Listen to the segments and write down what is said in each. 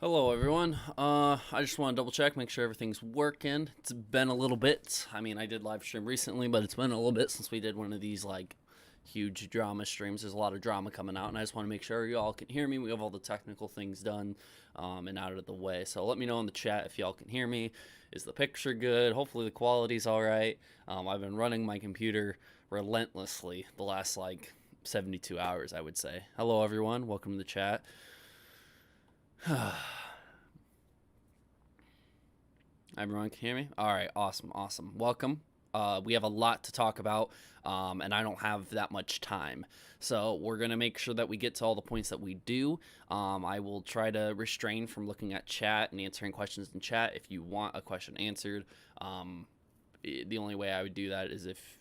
Hello everyone. I just want to double check, make sure everything's working. It's been a little bit. I mean, I did live stream recently, but it's been a little bit since we did one of these like huge drama streams. There's a lot of drama coming out, and I just want to make sure y'all can hear me. We have all the technical things done and out of the way. So let me know in the chat if y'all can hear me. Is the picture good? Hopefully the quality's all right. I've been running my computer relentlessly the last like 72 hours, I would say. Hello everyone. Welcome to the chat. Everyone can hear me? All right, awesome. Welcome. We have a lot to talk about, and I don't have that much time. So we're going to make sure that we get to all the points that we do. I will try to restrain from looking at chat and answering questions in chat. If you want a question answered, the only way I would do that is if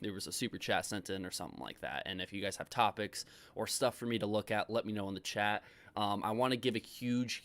there was a super chat sent in or something like that. And if you guys have topics or stuff for me to look at, let me know in the chat. I want to give a huge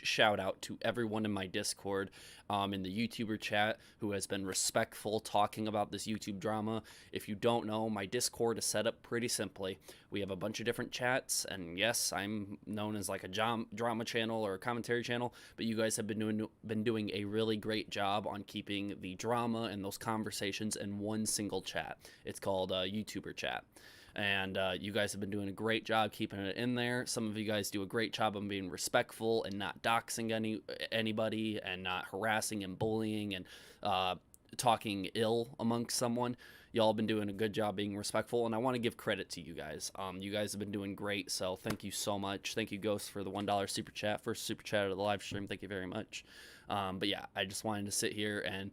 shout out to everyone in my Discord, in the YouTuber chat, who has been respectful talking about this YouTube drama. If you don't know, my Discord is set up pretty simply. We have a bunch of different chats, and yes, I'm known as like a drama channel or a commentary channel, but you guys have been doing a really great job on keeping the drama and those conversations in one single chat. It's called YouTuber chat. And you guys have been doing a great job keeping it in there. Some of you guys do a great job of being respectful and not doxing anybody and not harassing and bullying and talking ill amongst someone. Y'all have been doing a good job being respectful, and I want to give credit to you guys. You guys have been doing great, so thank you so much. Thank you, Ghost, for the $1 super chat. First super chat of the live stream. Thank you very much. But yeah, I just wanted to sit here and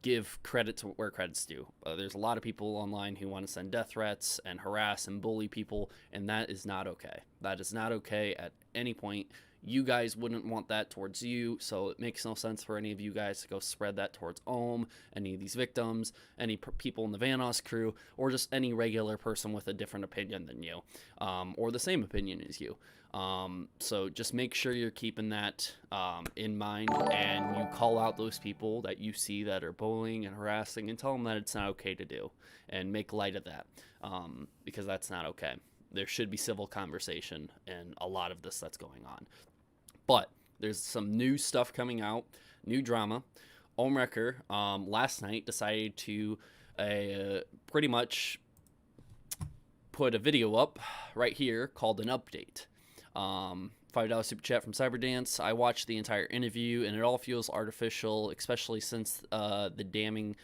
give credit to where credit's due. There's a lot of people online who want to send death threats and harass and bully people, and that is not okay. That is not okay at any point. You guys wouldn't want that towards you, so it makes no sense for any of you guys to go spread that towards Ohm, any of these victims, any people in the Vanoss crew, or just any regular person with a different opinion than you, or the same opinion as you. So just make sure you're keeping that in mind, and you call out those people that you see that are bullying and harassing, and tell them that it's not okay to do, and make light of that, because that's not okay. There should be civil conversation in a lot of this that's going on. But there's some new stuff coming out, new drama. Ohmwrecker last night decided to pretty much put a video up right here called an update. $5 super chat from Cyberdance. I watched the entire interview, and it all feels artificial, especially since the damning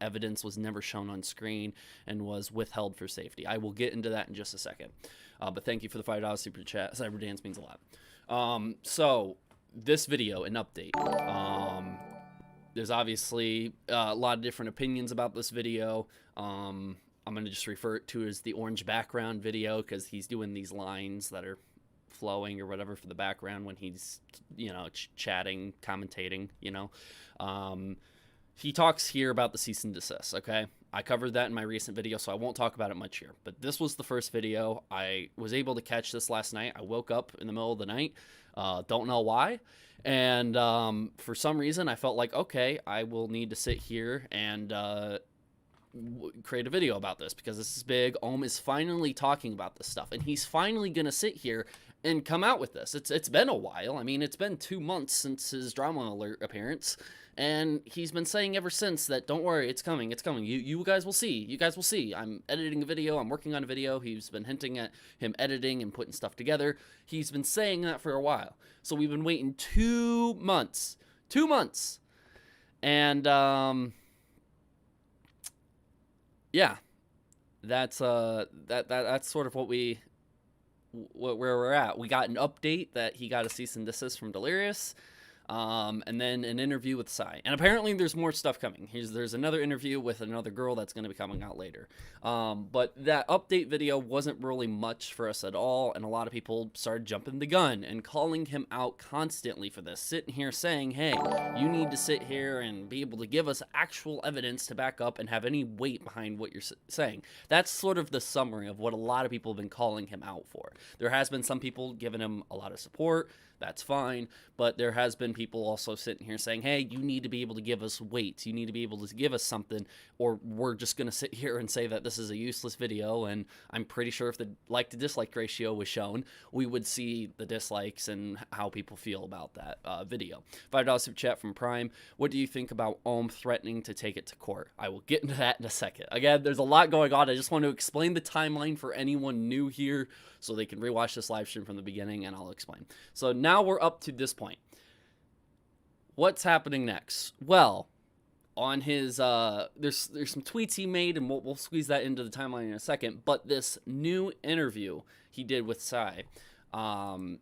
evidence was never shown on screen and was withheld for safety. I will get into that in just a second. But thank you for the $5 super chat. Cyberdance means a lot. So this video, an update. There's obviously a lot of different opinions about this video. I'm going to just refer to it as the orange background video because he's doing these lines that are flowing or whatever for the background when he's, you know, chatting, commentating, you know. He talks here about the cease and desist, okay? I covered that in my recent video, so I won't talk about it much here. But this was the first video. I was able to catch this last night. I woke up in the middle of the night. Don't know why. And for some reason, I felt like, okay, I will need to sit here and create a video about this because this is big. Ohm is finally talking about this stuff, and he's finally going to sit here and come out with this. It's been a while. I mean, it's been 2 months since his drama alert appearance, and he's been saying ever since that, don't worry, it's coming, it's coming. You guys will see. You guys will see. I'm editing a video. I'm working on a video. He's been hinting at him editing and putting stuff together. He's been saying that for a while. So we've been waiting 2 months. 2 months. And, yeah, that's sort of where we're at. We got an update that he got a cease and desist from Delirious, and then an interview with Psy. And apparently there's more stuff coming. There's another interview with another girl that's going to be coming out later. But that update video wasn't really much for us at all, and a lot of people started jumping the gun and calling him out constantly for this, sitting here saying, hey, you need to sit here and be able to give us actual evidence to back up and have any weight behind what you're saying. That's sort of the summary of what a lot of people have been calling him out for. There has been some people giving him a lot of support, That's fine. But there has been people also sitting here saying, hey, you need to be able to give us weights. You need to be able to give us something, or we're just going to sit here and say that this is a useless video. And I'm pretty sure if the like to dislike ratio was shown, we would see the dislikes and how people feel about that video. $5 super chat from Prime. What do you think about Ohm threatening to take it to court? I will get into that in a second. Again, there's a lot going on. I just want to explain the timeline for anyone new here so they can rewatch this live stream from the beginning, and I'll explain. So now we're up to this point. What's happening next? Well, on his there's some tweets he made, and we'll squeeze that into the timeline in a second, but this new interview he did with Psy,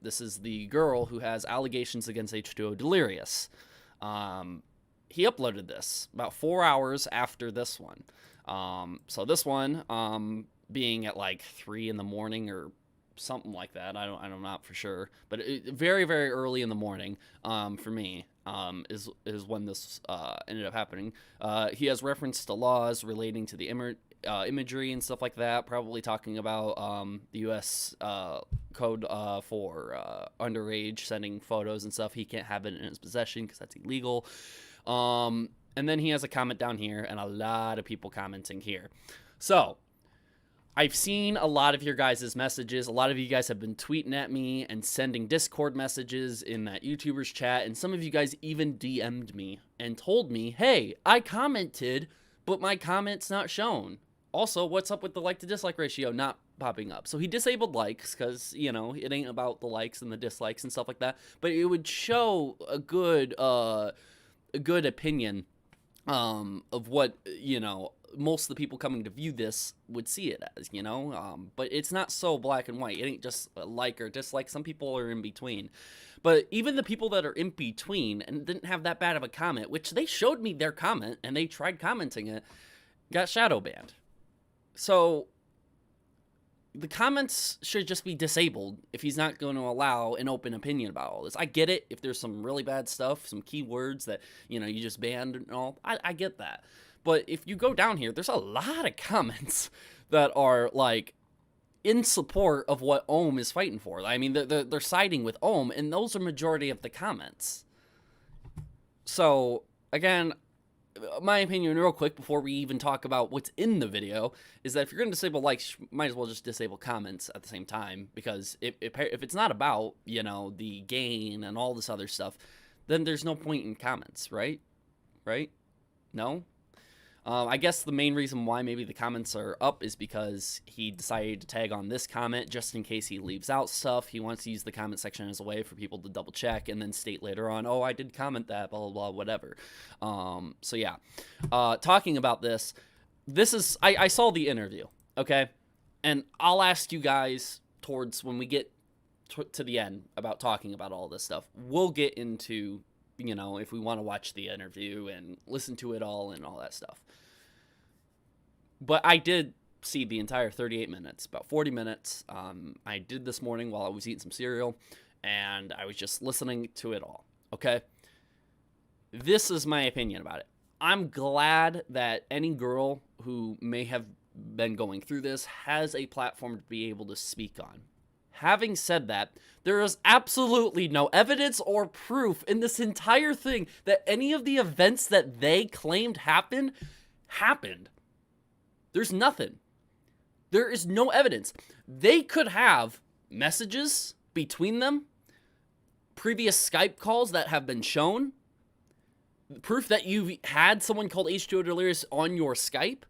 this is the girl who has allegations against H2O Delirious. He uploaded this about 4 hours after this one. So this one being at like 3 in the morning or something like that. I'm not for sure, but very, very early in the morning for me is when this ended up happening. He has reference to laws relating to the imagery and stuff like that, probably talking about the U.S. code for underage sending photos and stuff. He can't have it in his possession because that's illegal. And then he has a comment down here, and a lot of people commenting here. So I've seen a lot of your guys' messages. A lot of you guys have been tweeting at me and sending Discord messages in that YouTubers chat, and some of you guys even DM'd me and told me, hey, I commented, but my comment's not shown. Also, what's up with the like to dislike ratio not popping up? So he disabled likes because, you know, it ain't about the likes and the dislikes and stuff like that, but it would show a good opinion of what, you know, most of the people coming to view this would see it as, you know, but it's not so black and white. It ain't just a like or dislike. Some people are in between, but even the people that are in between and didn't have that bad of a comment, which they showed me their comment and they tried commenting it, got shadow banned. So the comments should just be disabled if he's not going to allow an open opinion about all this. I get it if there's some really bad stuff, some keywords that, you know, you just banned and all. I get that. But if you go down here, there's a lot of comments that are, like, in support of what Ohm is fighting for. I mean, they're siding with Ohm, and those are majority of the comments. So, again, my opinion real quick before we even talk about what's in the video is that if you're going to disable likes, you might as well just disable comments at the same time, because if it's not about, you know, the gain and all this other stuff, then there's no point in comments, right? Right? No? I guess the main reason why maybe the comments are up is because he decided to tag on this comment just in case he leaves out stuff. He wants to use the comment section as a way for people to double check and then state later on, oh, I did comment that, blah, blah, blah, whatever. So yeah, talking about this is, I saw the interview, okay? And I'll ask you guys towards when we get to the end about talking about all this stuff. We'll get into, you know, if we want to watch the interview and listen to it all and all that stuff. But I did see the entire 38 minutes, about 40 minutes. I did this morning while I was eating some cereal, and I was just listening to it all, okay? This is my opinion about it. I'm glad that any girl who may have been going through this has a platform to be able to speak on. Having said that, there is absolutely no evidence or proof in this entire thing that any of the events that they claimed happened. There's nothing. There is no evidence. They could have messages between them, previous Skype calls that have been shown, proof that you've had someone called H2O Delirious on your Skype,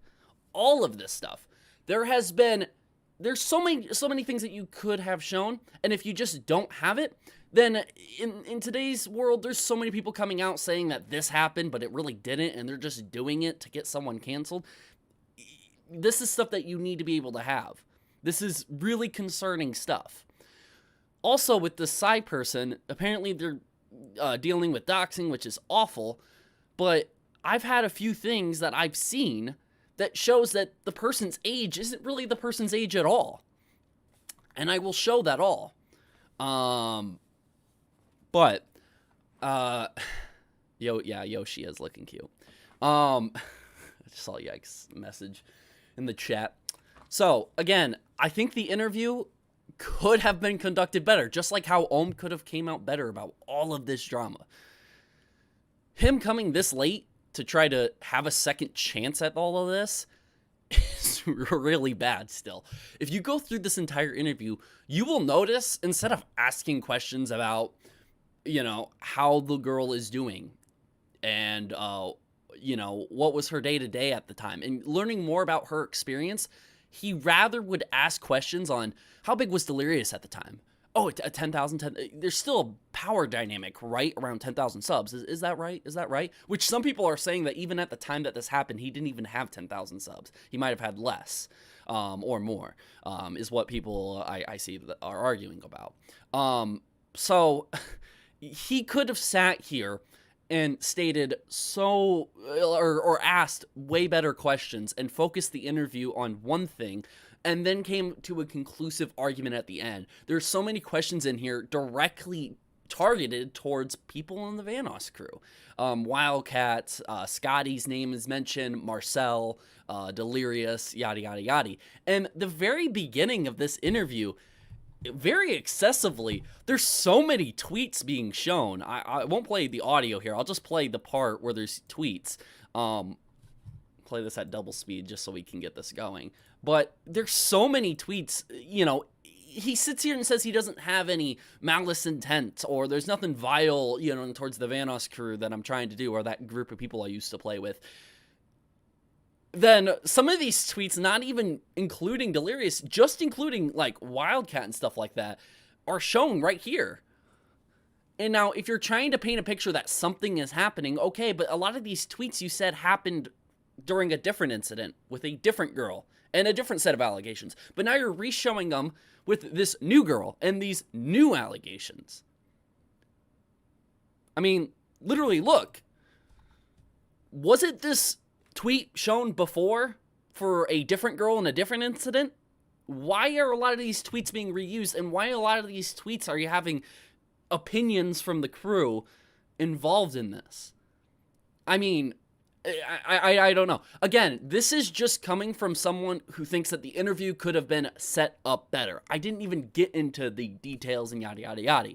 all of this stuff. There's so many things that you could have shown, and if you just don't have it, then in today's world, there's so many people coming out saying that this happened, but it really didn't, and they're just doing it to get someone canceled. This is stuff that you need to be able to have. This is really concerning stuff. Also, with the Psy person, apparently they're dealing with doxing, which is awful, but I've had a few things that I've seen that shows that the person's age isn't really the person's age at all. And I will show that all. But Yoshi is looking cute. I just saw Yike's message in the chat. So, again, I think the interview could have been conducted better, just like how Ohm could have came out better about all of this drama. Him coming this late to try to have a second chance at all of this is really bad still. If you go through this entire interview, you will notice, instead of asking questions about, how the girl is doing and, what was her day-to-day at the time, and learning more about her experience, he rather would ask questions on how big was Delirious at the time. Oh, 10,000. There's still a power dynamic, right? Around 10,000 subs. Is that right? Is that right? Which some people are saying that even at the time that this happened, he didn't even have 10,000 subs. He might have had less or more, is what people I see that are arguing about. So he could have sat here and stated or asked way better questions and focused the interview on one thing, and then came to a conclusive argument at the end. There's so many questions in here directly targeted towards people in the Vanoss crew. Wildcats, Scotty's name is mentioned, Marcel, Delirious, yada, yada, yada. And the very beginning of this interview, very excessively, there's so many tweets being shown. I won't play the audio here. I'll just play the part where there's tweets. Play this at double speed just so we can get this going. But there's so many tweets, he sits here and says he doesn't have any malice intent, or there's nothing vile, towards the Vanoss crew that I'm trying to do, or that group of people I used to play with. Then some of these tweets, not even including Delirious, just including like Wildcat and stuff like that, are shown right here. And now, if you're trying to paint a picture that something is happening, okay, but a lot of these tweets you said happened during a different incident with a different girl and a different set of allegations. But now you're re-showing them with this new girl and these new allegations. I mean, literally, look. Wasn't this tweet shown before for a different girl in a different incident? Why are a lot of these tweets being reused, and why a lot of these tweets are you having opinions from the crew involved in this? I mean, I don't know. Again, this is just coming from someone who thinks that the interview could have been set up better. I didn't even get into the details and yada, yada, yada.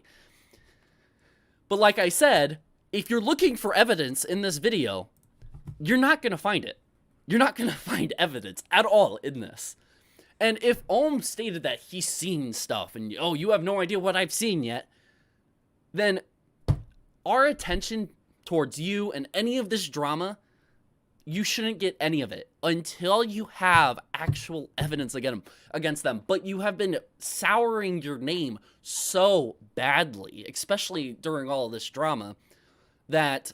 But like I said, if you're looking for evidence in this video, you're not going to find it. You're not going to find evidence at all in this. And if Ohm stated that he's seen stuff and, oh, you have no idea what I've seen yet, then our attention towards you and any of this drama, you shouldn't get any of it until you have actual evidence against them. But you have been souring your name so badly, especially during all of this drama, that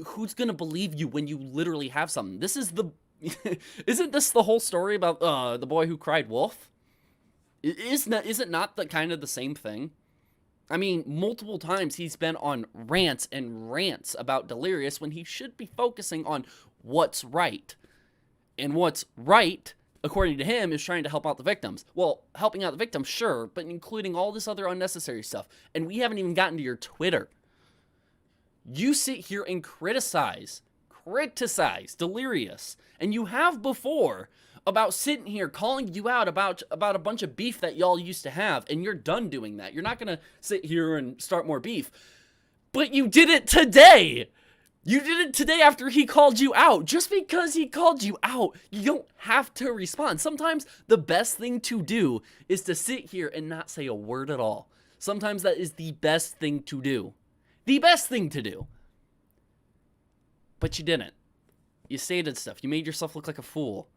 who's going to believe you when you literally have something? This is isn't this the whole story about the boy who cried wolf? Is it not the kind of the same thing? I mean, multiple times he's been on rants and rants about Delirious when he should be focusing on what's right. And what's right, according to him, is trying to help out the victims. Well, helping out the victims, sure, but including all this other unnecessary stuff. And we haven't even gotten to your Twitter. You sit here and criticize Delirious, and you have before, about sitting here calling you out about a bunch of beef that y'all used to have, and you're done doing that. You're not going to sit here and start more beef. But you did it today. You did it today after he called you out. Just because he called you out, you don't have to respond. Sometimes the best thing to do is to sit here and not say a word at all. Sometimes that is the best thing to do. The best thing to do. But you didn't. You stated stuff. You made yourself look like a fool.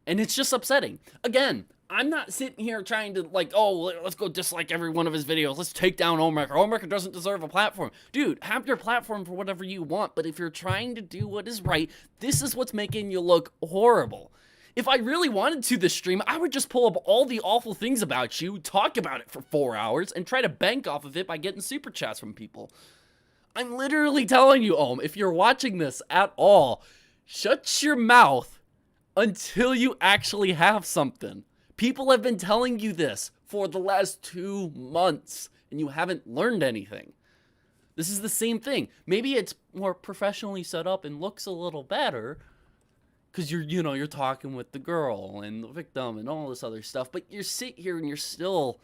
And it's just upsetting. Again, I'm not sitting here trying to, like, oh, let's go dislike every one of his videos. Let's take down Ohmwrecker. Ohmwrecker doesn't deserve a platform. Dude, have your platform for whatever you want, but if you're trying to do what is right, this is what's making you look horrible. If I really wanted to this stream, I would just pull up all the awful things about you, talk about it for 4 hours, and try to bank off of it by getting super chats from people. I'm literally telling you, Ohm, if you're watching this at all, shut your mouth until you actually have something. People have been telling you this for the last 2 months, and you haven't learned anything. This is the same thing. Maybe it's more professionally set up and looks a little better, because you're talking with the girl and the victim and all this other stuff, but you sit here and you're still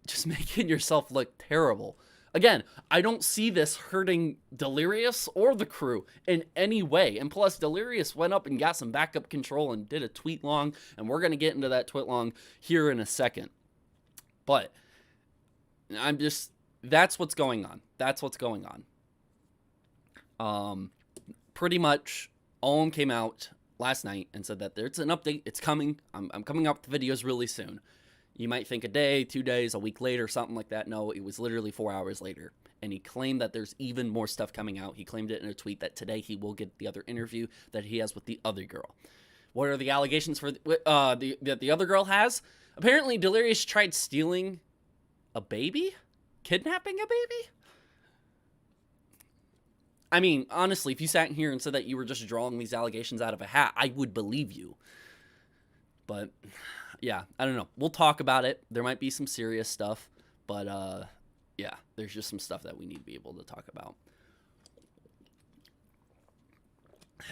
just making yourself look terrible. Again, I don't see this hurting Delirious or the crew in any way. And plus, Delirious went up and got some backup control and did a tweet long, and we're going to get into that tweet long here in a second. But that's what's going on. That's what's going on. Pretty much, Ohm came out last night and said that there's an update. It's coming. I'm coming up with the videos really soon. You might think a day, 2 days, a week later, something like that. No, it was literally 4 hours later. And he claimed that there's even more stuff coming out. He claimed it in a tweet that today he will get the other interview that he has with the other girl. What are the allegations that the other girl has? Apparently, Delirious tried stealing a baby? Kidnapping a baby? I mean, honestly, if you sat here and said that you were just drawing these allegations out of a hat, I would believe you. But yeah, I don't know. We'll talk about it. There might be some serious stuff, but yeah, there's just some stuff that we need to be able to talk about.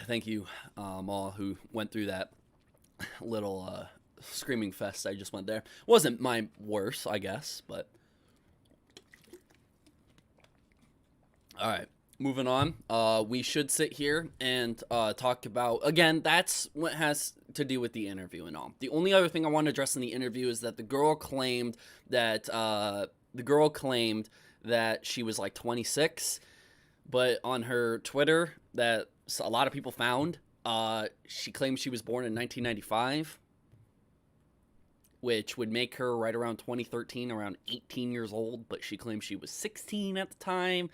Thank you all who went through that little screaming fest I just went there. Wasn't my worst, I guess, but all right. Moving on, we should sit here and talk about, again, that's what has to do with the interview and all. The only other thing I want to address in the interview is that the girl claimed that she was like 26, but on her Twitter that a lot of people found, she claimed she was born in 1995, which would make her right around 2013, around 18 years old, but she claimed she was 16 at the time.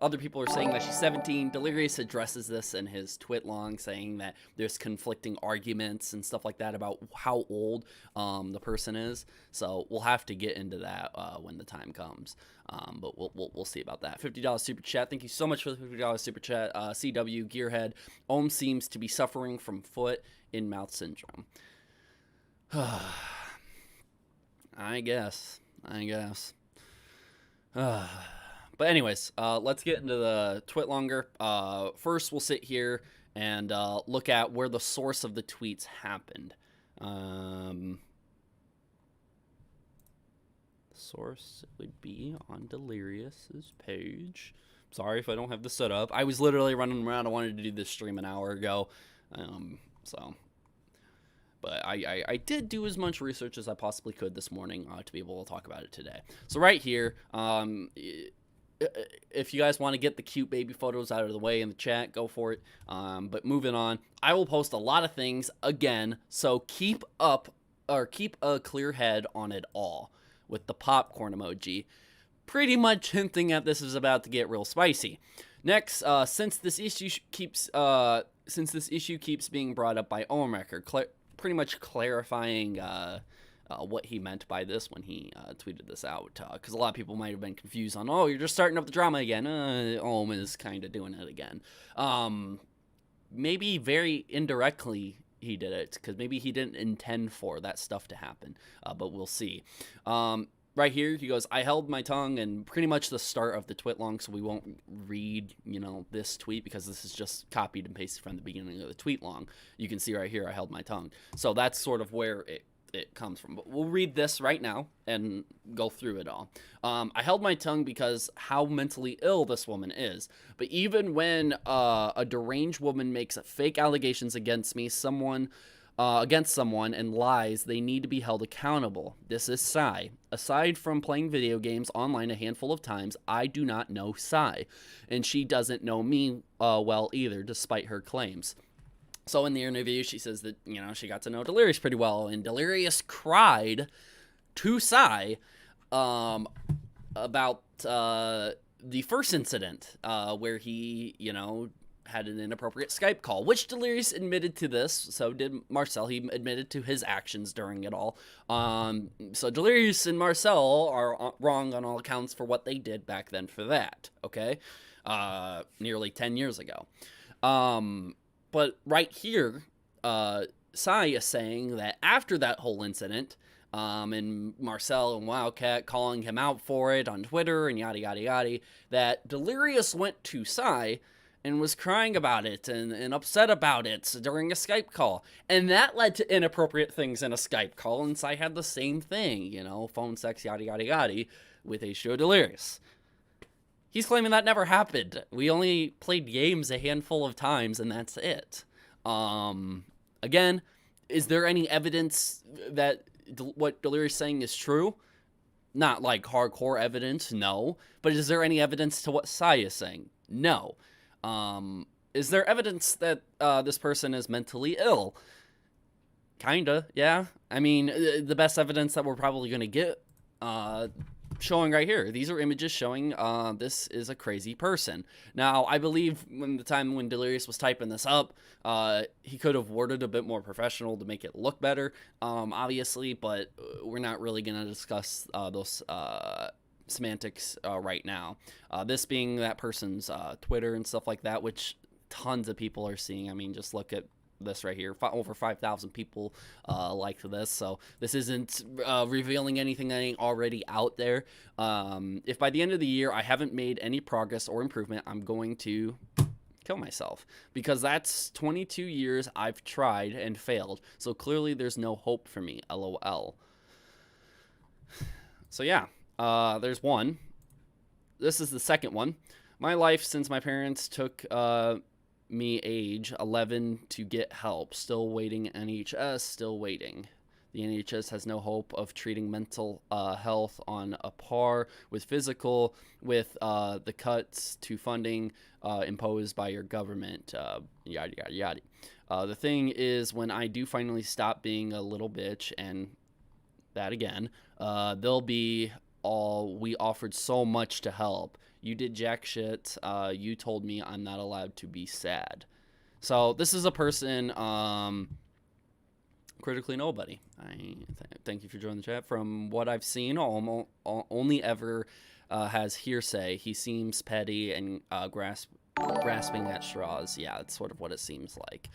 Other people are saying that she's 17. Delirious addresses this in his twit long, saying that there's conflicting arguments and stuff like that about how old the person is. So we'll have to get into that when the time comes. But we'll see about that. $50 super chat. Thank you so much for the $50 super chat. CW Gearhead. Ohm seems to be suffering from foot in mouth syndrome. I guess. But anyways, let's get into the twit longer. First, we'll sit here and look at where the source of the tweets happened. Source would be on Delirious's page. Sorry if I don't have this set up. I was literally running around. I wanted to do this stream an hour ago. But I did do as much research as I possibly could this morning to be able to talk about it today. So right here, if you guys want to get the cute baby photos out of the way in the chat, go for it. But moving on, I will post a lot of things again, so keep a clear head on it all with the popcorn emoji, pretty much hinting at this is about to get real spicy. Next, since this issue keeps being brought up by Ohmwrecker, pretty much clarifying what he meant by this when he tweeted this out, because a lot of people might have been confused on, oh, you're just starting up the drama again. Ohm is kind of doing it again. Maybe very indirectly he did it, because maybe he didn't intend for that stuff to happen, but we'll see. Right here, he goes, I held my tongue, and pretty much the start of the twit long, so we won't read, this tweet, because this is just copied and pasted from the beginning of the tweet long. You can see right here, I held my tongue. So that's sort of where it comes from. But we'll read this right now and go through it all. I held my tongue because how mentally ill this woman is. But even when a deranged woman makes fake allegations against someone and lies, they need to be held accountable. This is Sai. Aside from playing video games online a handful of times, I do not know Sai. And she doesn't know me well either, despite her claims. So in the interview, she says that, she got to know Delirious pretty well. And Delirious cried to Sai about the first incident where he, had an inappropriate Skype call, which Delirious admitted to this. So did Marcel. He admitted to his actions during it all. So Delirious and Marcel are wrong on all accounts for what they did back then for that. Okay. Nearly 10 years ago. But right here, Sai is saying that after that whole incident, and Marcel and Wildcat calling him out for it on Twitter and yada, yada, yada, that Delirious went to Sai and was crying about it and upset about it during a Skype call. And that led to inappropriate things in a Skype call, and so I had the same thing, phone sex, yada, yada, yada, with H2O Delirious. He's claiming that never happened. We only played games a handful of times, and that's it. Again, is there any evidence that what Delirious is saying is true? Not like hardcore evidence, no. But is there any evidence to what Sai is saying? No. Is there evidence that this person is mentally ill? Kinda, yeah. I mean, the best evidence that we're probably going to get showing right here. These are images showing this is a crazy person. Now, I believe when the time when Delirious was typing this up, he could have worded a bit more professional to make it look better, obviously, but we're not really going to discuss those semantics right now. This being that person's Twitter and stuff like that, which tons of people are seeing. I mean, just look at this right here. Over 5,000 people liked this, so this isn't revealing anything that ain't already out there. If by the end of the year I haven't made any progress or improvement, I'm going to kill myself, because that's 22 years I've tried and failed, so clearly there's no hope for me, LOL. So yeah, there's one. This is the second one. My life since my parents took me age 11 to get help. Still waiting NHS, still waiting. The NHS has no hope of treating mental health on a par with physical, with the cuts to funding imposed by your government, yada, yada, yada. The thing is, when I do finally stop being a little bitch, and that again, they'll be all, we offered so much to help. You did jack shit. You told me I'm not allowed to be sad. So this is a person, critically nobody. Thank you for joining the chat. From what I've seen, only ever has hearsay. He seems petty and grasping at straws. Yeah, that's sort of what it seems like.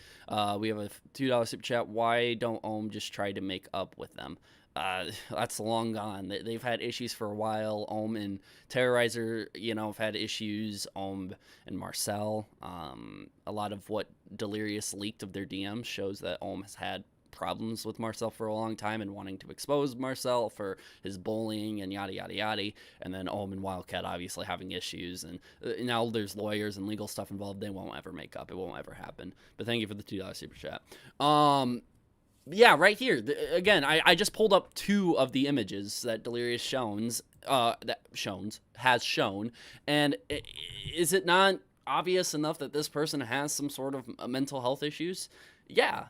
We have a $2 super chat. Why don't Ohm just try to make up with them? That's long gone. They've had issues for a while. Ohm and Terrorizer, have had issues. Ohm and Marcel. A lot of what Delirious leaked of their DMs shows that Ohm has had problems with Marcel for a long time and wanting to expose Marcel for his bullying and yada, yada, yada. And then Ohm and Wildcat obviously having issues. And now there's lawyers and legal stuff involved. They won't ever make up. It won't ever happen. But thank you for the $2 super chat. Yeah, right here. Again, I just pulled up two of the images that Delirious has shown, and is it not obvious enough that this person has some sort of mental health issues? Yeah,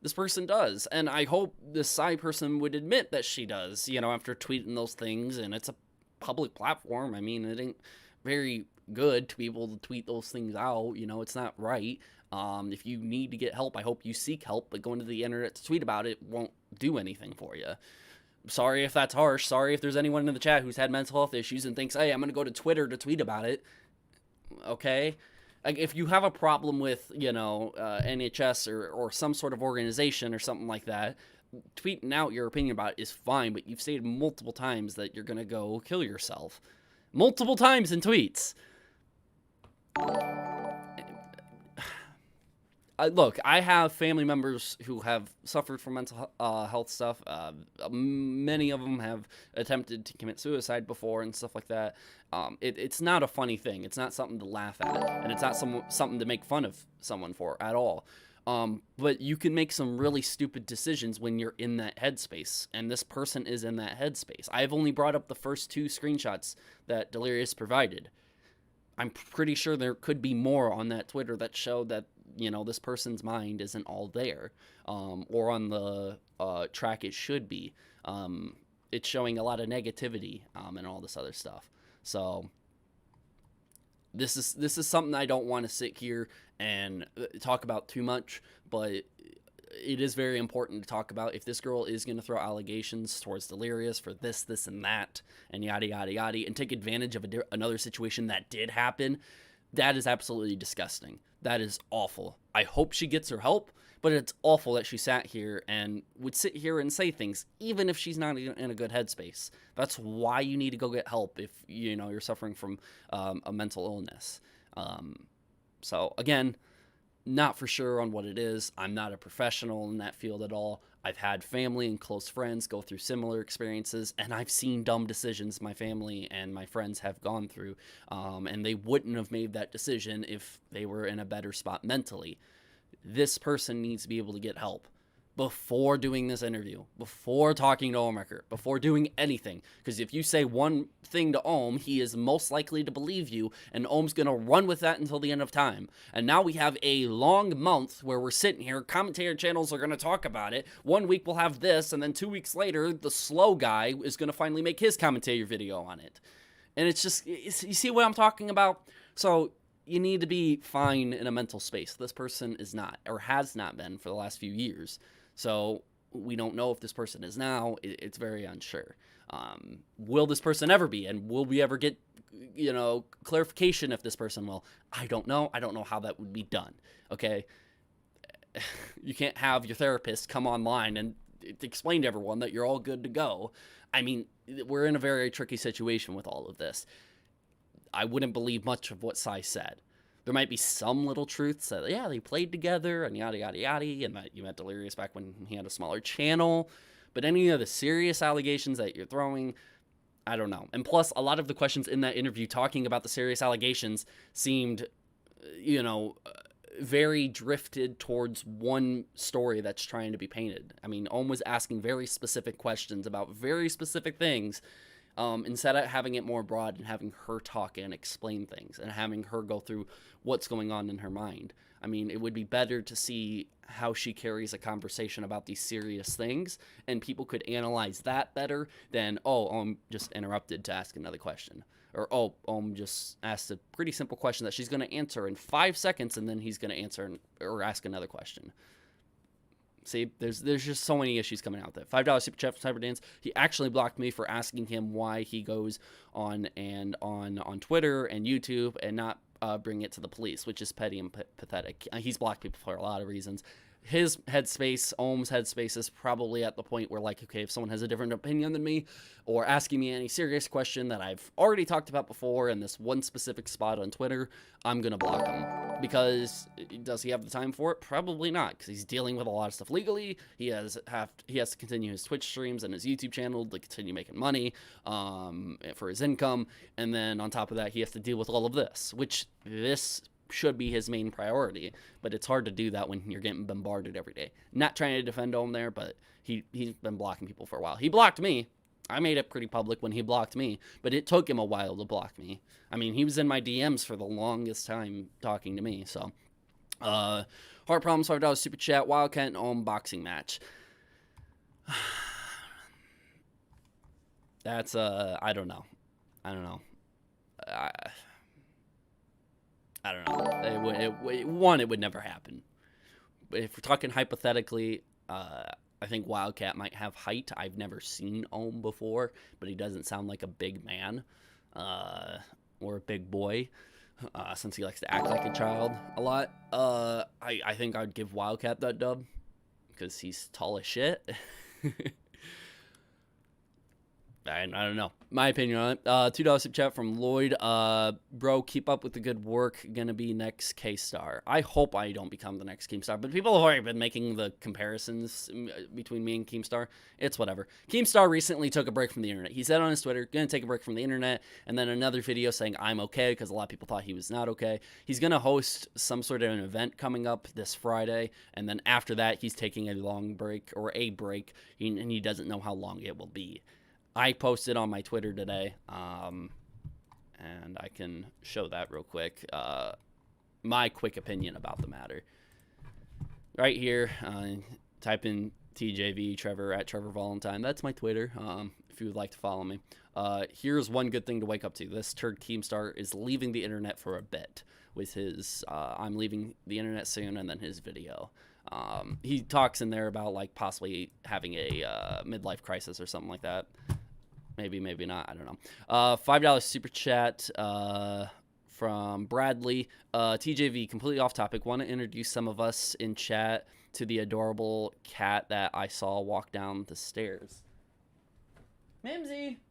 this person does, and I hope this Psy person would admit that she does, after tweeting those things, and it's a public platform. I mean, it ain't very good to be able to tweet those things out, it's not right. If you need to get help, I hope you seek help, but going to the internet to tweet about it won't do anything for you. Sorry if that's harsh. Sorry if there's anyone in the chat who's had mental health issues and thinks, hey, I'm going to go to Twitter to tweet about it. Okay? Like, if you have a problem with, NHS or some sort of organization or something like that, tweeting out your opinion about it is fine, but you've stated multiple times that you're going to go kill yourself. Multiple times in tweets. Look, I have family members who have suffered from mental health stuff. Many of them have attempted to commit suicide before and stuff like that. It's not a funny thing. It's not something to laugh at, and it's not something to make fun of someone for at all. But you can make some really stupid decisions when you're in that headspace, and this person is in that headspace. I've only brought up the first two screenshots that Delirious provided. I'm pretty sure there could be more on that Twitter that show that this person's mind isn't all there, or on the track it should be. It's showing a lot of negativity and all this other stuff. So this is something I don't want to sit here and talk about too much, but it is very important to talk about. If this girl is going to throw allegations towards Delirious for this, and that, and yada, yada, yada, and take advantage of another situation that did happen, that is absolutely disgusting. That is awful. I hope she gets her help, but it's awful that she sat here and would sit here and say things, even if she's not in a good headspace. That's why you need to go get help if, you're suffering from a mental illness. So again, not for sure on what it is. I'm not a professional in that field at all. I've had family and close friends go through similar experiences, and I've seen dumb decisions my family and my friends have gone through, and they wouldn't have made that decision if they were in a better spot mentally. This person needs to be able to get help before doing this interview, before talking to Ohmwrecker, before doing anything. Because if you say one thing to Ohm, he is most likely to believe you, and Ohm's going to run with that until the end of time. And now we have a long month where we're sitting here, commentator channels are going to talk about it. 1 week we'll have this, and then 2 weeks later, the slow guy is going to finally make his commentator video on it. And it's just, you see what I'm talking about? So you need to be fine in a mental space. This person is not, or has not been for the last few years. So we don't know if this person is now. It's very unsure. Will this person ever be? And will we ever get, clarification if this person will? I don't know. I don't know how that would be done. Okay. You can't have your therapist come online and explain to everyone that you're all good to go. I mean, we're in a very tricky situation with all of this. I wouldn't believe much of what Sai said. There might be some little truths that, yeah, they played together and yada, yada, yada, and that you met Delirious back when he had a smaller channel. But any of the serious allegations that you're throwing, I don't know. And plus, a lot of the questions in that interview talking about the serious allegations seemed, very drifted towards one story that's trying to be painted. I mean, Ohm was asking very specific questions about very specific things. Instead of having it more broad and having her talk and explain things and having her go through what's going on in her mind. I mean, it would be better to see how she carries a conversation about these serious things, and people could analyze that better than, Ohm just interrupted to ask another question. Or, Ohm just asked a pretty simple question that she's going to answer in 5 seconds, and then he's going to answer or ask another question. See, there's just so many issues coming out there. $5 super chat from Cyberdance. He actually blocked me for asking him why he goes on Twitter and YouTube and not bring it to the police, which is petty and pathetic. He's blocked people for a lot of reasons. His headspace, Ohm's headspace, is probably at the point where, like, okay, if someone has a different opinion than me or asking me any serious question that I've already talked about before in this one specific spot on Twitter, I'm going to block him. Because does he have the time for it? Probably not, because he's dealing with a lot of stuff legally. He has to continue his Twitch streams and his YouTube channel to continue making money for his income. And then on top of that, he has to deal with all of this, which this should be his main priority, but it's hard to do that when you're getting bombarded every day. Not trying to defend Ohm there, but he's been blocking people for a while. He blocked me. I made it pretty public when he blocked me, but it took him a while to block me. I mean, he was in my DMs for the longest time talking to me. So Heart Problems, $5 super chat, Wildcat and Ohm boxing match. That's I don't know. I don't know. It would never happen. But if we're talking hypothetically, I think Wildcat might have height. I've never seen Ohm before, but he doesn't sound like a big man or a big boy, since he likes to act like a child a lot. I think I'd give Wildcat that dub because he's tall as shit. I don't know. My opinion on it. $2 super chat from Lloyd. Bro, keep up with the good work. Gonna be next K-Star. I hope I don't become the next Keemstar, but people have already been making the comparisons between me and Keemstar. It's whatever. Keemstar recently took a break from the internet. He said on his Twitter, gonna take a break from the internet, and then another video saying I'm okay, because a lot of people thought he was not okay. He's gonna host some sort of an event coming up this Friday, and then after that, he's taking a long break, or a break, and he doesn't know how long it will be. I posted on my Twitter today, and I can show that real quick, my quick opinion about the matter. Right here, type in TJV, Trevor, at Trevor Valentine. That's my Twitter, if you would like to follow me. Here's one good thing to wake up to. This turd Keemstar is leaving the internet for a bit with his I'm leaving the internet soon, and then his video. He talks in there about, like, possibly having a midlife crisis or something like that. Maybe not. I don't know. $5 super chat from Bradley. TJV, completely off topic. Want to introduce some of us in chat to the adorable cat that I saw walk down the stairs. Mimsy!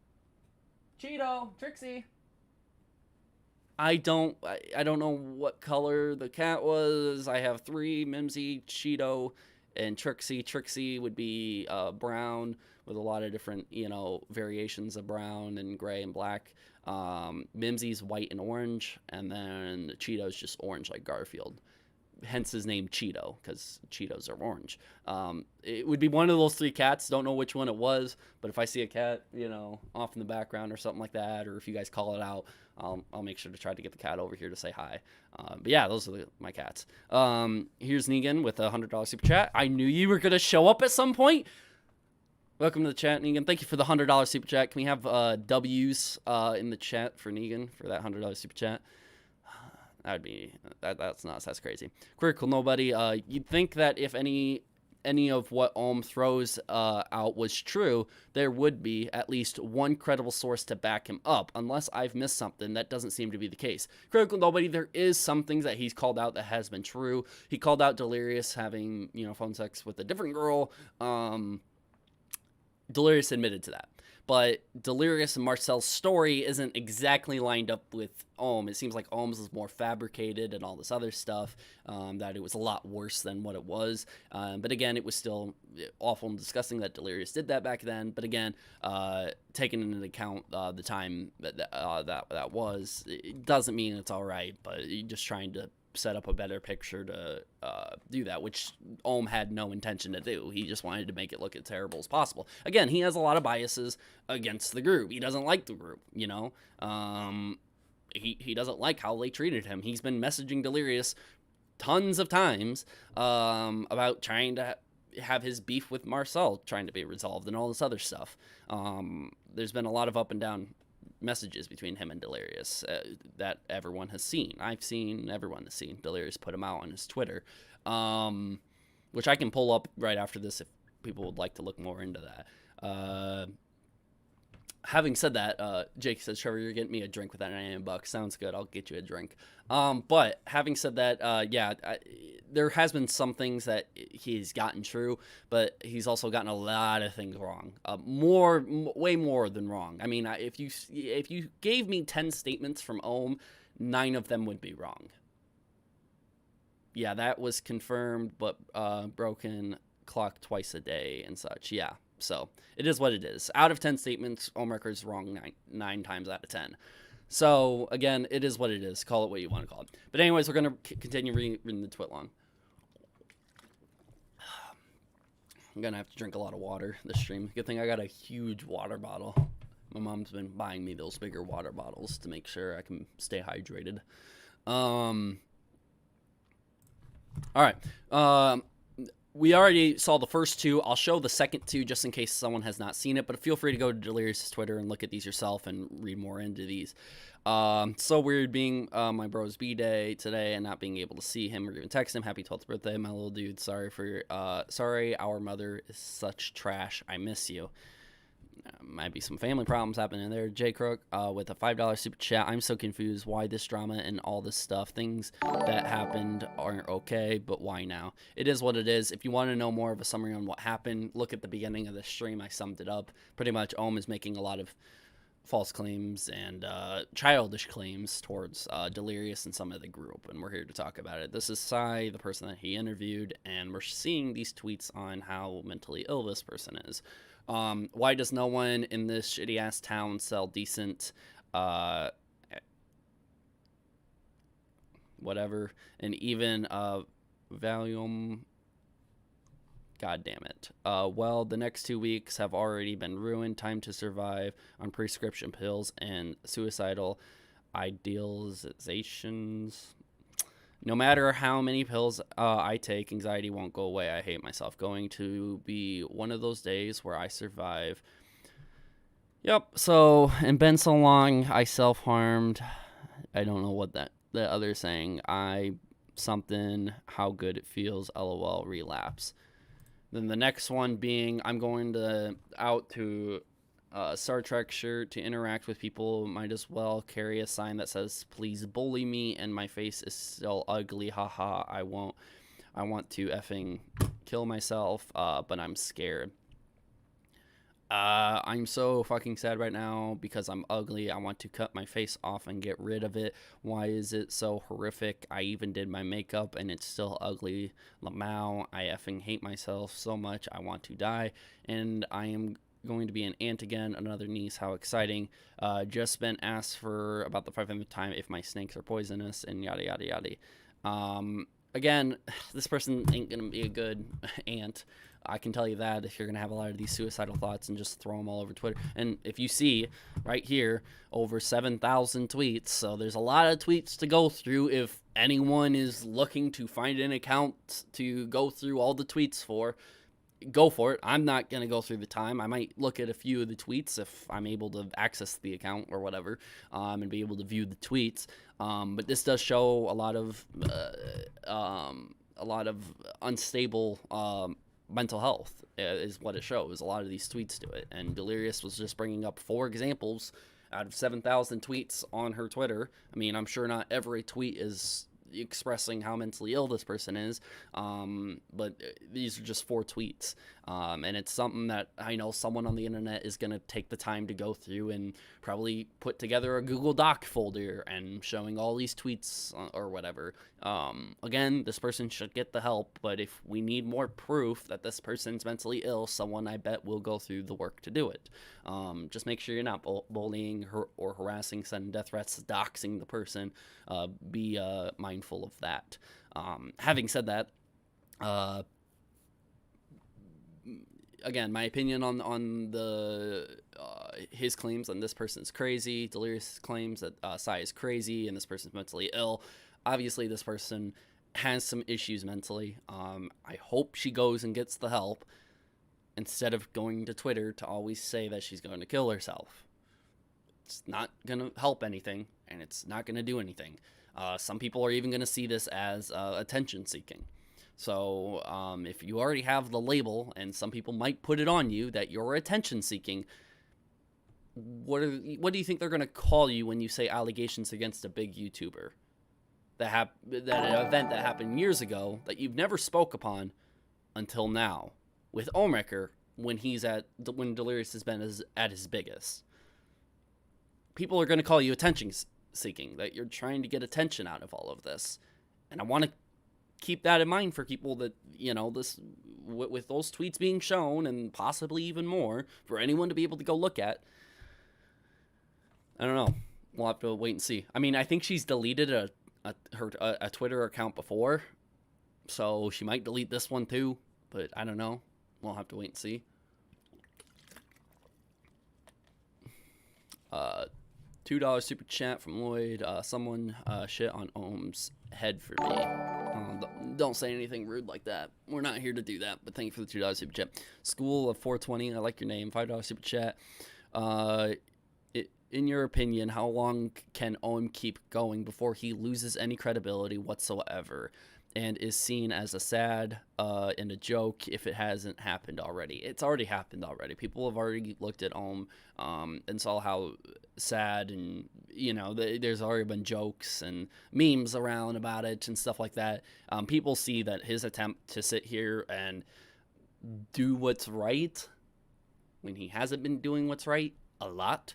Cheeto! Trixie! I don't know what color the cat was. I have 3: Mimsy, Cheeto, and Trixie. Trixie would be brown with a lot of different, variations of brown and gray and black. Mimsy's white and orange, and then Cheeto's just orange like Garfield. Hence his name Cheeto, because Cheetos are orange. It would be one of those 3 cats. Don't know which one it was, but if I see a cat, off in the background or something like that, or if you guys call it out, I'll make sure to try to get the cat over here to say hi. But yeah, those are my cats. Here's Negan with a $100 super chat. I knew you were gonna show up at some point. Welcome to the chat, Negan. Thank you for the $100 super chat. Can we have W's in the chat for Negan for that $100 super chat? That's nuts. That's crazy. Critical nobody. You'd think that if any of what Ohm throws out was true, there would be at least one credible source to back him up. Unless I've missed something, that doesn't seem to be the case. Critical nobody. There is some things that he's called out that has been true. He called out Delirious having phone sex with a different girl. Delirious admitted to that. But Delirious and Marcel's story isn't exactly lined up with Ohm. It seems like Ohm's is more fabricated and all this other stuff, that it was a lot worse than what it was. But again, it was still awful and disgusting that Delirious did that back then. But again, taking into account the time that was, it doesn't mean it's all right, but you're just trying to set up a better picture to do that, which Ohm had no intention to do. He just wanted to make it look as terrible as possible. Again, he has a lot of biases against the group. He doesn't like the group, He doesn't like how they treated him. He's been messaging Delirious tons of times about trying to have his beef with Marcel trying to be resolved and all this other stuff. There's been a lot of up and down messages between him and Delirious that everyone has seen. I've seen, everyone has seen. Delirious put him out on his Twitter, which I can pull up right after this if people would like to look more into that. Having said that, Jake says, Trevor, you're getting me a drink with that $99. Sounds good. I'll get you a drink. But having said that, there has been some things that he's gotten true, but he's also gotten a lot of things wrong. Way more than wrong. I mean, if you gave me 10 statements from Ohm, 9 of them would be wrong. Yeah, that was confirmed, but broken clock twice a day and such. Yeah. So it is what it is. Out of 10 statements, Ohmwrecker is wrong 9 times out of 10. So again, it is what it is. Call it what you want to call it. But anyways, we're going to continue reading the twit long. I'm going to have to drink a lot of water this stream. Good thing I got a huge water bottle. My mom's been buying me those bigger water bottles to make sure I can stay hydrated. All right. We already saw the first 2. I'll show the second 2 just in case someone has not seen it, but feel free to go to Delirious' Twitter and look at these yourself and read more into these. So weird being my bro's B-Day today and not being able to see him or even text him. Happy 12th birthday, my little dude. Sorry, our mother is such trash. I miss you. Might be some family problems happening there. J Crook with a $5 super chat. I'm so confused why this drama and all this stuff. Things that happened aren't okay, but why now? It is what it is. If you want to know more of a summary on what happened, look at the beginning of the stream. I summed it up. Pretty much Ohm is making a lot of false claims and childish claims towards Delirious and some of the group, and we're here to talk about it. This is Sai, the person that he interviewed, and we're seeing these tweets on how mentally ill this person is. Why does no one in this shitty-ass town sell decent, whatever, and even, Valium? God damn it. Well, the next 2 weeks have already been ruined. Time to survive on prescription pills and suicidal idealizations. No matter how many pills I take, anxiety won't go away. I hate myself. Going to be one of those days where I survive. Yep. So, and been so long, I self-harmed. I don't know what the other saying. Something, how good it feels, LOL, relapse. Then the next one being, I'm going out to Star Trek shirt to interact with people. Might as well carry a sign that says, please bully me, and my face is still ugly, haha. I want to effing kill myself, but I'm scared. I'm so fucking sad right now because I'm ugly. I want to cut my face off and get rid of it. Why is it so horrific? I even did my makeup and it's still ugly. Lamau, I effing hate myself so much. I want to die. And I am going to be an aunt again, another niece. How exciting. Just been asked for about the 500th time if my snakes are poisonous and yada yada yada. Again, this person ain't gonna be a good aunt. I can tell you that if you're going to have a lot of these suicidal thoughts and just throw them all over Twitter. And if you see right here, over 7,000 tweets. So there's a lot of tweets to go through. If anyone is looking to find an account to go through all the tweets for, go for it. I'm not going to go through the time. I might look at a few of the tweets if I'm able to access the account or whatever, and be able to view the tweets. But this does show a lot of unstable mental health is what it shows. A lot of these tweets do it, and Delirious was just bringing up 4 examples out of 7,000 tweets on her Twitter. I mean, I'm sure not every tweet is expressing how mentally ill this person is, but these are just 4 tweets, and it's something that I know someone on the internet is going to take the time to go through and probably put together a Google Doc folder and showing all these tweets or whatever. Again, this person should get the help, but if we need more proof that this person's mentally ill, someone I bet will go through the work to do it. Just make sure you're not bullying her or harassing, sending death threats, doxing the person. Be mindful of that. Having said that, again, my opinion on the his claims and this person's crazy. Delirious claims that Sai is crazy and this person's mentally ill. Obviously, this person has some issues mentally. I hope she goes and gets the help instead of going to Twitter to always say that she's going to kill herself. It's not going to help anything, and it's not going to do anything. Some people are even going to see this as attention seeking. So if you already have the label, and some people might put it on you that you're attention seeking, what do you think they're going to call you when you say allegations against a big YouTuber? That an event that happened years ago that you've never spoke upon until now with Ohmwrecker when Delirious has been at his biggest. People are going to call you attention seeking, that you're trying to get attention out of all of this. And I want to keep that in mind for people that, this with those tweets being shown and possibly even more for anyone to be able to go look at. I don't know. We'll have to wait and see. I mean, I think she's deleted a Twitter account before, so she might delete this one too, but I don't know. We'll have to wait and see. $2 super chat from Lloyd. Someone shit on Ohm's head for me. Don't say anything rude like that. We're not here to do that, but thank you for the $2 super chat. School of 420, I like your name. $5 super chat. In your opinion, how long can Ohm keep going before he loses any credibility whatsoever and is seen as a sad and a joke if it hasn't happened already? It's already happened already. People have already looked at Ohm and saw how sad, and there's already been jokes and memes around about it and stuff like that. People see that his attempt to sit here and do what's right when he hasn't been doing what's right a lot.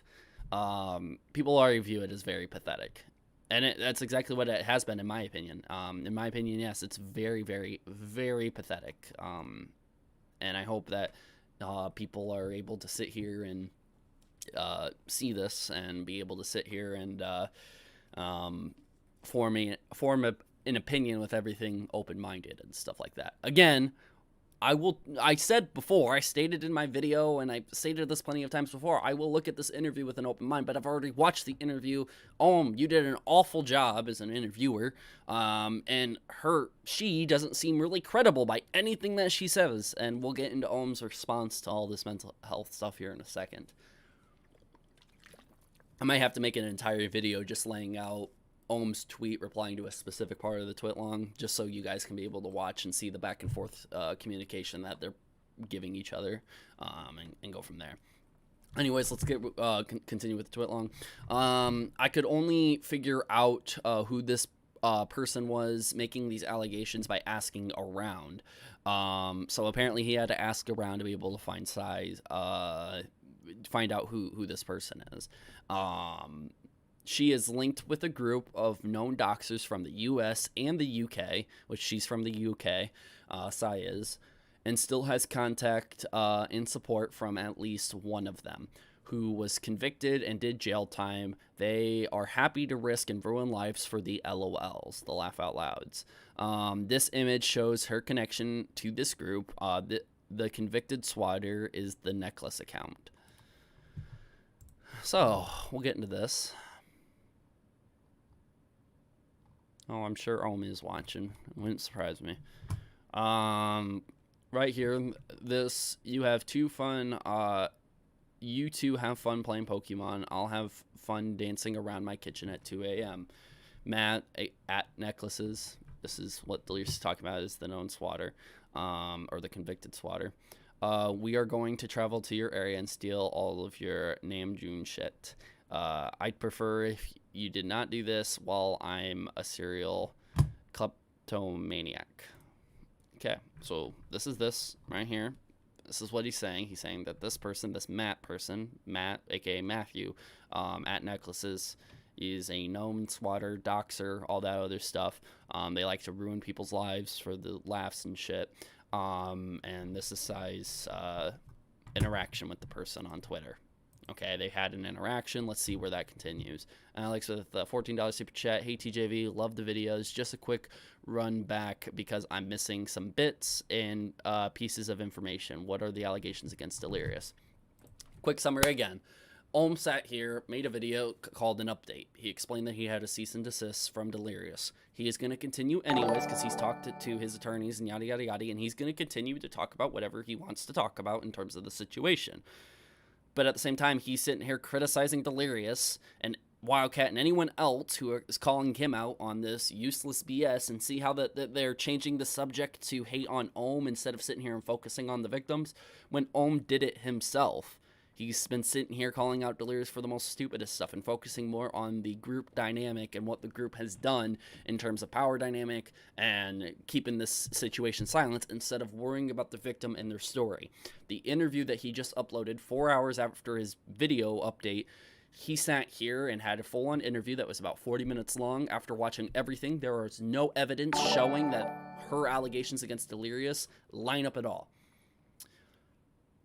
People already view it as very pathetic, and that's exactly what it has been, in my opinion. In my opinion, yes, it's very, very, very pathetic. And I hope that people are able to sit here and see this and be able to sit here and form an opinion with everything open-minded and stuff like that. Again, I said before, I stated in my video, and I stated this plenty of times before, I will look at this interview with an open mind, but I've already watched the interview. You did an awful job as an interviewer, and she doesn't seem really credible by anything that she says, and we'll get into Ohm's response to all this mental health stuff here in a second. I might have to make an entire video just laying out Ohm's tweet replying to a specific part of the tweet long, just so you guys can be able to watch and see the back and forth communication that they're giving each other, and go from there. Anyways, let's continue with the tweet long. I could only figure out who this person was making these allegations by asking around. So apparently he had to ask around to be able to find find out who this person is. She is linked with a group of known doxers from the US and the UK, which she's from the UK, Sai is, and still has contact and support from at least one of them, who was convicted and did jail time. They are happy to risk and ruin lives for the LOLs, the laugh out louds. This image shows her connection to this group. The convicted swatter is the Necklace account. So, we'll get into this. Oh, I'm sure Ohm is watching. It wouldn't surprise me. Right here, you have two fun, you two have fun playing Pokemon. I'll have fun dancing around my kitchen at 2 a.m. Matt, at Necklaces. This is what Delirious is talking about, is the known swatter, or the convicted swatter. We are going to travel to your area and steal all of your Namjoon shit. I'd prefer if you did not do this while I'm a serial kleptomaniac. Okay, so this is this right here. This is what he's saying. He's saying that this person, this Matt person, Matt, aka Matthew, at Necklaces, is a known swatter, doxer, all that other stuff. They like to ruin people's lives for the laughs and shit. And this is Sai's interaction with the person on Twitter. Okay, they had an interaction. Let's see where that continues. Alex with the $14 super chat. Hey, TJV, love the videos. Just a quick run back because I'm missing some bits and pieces of information. What are the allegations against Delirious? Quick summary again. Ohm sat here, made a video called an update. He explained that he had a cease and desist from Delirious. He is going to continue anyways because he's talked to his attorneys and yada, yada, yada, and he's going to continue to talk about whatever he wants to talk about in terms of the situation. But at the same time, he's sitting here criticizing Delirious and Wildcat and anyone else who is calling him out on this useless BS, and see how that they're changing the subject to hate on Ohm instead of sitting here and focusing on the victims when Ohm did it himself. He's been sitting here calling out Delirious for the most stupidest stuff and focusing more on the group dynamic and what the group has done in terms of power dynamic and keeping this situation silent instead of worrying about the victim and their story. The interview that he just uploaded 4 hours after his video update, he sat here and had a full-on interview that was about 40 minutes long. After watching everything, there was no evidence showing that her allegations against Delirious line up at all.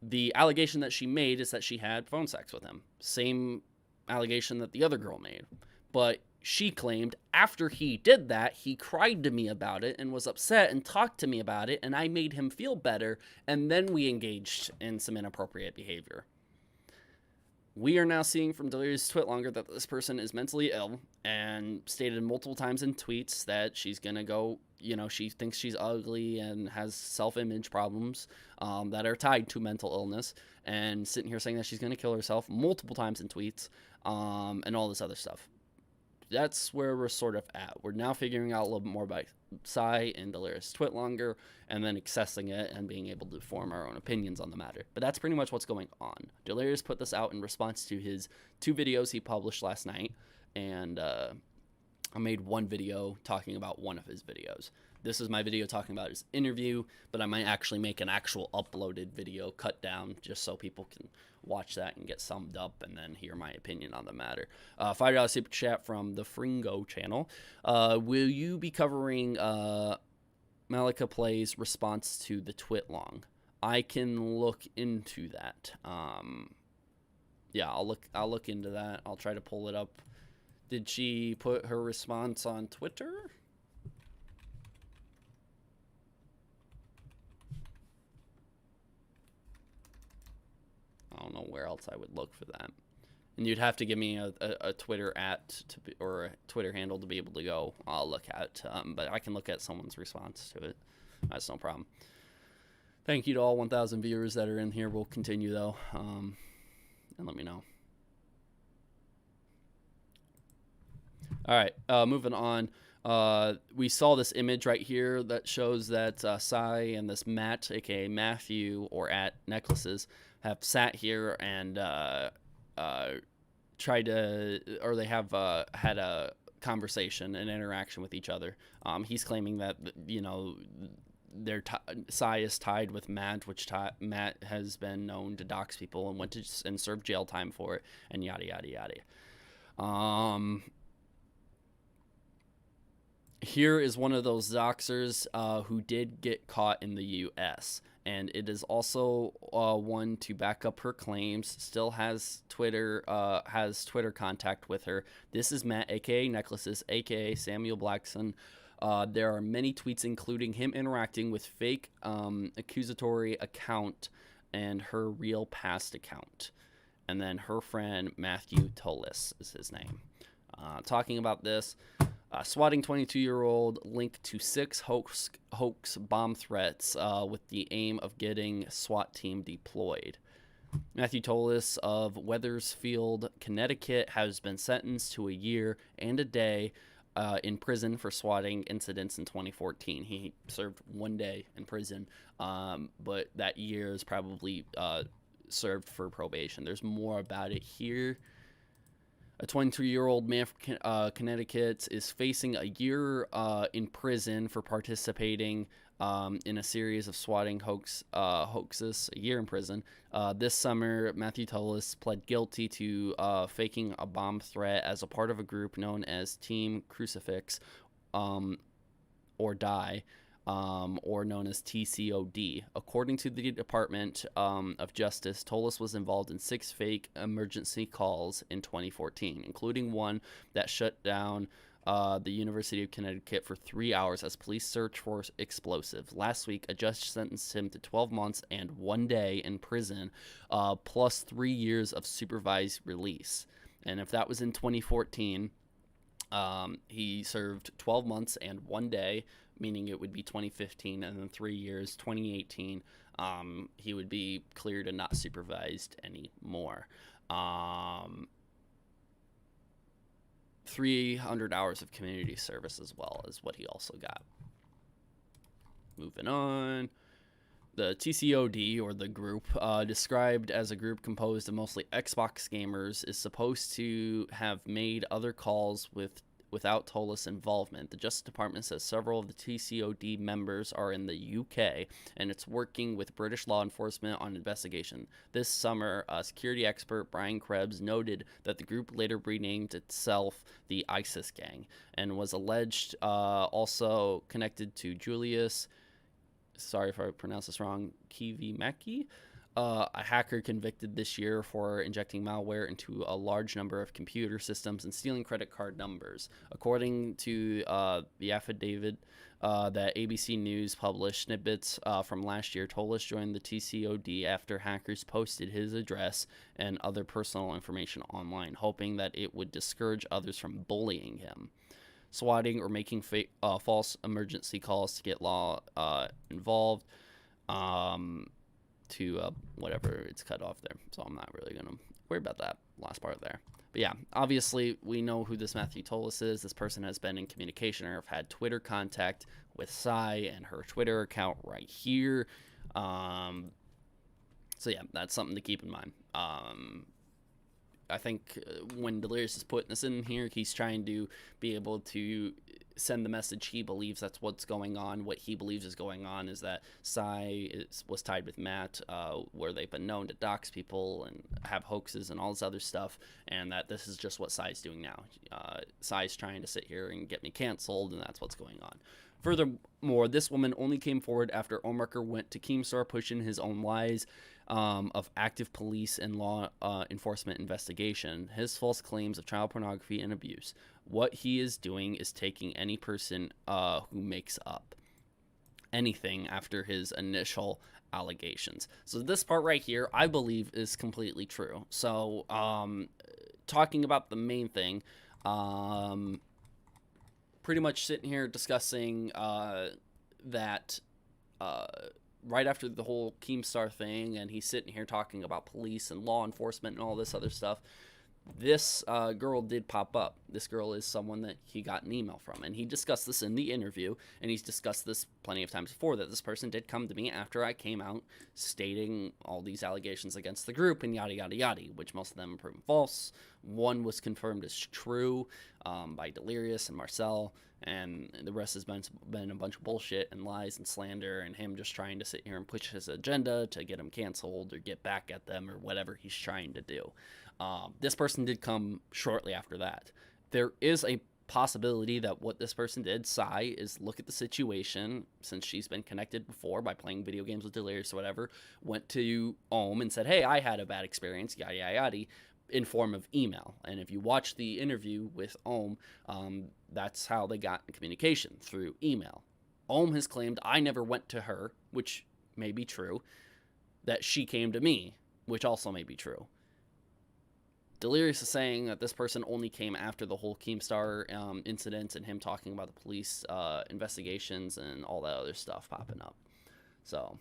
The allegation that she made is that she had phone sex with him. Same allegation that the other girl made. But she claimed after he did that, he cried to me about it and was upset and talked to me about it, and I made him feel better, and then we engaged in some inappropriate behavior. We are now seeing from Delirious Twitlonger that this person is mentally ill and stated multiple times in tweets that she's going to go, she thinks she's ugly and has self-image problems that are tied to mental illness, and sitting here saying that she's going to kill herself multiple times in tweets and all this other stuff. That's where we're sort of at. We're now figuring out a little bit more about Sai and Delirious Twitlonger, and then accessing it and being able to form our own opinions on the matter. But that's pretty much what's going on. Delirious put this out in response to his 2 videos he published last night, and I made one video talking about one of his videos. This is my video talking about his interview, but I might actually make an actual uploaded video cut down just so people can watch that and get summed up and then hear my opinion on the matter. $5 super chat from the Fringo channel. Will you be covering Malika Play's response to the Twitlong? I can look into that. Yeah, I'll look into that. I'll try to pull it up. Did she put her response on Twitter? I don't know where else I would look for that. And you'd have to give me a Twitter or a Twitter handle to be able to go look at. But I can look at someone's response to it. That's no problem. Thank you to all 1,000 viewers that are in here. We'll continue, though. And let me know. All right, moving on. We saw this image right here that shows that Sai and this Matt, aka Matthew, or at Necklaces, have sat here and tried to, or they have had a conversation and interaction with each other. He's claiming that, Sai is tied with Matt, which Matt has been known to dox people and went to and serve jail time for it, and yada yada yada. Here is one of those doxers who did get caught in the U.S., and it is also one to back up her claims. Still has Twitter contact with her. This is Matt, aka Necklaces, aka Samuel Blackson. There are many tweets, including him interacting with fake accusatory account and her real past account. And then her friend Matthew Tolis is his name. Talking about this. Swatting 22-year-old linked to 6 hoax bomb threats with the aim of getting SWAT team deployed. Matthew Tolis of Wethersfield, Connecticut, has been sentenced to a year and a day in prison for swatting incidents in 2014. He served 1 day in prison, but that year is probably served for probation. There's more about it here. A 22-year-old man from Connecticut is facing a year in prison for participating in a series of swatting hoaxes. A year in prison. This summer, Matthew Tullis pled guilty to faking a bomb threat as a part of a group known as Team Crucifix or Die, or known as TCOD. According to the Department of Justice, Tolis was involved in 6 fake emergency calls in 2014, including one that shut down the University of Connecticut for 3 hours as police search for explosives. Last week, a judge sentenced him to 12 months and 1 day in prison, plus 3 years of supervised release. And if that was in 2014, he served 12 months and 1 day, meaning it would be 2015, and then 3 years, 2018, he would be cleared and not supervised anymore. 300 hours of community service as well is what he also got. Moving on. The TCOD, or the group, described as a group composed of mostly Xbox gamers, is supposed to have made other calls without Tolis involvement. The Justice Department says several of the TCOD members are in the UK, and it's working with British law enforcement on investigation. This summer, security expert Brian Krebs noted that the group later renamed itself the ISIS Gang and was alleged also connected to Julius, sorry if I pronounce this wrong, Kivimaki, a hacker convicted this year for injecting malware into a large number of computer systems and stealing credit card numbers. According to the affidavit that ABC News published snippets from last year, Tolis joined the TCOD after hackers posted his address and other personal information online, hoping that it would discourage others from bullying him. Swatting or making false emergency calls to get law involved. To whatever, it's cut off there, so I'm not really gonna worry about that last part there. But yeah, obviously we know who this Matthew Tolis is. This person has been in communication or have had Twitter contact with Sai and her Twitter account right here. So yeah, that's something to keep in mind. I think when Delirious is putting this in here, he's trying to be able to send the message he believes that's what's going on. What he believes is going on is that Sai was tied with Matt, where they've been known to dox people and have hoaxes and all this other stuff, and that this is just what Sai's doing now. Sai's trying to sit here and get me canceled, and that's what's going on. Furthermore, this woman only came forward after Ohmwrecker went to Keemstar pushing his own lies of active police and law enforcement investigation, his false claims of child pornography and abuse. What he is doing is taking any person who makes up anything after his initial allegations. So this part right here, I believe, is completely true. So talking about the main thing, pretty much sitting here discussing that right after the whole Keemstar thing, and he's sitting here talking about police and law enforcement and all this other stuff. This girl did pop up. This girl is someone that he got an email from, and he discussed this in the interview, and he's discussed this plenty of times before, that this person did come to me after I came out stating all these allegations against the group and yada yada yada, which most of them are proven false. One was confirmed as true by Delirious and Marcel, and the rest has been a bunch of bullshit and lies and slander, and him just trying to sit here and push his agenda to get them canceled or get back at them or whatever he's trying to do. This person did come shortly after that. There is a possibility that what this person did, Sai, is look at the situation, since she's been connected before by playing video games with Delirious or whatever, went to Ohm and said, hey, I had a bad experience, yada yada yada, in form of email. And if you watch the interview with Ohm, that's how they got in communication, through email. Ohm has claimed I never went to her, which may be true, that she came to me, which also may be true. Delirious is saying that this person only came after the whole Keemstar incident and him talking about the police investigations and all that other stuff popping up. So,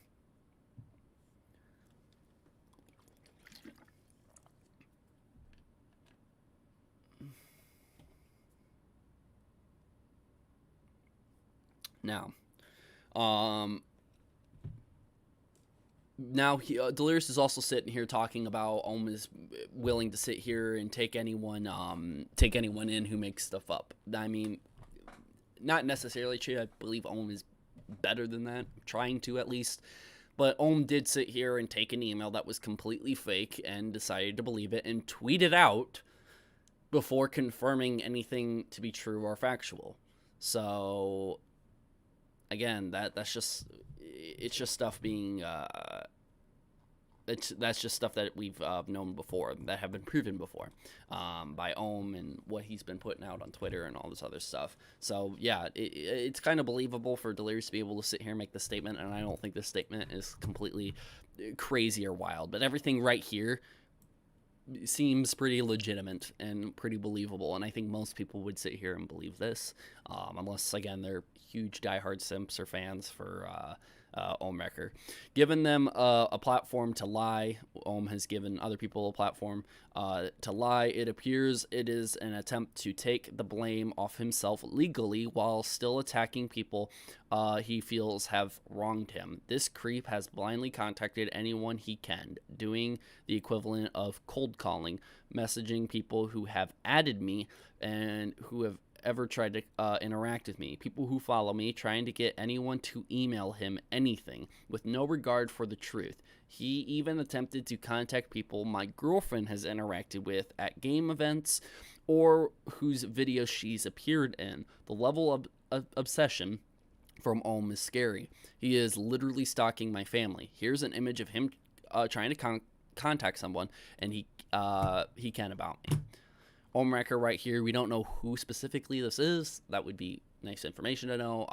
now, Delirious is also sitting here talking about Ohm is willing to sit here and take anyone in who makes stuff up. I mean, not necessarily true. I believe Ohm is better than that, trying to at least. But Ohm did sit here and take an email that was completely fake and decided to believe it and tweet it out before confirming anything to be true or factual. So, again, it's just stuff being that's just stuff that we've known before, that have been proven before by Ohm and what he's been putting out on Twitter and all this other stuff. So yeah, it's kind of believable for Delirious to be able to sit here and make this statement, and I don't think this statement is completely crazy or wild, but everything right here seems pretty legitimate and pretty believable, and I think most people would sit here and believe this, unless, again, they're huge diehard simps or fans for Ohmwrecker. Given them a platform to lie, Ohm has given other people a platform to lie. It appears it is an attempt to take the blame off himself legally while still attacking people he feels have wronged him. This creep has blindly contacted anyone he can, doing the equivalent of cold calling, messaging people who have added me and who have ever tried to interact with me, people who follow me, trying to get anyone to email him anything with no regard for the truth. He even attempted to contact people my girlfriend has interacted with at game events or whose videos she's appeared in. The level of obsession from Ohm is scary. He is literally stalking my family. Here's an image of him trying to contact someone, and he can about me. Ohmwrecker right here. We don't know who specifically this is. That would be nice information to know.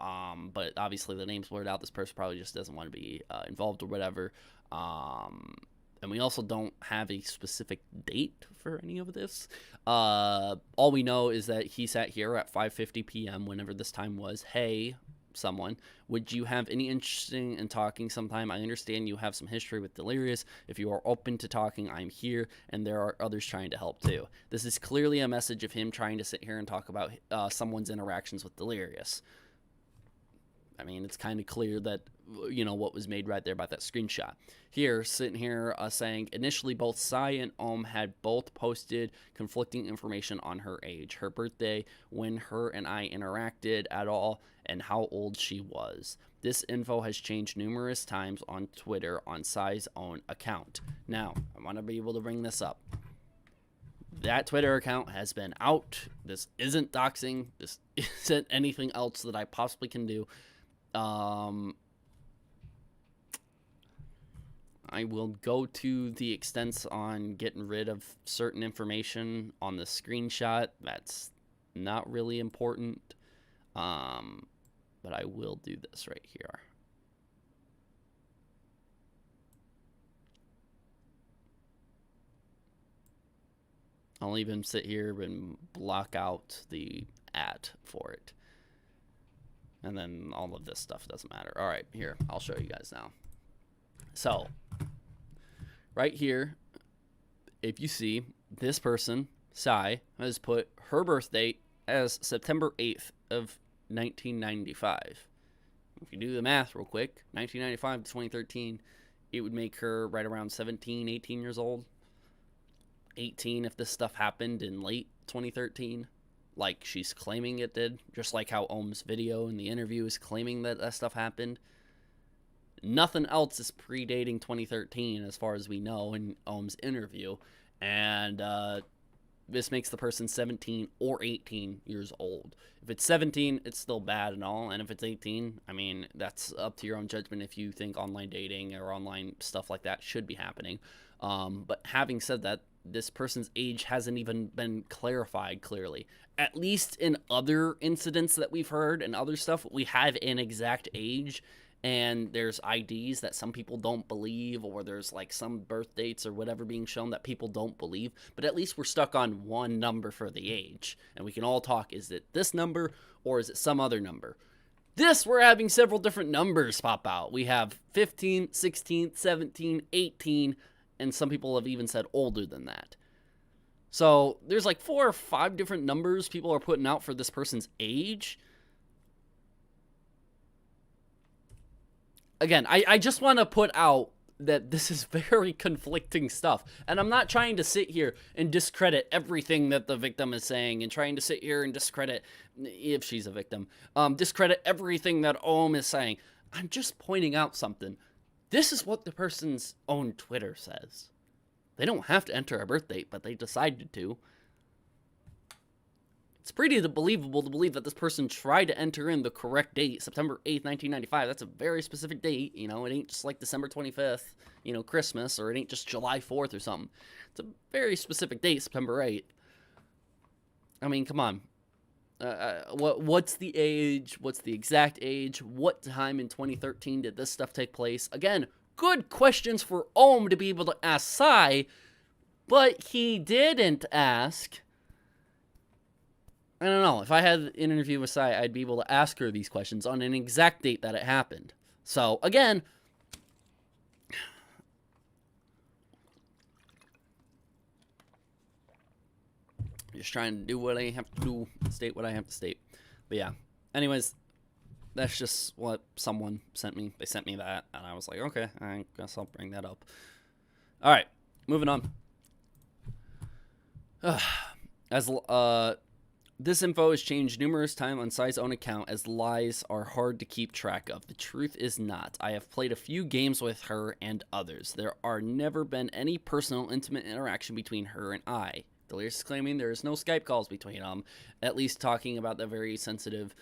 But obviously the name's blurred out. This person probably just doesn't want to be involved or whatever. And we also don't have a specific date for any of this. All we know is that he sat here at 5:50 p.m. whenever this time was. Hey, someone, would you have any interest in talking sometime? I understand you have some history with Delirious. If you are open to talking, I'm here, and there are others trying to help too. This is clearly a message of him trying to sit here and talk about someone's interactions with Delirious. I mean, it's kind of clear that, you know, what was made right there by that screenshot. Here, sitting here saying, initially both Sai and Ohm had both posted conflicting information on her age, her birthday, when her and I interacted at all, and how old she was. This info has changed numerous times on Twitter on Sai's own account. Now, I want to be able to bring this up. That Twitter account has been out. This isn't doxing. This isn't anything else that I possibly can do. I will go to the extents on getting rid of certain information on the screenshot. That's not really important. But I will do this right here. I'll even sit here and block out the ad for it. And then all of this stuff doesn't matter. All right, here, I'll show you guys now. So, right here, if you see, this person Sai has put her birth date as September 8th of 1995. If you do the math real quick, 1995 to 2013, it would make her right around 17, 18 years old. 18 if this stuff happened in late 2013, like she's claiming it did, just like how Ohm's video in the interview is claiming that that stuff happened. Nothing else is predating 2013 as far as we know in Ohm's interview, and this makes the person 17 or 18 years old. If it's 17, it's still bad and all, and if it's 18, I mean, that's up to your own judgment if you think online dating or online stuff like that should be happening. But having said that, this person's age hasn't even been clarified clearly. At least in other incidents that we've heard and other stuff, we have an exact age, and there's IDs that some people don't believe, or there's like some birth dates or whatever being shown that people don't believe, but at least we're stuck on one number for the age, and we can all talk, is it this number or is it some other number? This, we're having several different numbers pop out. We have 15, 16, 17, 18, and some people have even said older than that. So there's like 4 or 5 different numbers people are putting out for this person's age. Again, I just want to put out that this is very conflicting stuff. And I'm not trying to sit here and discredit everything that the victim is saying, and trying to sit here and discredit, if she's a victim, discredit everything that Ohm is saying. I'm just pointing out something. This is what the person's own Twitter says. They don't have to enter a birth date, but they decided to. It's pretty believable to believe that this person tried to enter in the correct date, September 8th, 1995. That's a very specific date. You know, it ain't just like December 25th, you know, Christmas, or it ain't just July 4th or something. It's a very specific date, September 8th. I mean, come on. What's the age? What's the exact age? What time in 2013 did this stuff take place? Again, good questions for Ohm to be able to ask Sai, but he didn't ask. I don't know. If I had an interview with Sai, I'd be able to ask her these questions on an exact date that it happened. So, again, just trying to do what I have to do, state what I have to state. But yeah, anyways, that's just what someone sent me. They sent me that, and I was like, okay, I guess I'll bring that up. All right, moving on. This info has changed numerous times on Sai's own account, as lies are hard to keep track of. The truth is not. I have played a few games with her and others. There are never been any personal, intimate interaction between her and I. Delirious is claiming there is no Skype calls between them, at least talking about the very sensitive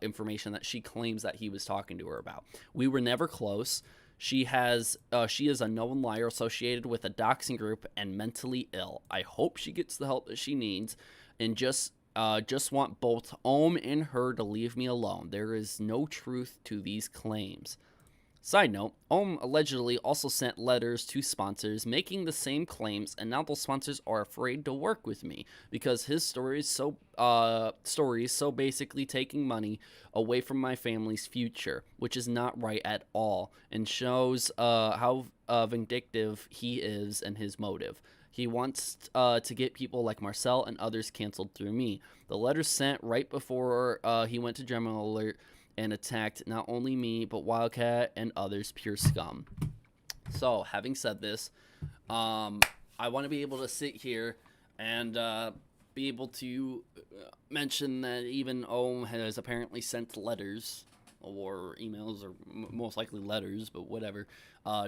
information that she claims that he was talking to her about. We were never close. She is a known liar associated with a doxing group and mentally ill. I hope she gets the help that she needs, and just want both Ohm and her to leave me alone. There is no truth to these claims. Side note, Ohm allegedly also sent letters to sponsors making the same claims, and now those sponsors are afraid to work with me because his stories so basically taking money away from my family's future, which is not right at all, and shows how vindictive he is and his motive. He wants to get people like Marcel and others canceled through me. The letters sent right before he went to General Alert and attacked not only me, but Wildcat and others, pure scum. So, having said this, I want to be able to sit here and be able to mention that even Ohm has apparently sent letters, or emails, or most likely letters, but whatever,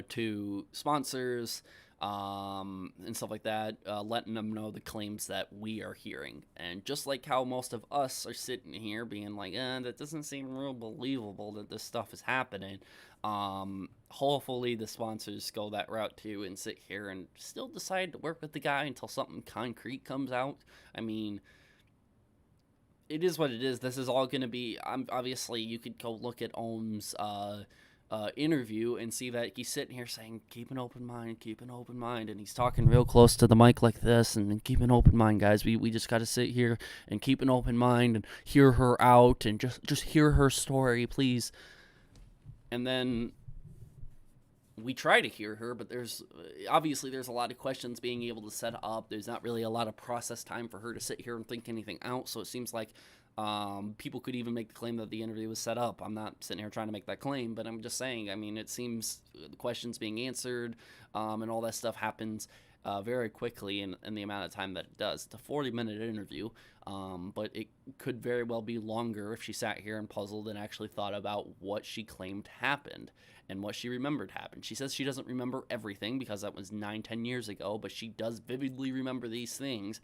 to sponsors, and stuff like that, letting them know the claims that we are hearing. And just like how most of us are sitting here being like, that doesn't seem real believable that this stuff is happening, hopefully the sponsors go that route too and sit here and still decide to work with the guy until something concrete comes out. I mean, it is what it is. This is all going to be, obviously you could go look at Ohm's interview and see that he's sitting here saying, keep an open mind, and he's talking real close to the mic like this, and keep an open mind, guys. We just got to sit here and keep an open mind and hear her out and just hear her story, please. And then we try to hear her, but there's obviously there's a lot of questions being able to set up. There's not really a lot of process time for her to sit here and think anything out. So it seems like people could even make the claim that the interview was set up. I'm not sitting here trying to make that claim, but I'm just saying, I mean, it seems the questions being answered and all that stuff happens very quickly in the amount of time that it does. It's a 40-minute interview, but it could very well be longer if she sat here and puzzled and actually thought about what she claimed happened and what she remembered happened. She says she doesn't remember everything because that was 9-10 years ago, but she does vividly remember these things.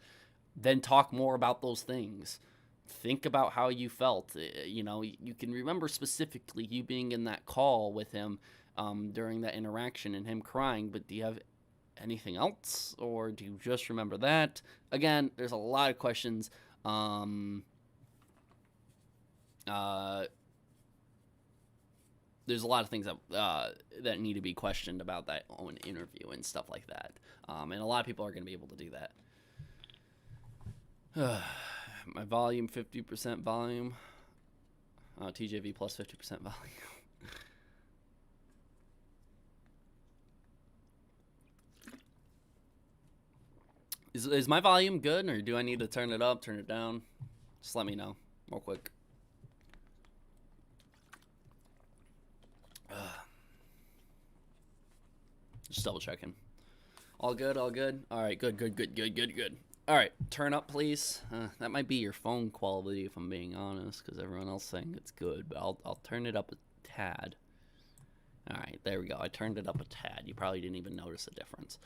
Then talk more about those things. Think about how you felt. You know, you can remember specifically you being in that call with him during that interaction and him crying, but do you have anything else, or do you just remember that? Again, there's a lot of questions. There's a lot of things that need to be questioned about that own interview and stuff like that. And a lot of people are going to be able to do that. My volume, 50% volume. TJV plus 50% volume. Is my volume good, or do I need to turn it up, turn it down? Just let me know real quick. Just double checking. All good, all good. All right, good. All right, turn up, please. That might be your phone quality, if I'm being honest, because everyone else saying it's good, but I'll turn it up a tad. All right, there we go. I turned it up a tad. You probably didn't even notice the difference.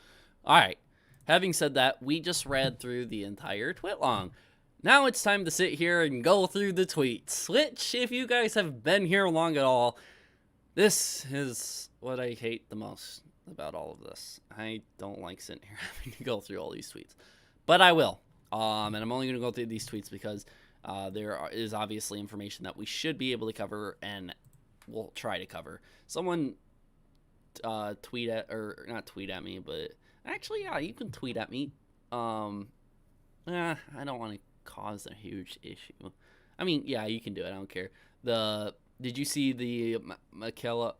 All right. Having said that, we just read through the entire tweet long. Now it's time to sit here and go through the tweets, which, if you guys have been here long at all, this is what I hate the most about all of this. I don't like sitting here having to go through all these tweets, but I will. And I'm only going to go through these tweets because there is obviously information that we should be able to cover, and we'll try to cover. Someone not tweet at me, but actually, yeah, you can tweet at me. I don't want to cause a huge issue. I mean, yeah, you can do it. I don't care. Did you see the Malika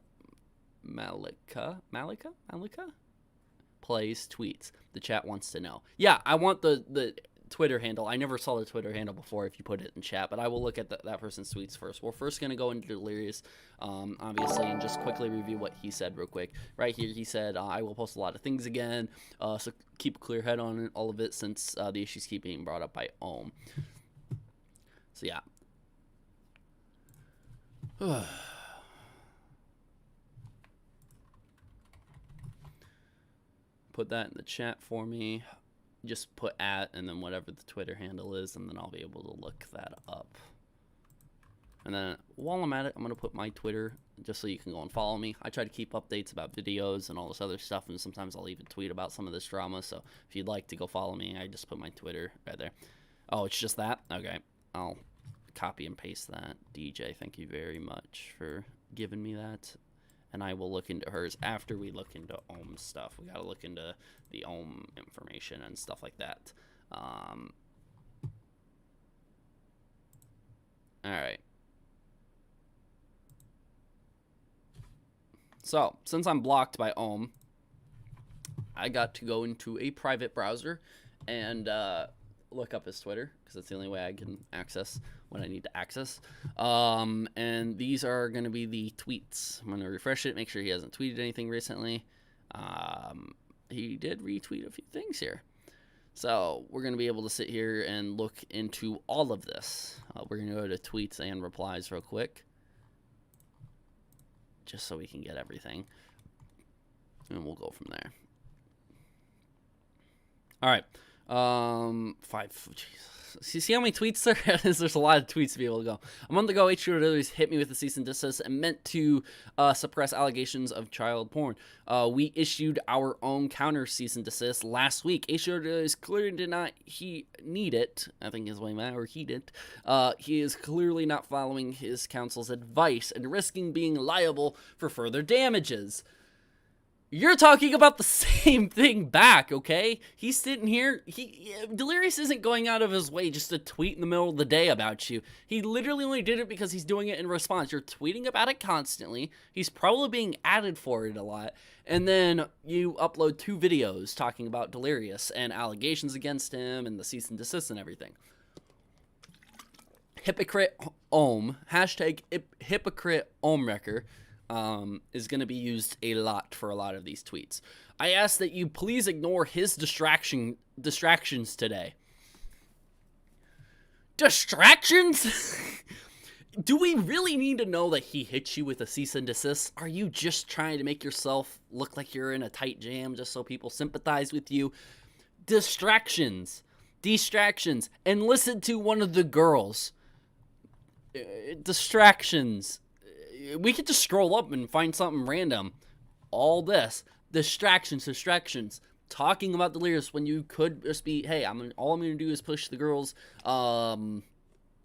plays tweets? The chat wants to know. Yeah, I want the Twitter handle. I never saw the Twitter handle before if you put it in chat, but I will look at that person's tweets first. We're first going to go into Delirious, obviously, and just quickly review what he said real quick. Right here, he said, I will post a lot of things again, so keep a clear head on all of it since the issues keep being brought up by Ohm. So, yeah. Put that in the chat for me. Just put at and then whatever the Twitter handle is, and then I'll be able to look that up. And then while I'm at it, I'm going to put my Twitter just so you can go and follow me. I try to keep updates about videos and all this other stuff, and sometimes I'll even tweet about some of this drama. So if you'd like to go follow me, I just put my Twitter right there. Oh, it's just that? Okay. I'll copy and paste that. DJ, thank you very much for giving me that. And I will look into hers after we look into Ohm stuff. We got to look into the Ohm information and stuff like that. All right. So, since I'm blocked by Ohm, I got to go into a private browser and look up his Twitter, because that's the only way I can access what I need to access. And these are going to be the tweets. I'm going to refresh it, make sure he hasn't tweeted anything recently. He did retweet a few things here. So we're going to be able to sit here and look into all of this. We're going to go to tweets and replies real quick, just so we can get everything. And we'll go from there. All right. Jesus. See how many tweets there is? There's a lot of tweets to be able to go. A month ago, H2O hit me with a cease and desist and meant to suppress allegations of child porn. We issued our own counter cease and desist last week. H2O clearly did not need it. I think his way out, or he didn't. He is clearly not following his counsel's advice and risking being liable for further damages. You're talking about the same thing back, okay? He's sitting here. Delirious isn't going out of his way just to tweet in the middle of the day about you. He literally only did it because he's doing it in response. You're tweeting about it constantly. He's probably being added for it a lot. And then you upload 2 videos talking about Delirious and allegations against him and the cease and desist and everything. Hypocrite Ohm, hashtag hypocrite Ohmwrecker, is going to be used a lot for a lot of these tweets. I ask that you please ignore his distractions today. Distractions? Do we really need to know that he hit you with a cease and desist? Are you just trying to make yourself look like you're in a tight jam just so people sympathize with you? Distractions. And listen to one of the girls. Distractions. We could just scroll up and find something random. All this. Distractions. Talking about Delirious when you could just be, hey, all I'm going to do is push the girl's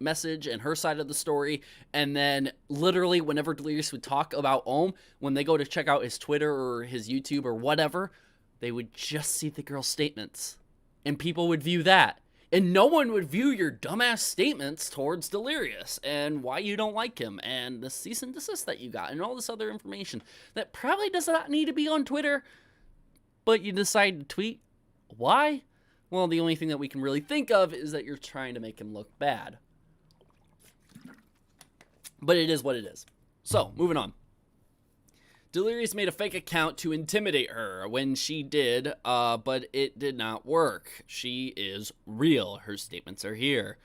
message and her side of the story. And then literally whenever Delirious would talk about Ohm, when they go to check out his Twitter or his YouTube or whatever, they would just see the girl's statements. And people would view that. And no one would view your dumbass statements towards Delirious and why you don't like him and the cease and desist that you got and all this other information that probably does not need to be on Twitter, but you decide to tweet. Why? Well, the only thing that we can really think of is that you're trying to make him look bad. But it is what it is. So, moving on. Delirious made a fake account to intimidate her when she did, but it did not work. She is real. Her statements are here.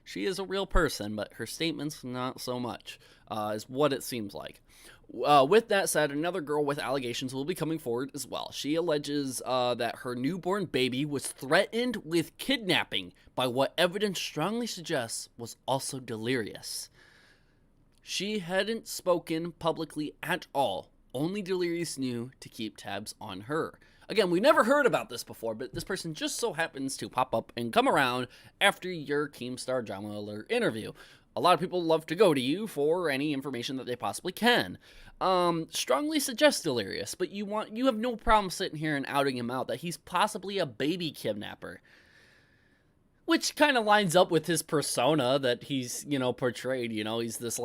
She is a real person, but her statements not so much, is what it seems like. With that said, another girl with allegations will be coming forward as well. She alleges that her newborn baby was threatened with kidnapping by what evidence strongly suggests was also Delirious. She hadn't spoken publicly at all. Only Delirious knew to keep tabs on her. Again, we never heard about this before, but this person just so happens to pop up and come around after your Keemstar Drama Alert interview. A lot of people love to go to you for any information that they possibly can. Strongly suggest Delirious, but you have no problem sitting here and outing him out that he's possibly a baby kidnapper. Which kind of lines up with his persona that he's, portrayed. He's this,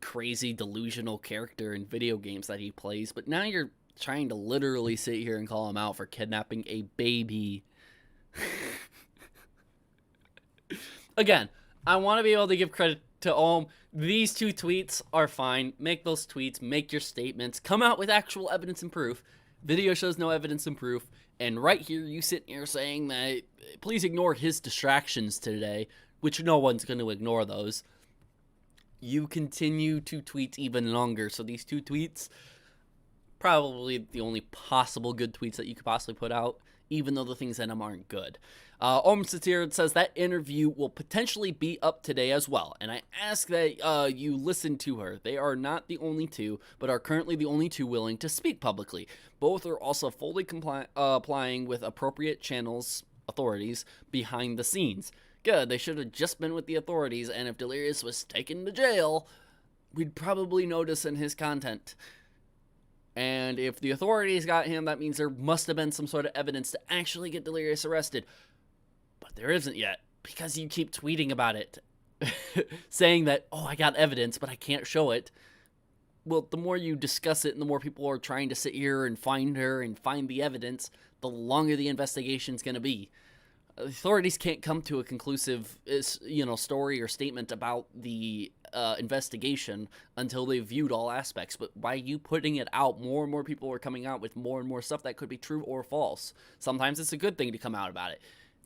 crazy delusional character in video games that he plays. But now you're trying to literally sit here and call him out for kidnapping a baby. Again, I want to be able to give credit to Ohm. These 2 tweets are fine. Make those tweets. Make your statements. Come out with actual evidence and proof. Video shows no evidence and proof. And right here, you sit here saying that please ignore his distractions today, which no one's going to ignore those. You continue to tweet even longer. So these 2 tweets, probably the only possible good tweets that you could possibly put out, even though the things in them aren't good. Ohm Satir says that interview will potentially be up today as well. And I ask that you listen to her. They are not the only 2, but are currently the only 2 willing to speak publicly. Both are also fully applying with appropriate channels, authorities, behind the scenes. Good, they should have just been with the authorities, and if Delirious was taken to jail, we'd probably notice in his content. And if the authorities got him, that means there must have been some sort of evidence to actually get Delirious arrested. But there isn't yet, because you keep tweeting about it. Saying that, oh, I got evidence, but I can't show it. Well, the more you discuss it and the more people are trying to sit here and find her and find the evidence, the longer the investigation's going to be. Authorities can't come to a conclusive, story or statement about the investigation until they've viewed all aspects. But by you putting it out, more and more people are coming out with more and more stuff that could be true or false. Sometimes it's a good thing to come out about it.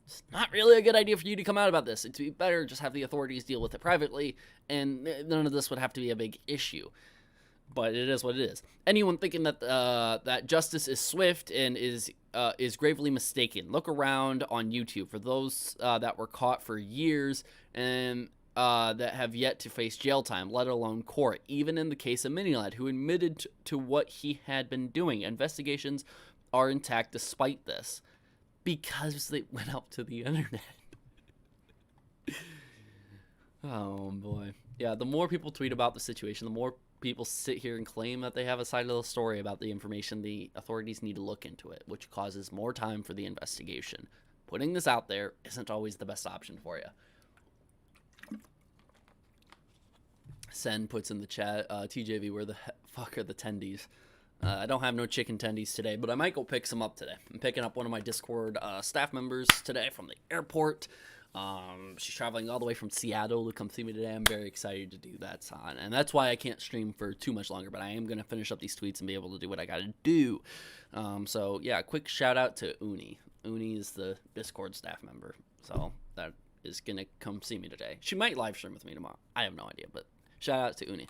It's not really a good idea for you to come out about this. It'd be better just have the authorities deal with it privately, and none of this would have to be a big issue. But it is what it is. Anyone thinking that that justice is swift and is gravely mistaken. Look around on YouTube for those that were caught for years and that have yet to face jail time, let alone court. Even in the case of Minilad, who admitted to what he had been doing. Investigations are intact despite this. Because they went out to the internet. Oh, boy. Yeah, the more people tweet about the situation, the more people sit here and claim that they have a side of the story about the information. The authorities need to look into it, which causes more time for the investigation. Putting this out there isn't always the best option for you. Sen puts in the chat, TJV, where the fuck are the tendies? I don't have no chicken tendies today, but I might go pick some up today. I'm picking up one of my Discord staff members today from the airport. She's traveling all the way from Seattle to come see me today. I'm very excited to do that, and that's why I can't stream for too much longer, but I am going to finish up these tweets and be able to do what I got to do. So, yeah, quick shout out to Uni. Uni is the Discord staff member, so that is going to come see me today. She might live stream with me tomorrow. I have no idea, but shout out to Uni.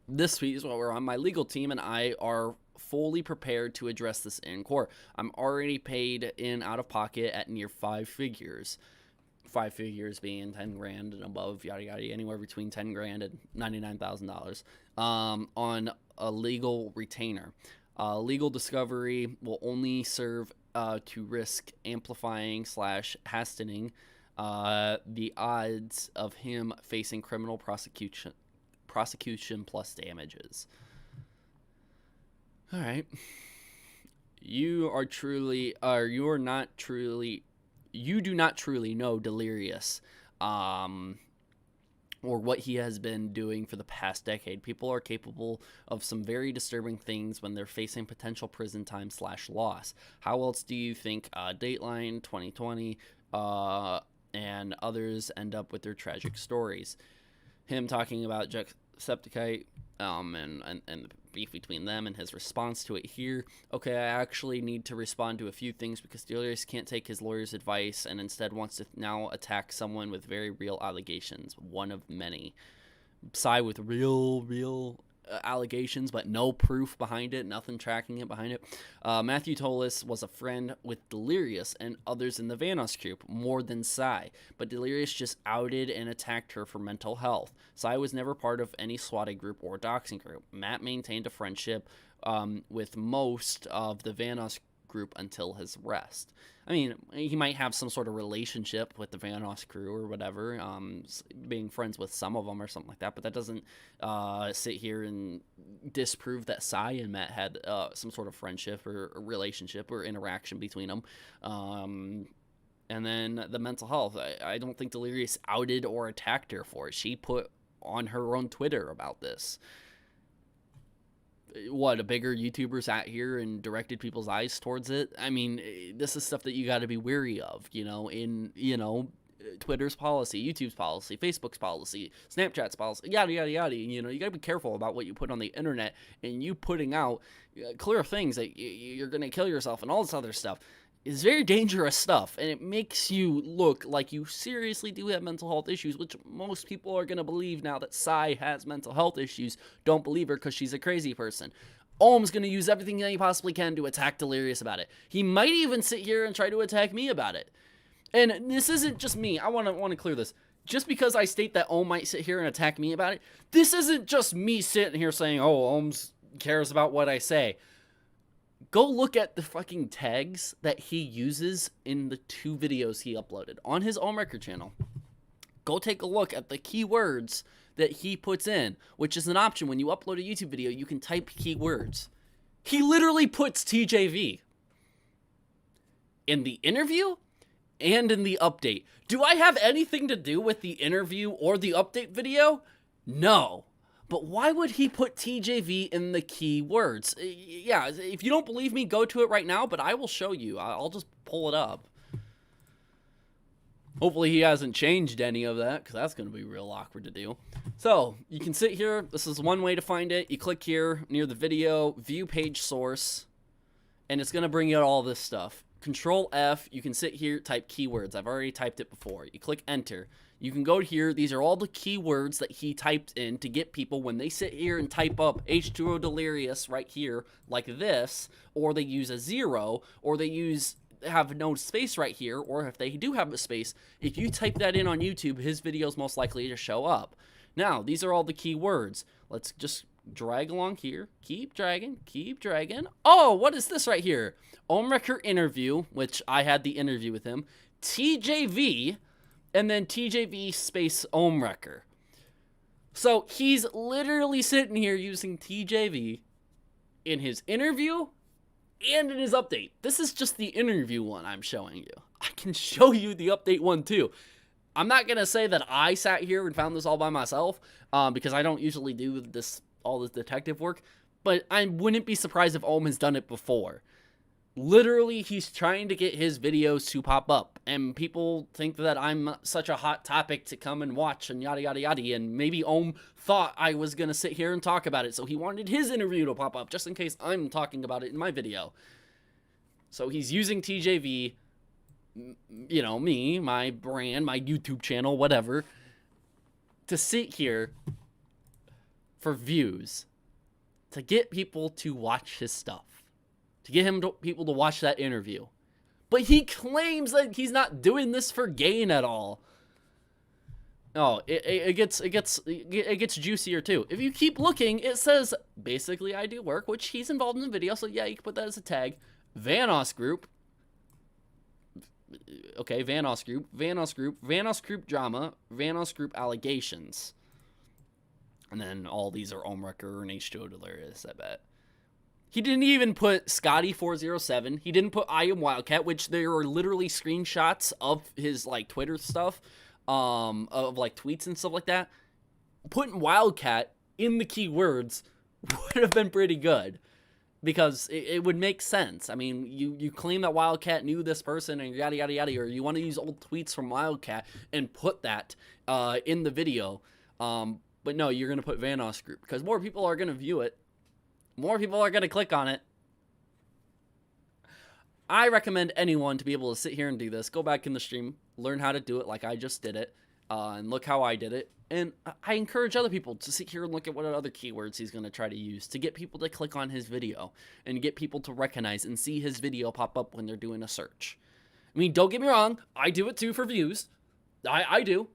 This week is what we're on. My legal team and I are fully prepared to address this in court. I'm already paid in out of pocket at near 5 figures. 5 figures being 10 grand and above, yada yada, anywhere between 10 grand and $99,000 on a legal retainer. Legal discovery will only serve to risk amplifying / hastening the odds of him facing criminal prosecution plus damages. All right. You do not truly know Delirious, or what he has been doing for the past decade. People are capable of some very disturbing things when they're facing potential prison time / loss. How else do you think Dateline, 2020, and others end up with their tragic stories? Him talking about Jacksepticeye and the beef between them and his response to it here. Okay, I actually need to respond to a few things because Delirious can't take his lawyer's advice and instead wants to now attack someone with very real allegations, one of many. Side with real allegations, but no proof behind it, nothing tracking it behind it. Matthew Tolis was a friend with Delirious and others in the Vanoss group, more than Sai, but Delirious just outed and attacked her for mental health. Sai was never part of any swatting group or doxing group. Matt maintained a friendship with most of the Vanoss group until his arrest. I mean, he might have some sort of relationship with the Vanoss crew or whatever, being friends with some of them or something like that, but that doesn't sit here and disprove that Sai and Matt had some sort of friendship or relationship or interaction between them. And then the mental health, I don't think Delirious outed or attacked her for it. She put on her own Twitter about this. What, a bigger YouTuber sat here and directed people's eyes towards it? I mean, this is stuff that you got to be wary of, in Twitter's policy, YouTube's policy, Facebook's policy, Snapchat's policy, yada, yada, yada. You got to be careful about what you put on the internet, and you putting out clear things that you're going to kill yourself and all this other stuff is very dangerous stuff, and it makes you look like you seriously do have mental health issues, which most people are going to believe now that Sai has mental health issues. Don't believe her because she's a crazy person. Ohm's going to use everything that he possibly can to attack Delirious about it. He might even sit here and try to attack me about it. And this isn't just me. I want to clear this. Just because I state that Ohm might sit here and attack me about it, this isn't just me sitting here saying, oh, Ohm's cares about what I say. Go look at the fucking tags that he uses in the 2 videos he uploaded on his Ohmwrecker channel. Go take a look at the keywords that he puts in, which is an option. When you upload a YouTube video, you can type keywords. He literally puts TJV in the interview and in the update. Do I have anything to do with the interview or the update video? No. But why would he put TJV in the keywords? Yeah, if you don't believe me, go to it right now, but I will show you. I'll just pull it up. Hopefully he hasn't changed any of that, because that's going to be real awkward to do. So, you can sit here. This is one way to find it. You click here near the video, view page source, and it's going to bring you out all this stuff. Control F, you can sit here, type keywords. I've already typed it before. You click enter. You can go here. These are all the keywords that he typed in to get people when they sit here and type up H2O Delirious right here like this, or they use a 0, or they have no space right here, or if they do have a space, if you type that in on YouTube, his video is most likely to show up. Now, these are all the keywords. Let's just drag along here. Keep dragging. Keep dragging. Oh, what is this right here? Ohmwrecker interview, which I had the interview with him. TJV, and then TJV space Ohmwrecker. So he's literally sitting here using TJV in his interview and in his update. This is just the interview one I'm showing you. I can show you the update one too. I'm not going to say that I sat here and found this all by myself, because I don't usually do all this detective work, but I wouldn't be surprised if Ohm has done it before. Literally, he's trying to get his videos to pop up, and people think that I'm such a hot topic to come and watch and yada yada yada, and maybe Ohm thought I was going to sit here and talk about it, so he wanted his interview to pop up just in case I'm talking about it in my video. So he's using TJV, you know, me, my brand, my YouTube channel, whatever, to sit here for views, to get people to watch his stuff, to get people to watch that interview. But he claims that he's not doing this for gain at all. Oh, it gets juicier too. If you keep looking, it says basically I do work, which he's involved in the video, so yeah, you can put that as a tag. Vanoss group. Okay, Vanoss group, Vanoss group drama, Vanoss group allegations. And then all these are Ohmwrecker and H2O Delirious, I bet. He didn't even put Scotty407. He didn't put I am Wildcat, which there are literally screenshots of his like Twitter stuff, of like tweets and stuff like that. Putting Wildcat in the keywords would have been pretty good, because it would make sense. I mean, you claim that Wildcat knew this person and yada yada yada, or you want to use old tweets from Wildcat and put that in the video. But no, you're gonna put Vanoss group because more people are gonna view it. More people are going to click on it. I recommend anyone to be able to sit here and do this. Go back in the stream, learn how to do it like I just did it, and look how I did it. And I encourage other people to sit here and look at what other keywords he's going to try to use to get people to click on his video and get people to recognize and see his video pop up when they're doing a search. I mean, don't get me wrong. I do it too for views. I do.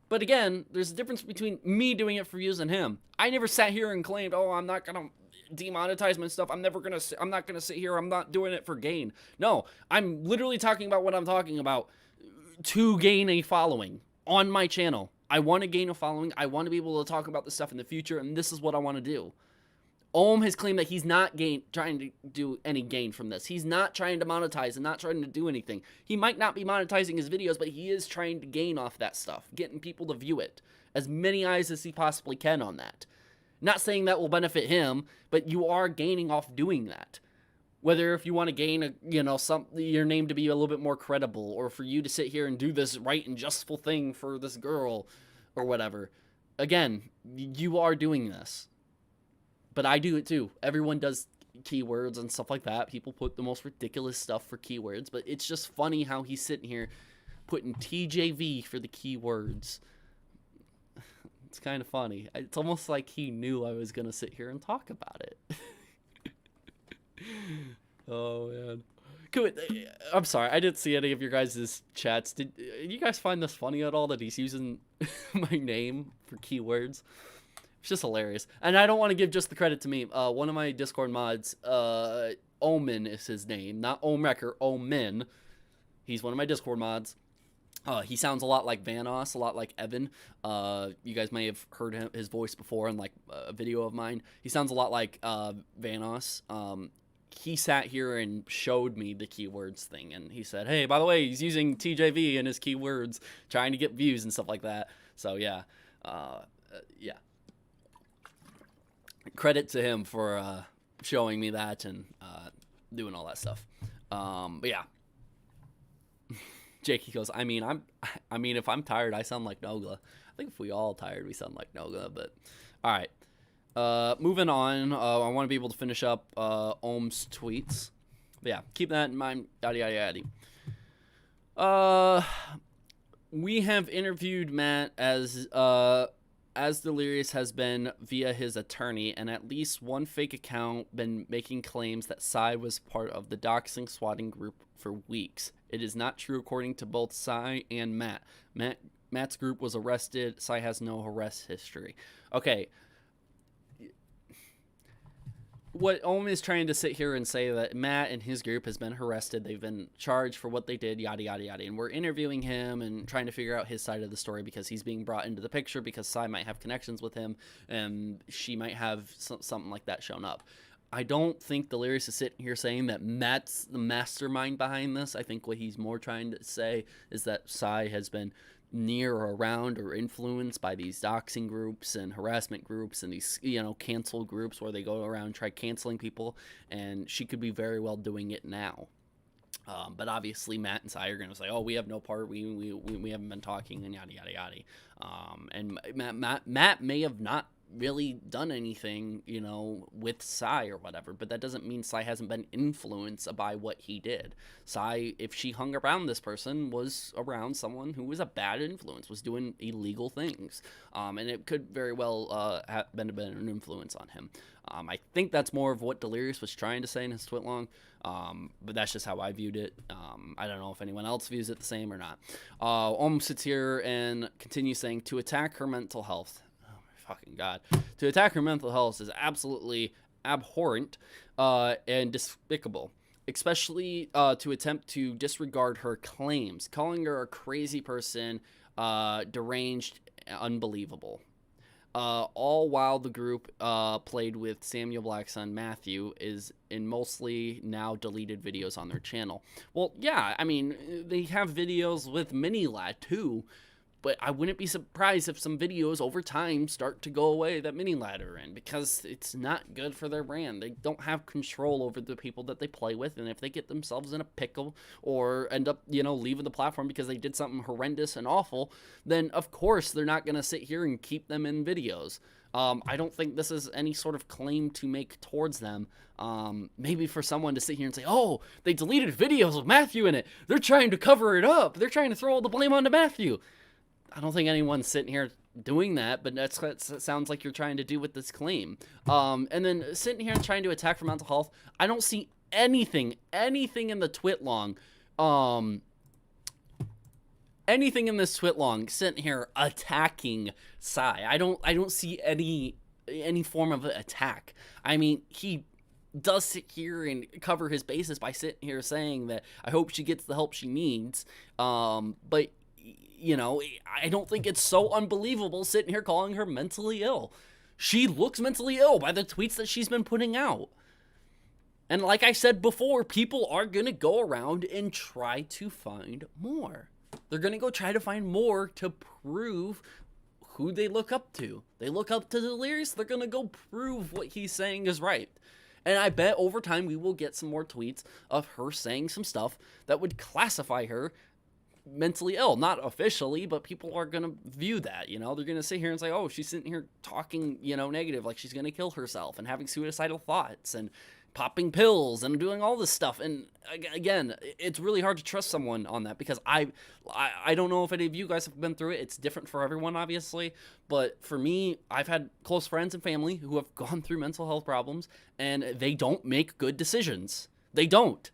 But again, there's a difference between me doing it for views and him. I never sat here and claimed, oh, I'm not going to demonetize my stuff. I'm not going to sit here. I'm not doing it for gain. No, I'm literally talking about what I'm talking about to gain a following on my channel. I want to gain a following. I want to be able to talk about this stuff in the future, and this is what I want to do. Ohm has claimed that he's not trying to do any gain from this. He's not trying to monetize and not trying to do anything. He might not be monetizing his videos, but he is trying to gain off that stuff, getting people to view it. As many eyes as he possibly can on that. Not saying that will benefit him, but you are gaining off doing that. Whether if you want to gain your name to be a little bit more credible, or for you to sit here and do this right and justful thing for this girl, or whatever. Again, you are doing this. But I do it too. Everyone does keywords and stuff like that. People put the most ridiculous stuff for keywords, but it's just funny how he's sitting here putting TJV for the keywords. It's kind of funny. It's almost like he knew I was going to sit here and talk about it. Oh, man. I'm sorry. I didn't see any of your guys' chats. Did you guys find this funny at all that he's using my name for keywords? It's just hilarious. And I don't want to give just the credit to me. One of my Discord mods, Omen is his name. Not Ohmwrecker, Omen. He's one of my Discord mods. He sounds a lot like Vanoss, a lot like Evan. You guys may have heard his voice before in like a video of mine. He sounds a lot like Vanoss. He sat here and showed me the keywords thing, and he said, hey, by the way, he's using TJV in his keywords, trying to get views and stuff like that. So yeah, yeah. Credit to him for showing me that and doing all that stuff. But yeah. Jakey goes, I mean, if I'm tired, I sound like Noga. I think if we all tired, we sound like Noga, but all right. Moving on, I want to be able to finish up Ohm's tweets. But yeah, keep that in mind, yada, yada, yada. We have interviewed Matt as Delirious has been via his attorney, and at least one fake account been making claims that Psy was part of the doxing swatting group for weeks. It is not true according to both Psy and Matt. Matt's group was arrested. Psy has no arrest history. Okay. what Ohm is trying to sit here and say that Matt and his group has been arrested. They've been charged for what they did, yada, yada, yada. And we're interviewing him and trying to figure out his side of the story because he's being brought into the picture because Sai might have connections with him and she might have something like that shown up. I don't think Delirious is sitting here saying that Matt's the mastermind behind this. I think what he's more trying to say is that Sai has been near or around or influenced by these doxing groups and harassment groups and these, cancel groups where they go around and try canceling people, and she could be very well doing it now. But obviously Matt and Sai are going to say, oh, we have no part, we haven't been talking, and yada, yada, yada. And Matt may have not really done anything, with Sai or whatever, but that doesn't mean Sai hasn't been influenced by what he did. Sai, if she hung around this person, was around someone who was a bad influence, was doing illegal things, and it could very well have been an influence on him. I think that's more of what Delirious was trying to say in his tweet-long, but that's just how I viewed it. I don't know if anyone else views it the same or not. Om sits here and continues saying, to attack her mental health. Fucking God. To attack her mental health is absolutely abhorrent and despicable, especially to attempt to disregard her claims, calling her a crazy person, deranged, unbelievable. All while the group played with Samuel Black's son Matthew is in mostly now deleted videos on their channel. Well, yeah, I mean, they have videos with Mini Lad too, but I wouldn't be surprised if some videos over time start to go away that Mini Lad are in, because it's not good for their brand. They don't have control over the people that they play with, and if they get themselves in a pickle or end up, leaving the platform because they did something horrendous and awful, then of course they're not going to sit here and keep them in videos. I don't think this is any sort of claim to make towards them. Maybe for someone to sit here and say, oh, they deleted videos with Matthew in it, they're trying to cover it up, they're trying to throw all the blame onto Matthew. I don't think anyone's sitting here doing that, but that's what it sounds like you're trying to do with this claim. And then sitting here and trying to attack for mental health, I don't see anything in the tweet-long, anything in this tweet-long sitting here attacking Sai. I don't see any form of attack. I mean, he does sit here and cover his bases by sitting here saying that I hope she gets the help she needs, but I don't think it's so unbelievable sitting here calling her mentally ill. She looks mentally ill by the tweets that she's been putting out. And like I said before, people are going to go around and try to find more. They're going to go try to find more to prove who they look up to. They look up to Delirious, they're going to go prove what he's saying is right. And I bet over time we will get some more tweets of her saying some stuff that would classify her mentally ill. Not officially, but people are going to view that, they're going to sit here and say, oh, she's sitting here talking, negative, like she's going to kill herself and having suicidal thoughts and popping pills and doing all this stuff. And again, it's really hard to trust someone on that, because I don't know if any of you guys have been through it. It's different for everyone, obviously, but for me, I've had close friends and family who have gone through mental health problems, and they don't make good decisions. They don't.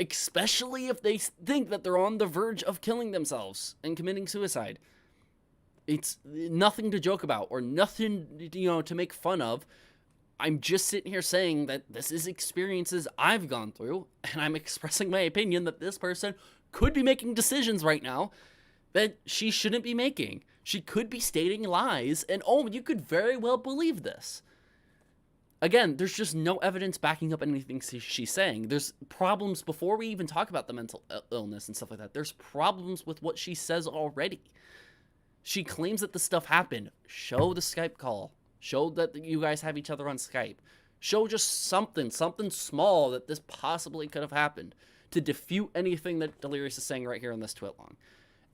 Especially if they think that they're on the verge of killing themselves and committing suicide. It's nothing to joke about or nothing, to make fun of. I'm just sitting here saying that this is experiences I've gone through, and I'm expressing my opinion that this person could be making decisions right now that she shouldn't be making. She could be stating lies, and you could very well believe this. Again, there's just no evidence backing up anything she's saying. There's problems before we even talk about the mental illness and stuff like that. There's problems with what she says already. She claims that this stuff happened. Show the Skype call. Show that you guys have each other on Skype. Show just something small that this possibly could have happened to defute anything that Delirious is saying right here on this tweet-long.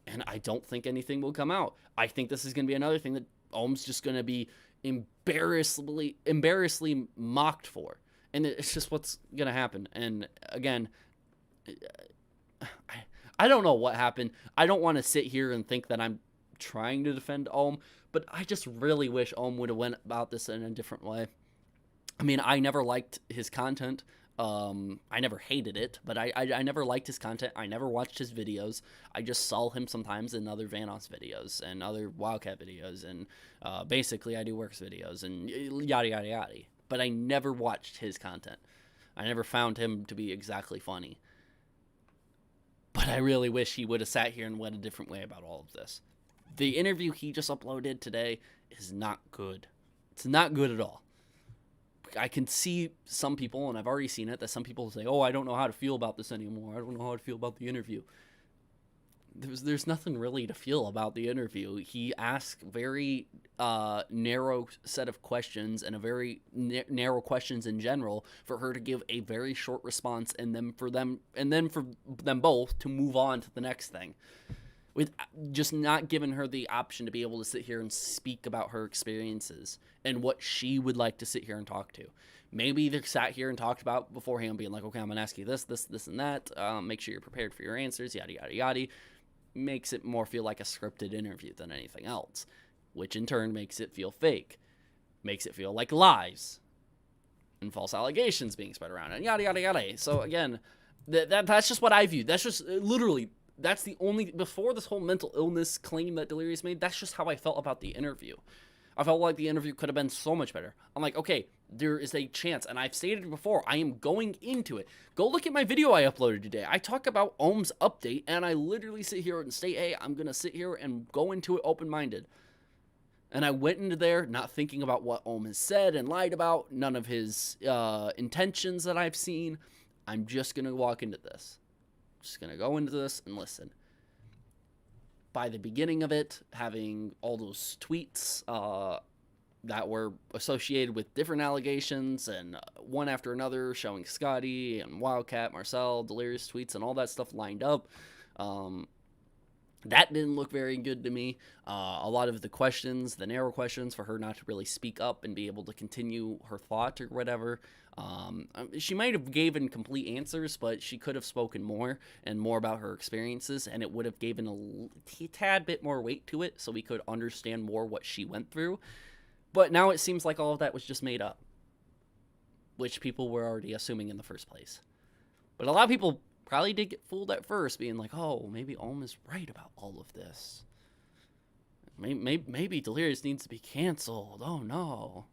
And I don't think anything will come out. I think this is going to be another thing that Ohm's just going to be embarrassingly mocked for, and it's just what's gonna happen. And again, I don't know what happened. I don't want to sit here and think that I'm trying to defend Ohm, but I just really wish Ohm would have went about this in a different way. I mean, I never liked his content. I never hated it, but I never liked his content. I never watched his videos. I just saw him sometimes in other Vanoss videos and other Wildcat videos, and basically I do Works videos and yada yada yada. but I never watched his content. I never found him to be exactly funny. But I really wish he would have sat here and went a different way about all of this. The interview he just uploaded today is not good. It's not good at all. I can see some people, and I've already seen it, that some people say, oh, I don't know how to feel about this anymore. I don't know how to feel about the interview. There's nothing really to feel about the interview. He asked very narrow set of questions, and a very narrow questions in general, for her to give a very short response, and then for them both to move on to the next thing, with just not giving her the option to be able to sit here and speak about her experiences and what she would like to sit here and talk to. Maybe they sat here and talked about beforehand, being like, okay, I'm gonna ask you this, and that. Make sure you're prepared for your answers, yada yada yada. Makes it more feel like a scripted interview than anything else, which in turn makes it feel fake, makes it feel like lies and false allegations being spread around, and yada yada yada. So again, that's just what I view. That's just literally, that's the only, before this whole mental illness claim that Delirious made, that's just how I felt about the interview. I felt like the interview could have been so much better. I'm like, okay, there is a chance, and I've stated it before, I am going into it. Go look at my video I uploaded today. I talk about Ohm's update, and I literally sit here and say, hey, I'm going to sit here and go into it open-minded. And I went into there not thinking about what Ohm has said and lied about, none of his intentions that I've seen. I'm just going to walk into this. Just going to go into this and listen. By the beginning of it, having all those tweets that were associated with different allegations, and one after another, showing Scotty and Wildcat, Marcel, Delirious tweets, and all that stuff lined up, that didn't look very good to me. A lot of the questions, the narrow questions, for her not to really speak up and be able to continue her thought or whatever. She might have given complete answers, but she could have spoken more and more about her experiences, and it would have given a tad bit more weight to it, so we could understand more what she went through. But now it seems like all of that was just made up, which people were already assuming in the first place. But a lot of people probably did get fooled at first, being like, oh, maybe Ohm is right about all of this. Maybe Delirious needs to be canceled. Oh, no.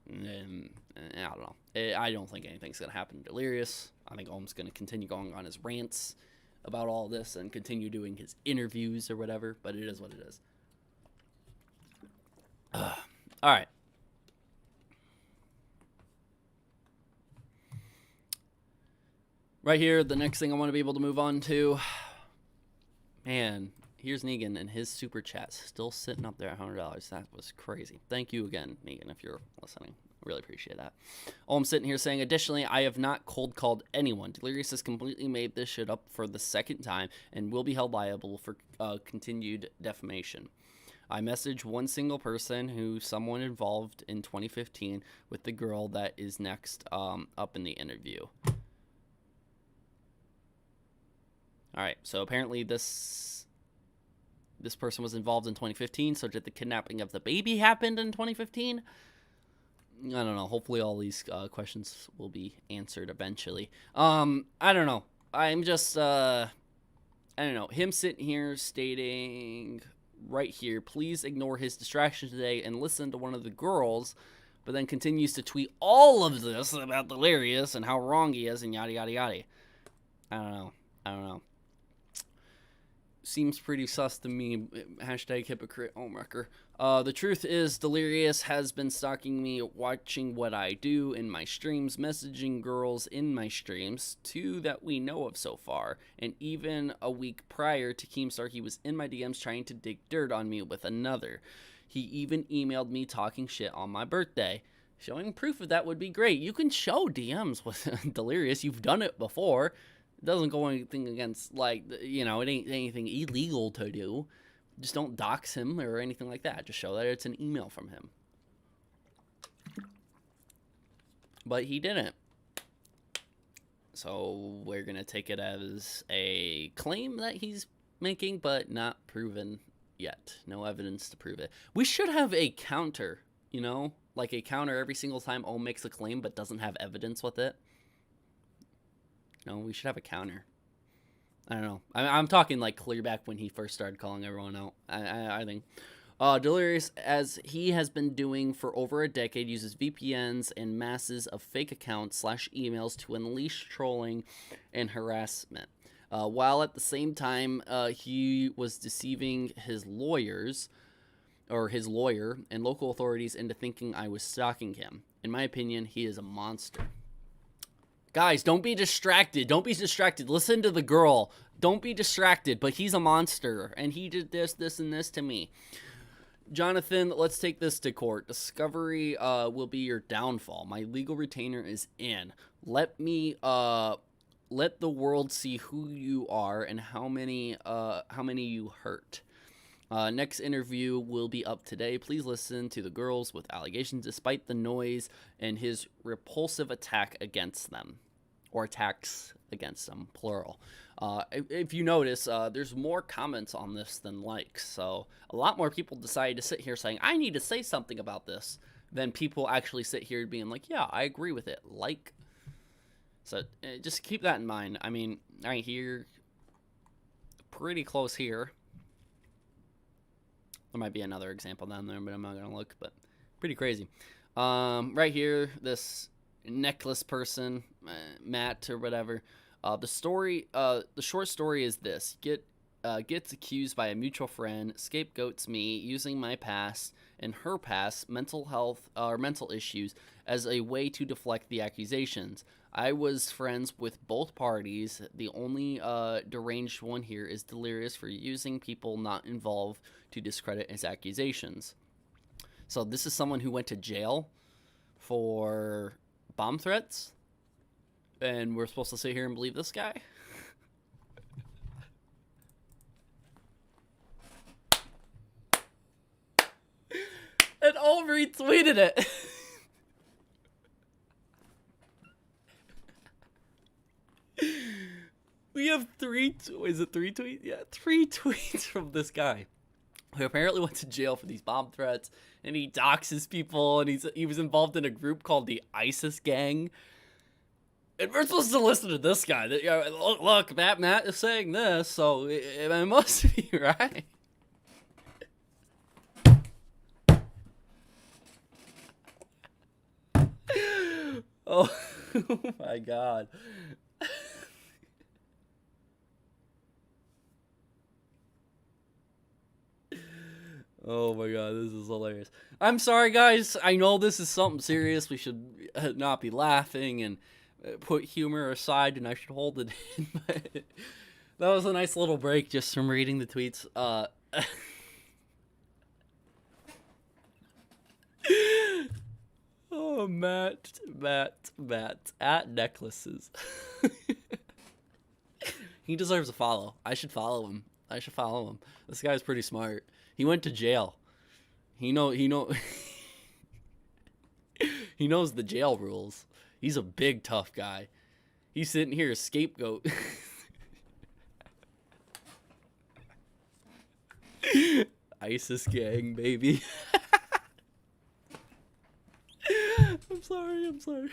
And I don't know. I don't think anything's going to happen to Delirious. I think Ohm's going to continue going on his rants about all this and continue doing his interviews or whatever, but it is what it is. All right. Right here, the next thing I want to be able to move on to, man, here's Negan and his super chat still sitting up there at $100. That was crazy. Thank you again, Negan, if you're listening. Really appreciate that. Oh, I'm sitting here saying, additionally, I have not cold called anyone. Delirious has completely made this shit up for the second time and will be held liable for continued defamation. I messaged one single person who someone involved in 2015 with the girl that is next up in the interview. All right, so apparently this person was involved in 2015, so did the kidnapping of the baby happen in 2015? I don't know. Hopefully all these questions will be answered eventually. I don't know. I'm just, I don't know. Him sitting here stating right here, please ignore his distraction today and listen to one of the girls, but then continues to tweet all of this about Delirious and how wrong he is and yada, yada, yada. I don't know. Seems pretty sus to me. Hashtag hypocrite Ohmwrecker. The truth is, Delirious has been stalking me, watching what I do in my streams, messaging girls in my streams, 2 that we know of so far, and even a week prior to Keemstar, he was in my DMs trying to dig dirt on me with another. He even emailed me talking shit on my birthday. Showing proof of that would be great. You can show DMs with Delirious. You've done it before. It doesn't go anything against, like, you know, it ain't anything illegal to do. Just don't dox him or anything like that. Just show that it's an email from him. But he didn't. So we're going to take it as a claim that he's making, but not proven yet. No evidence to prove it. We should have a counter, you know? Like a counter every single time Ohm makes a claim but doesn't have evidence with it. No, we should have a counter. I don't know. I'm talking like clear back when he first started calling everyone out. I think. Delirious, as he has been doing for over a decade, uses VPNs and masses of fake accounts / emails to unleash trolling and harassment. While at the same time, he was deceiving his lawyers, or his lawyer, and local authorities into thinking I was stalking him. In my opinion, he is a monster. Guys, don't be distracted. Don't be distracted. Listen to the girl. Don't be distracted, but he's a monster, and he did this, and this to me. Jonathan, let's take this to court. Discovery will be your downfall. My legal retainer is in. Let the world see who you are and how many you hurt. Next interview will be up today. Please listen to the girls with allegations despite the noise and his repulsive attack against them. Or attacks against them, plural. If you notice, there's more comments on this than likes. So a lot more people decided to sit here saying, I need to say something about this, than people actually sit here being like, yeah, I agree with it. Like, so just keep that in mind. I mean, right here, pretty close here. There might be another example down there, but I'm not going to look, but pretty crazy. Right here, this necklace person, Matt or whatever. The short story is this: gets accused by a mutual friend, scapegoats me using my past and her past mental health or mental issues as a way to deflect the accusations. I was friends with both parties. The only deranged one here is Delirious for using people not involved to discredit his accusations. So this is someone who went to jail for bomb threats, and we're supposed to sit here and believe this guy? And all retweeted it. We have three tweets? Yeah, 3 tweets from this guy, who apparently went to jail for these bomb threats, and he doxes people, and he was involved in a group called the ISIS gang. And we're supposed to listen to this guy. Look, Matt is saying this, so it must be right. Oh my god. Oh my god, this is hilarious. I'm sorry, guys. I know this is something serious. We should not be laughing and put humor aside, and I should hold it in. But that was a nice little break just from reading the tweets. Oh, Matt, at necklaces. He deserves a follow. I should follow him. This guy's pretty smart. He went to jail. He knows the jail rules. He's a big tough guy. He's sitting here a scapegoat. ISIS gang, baby. I'm sorry.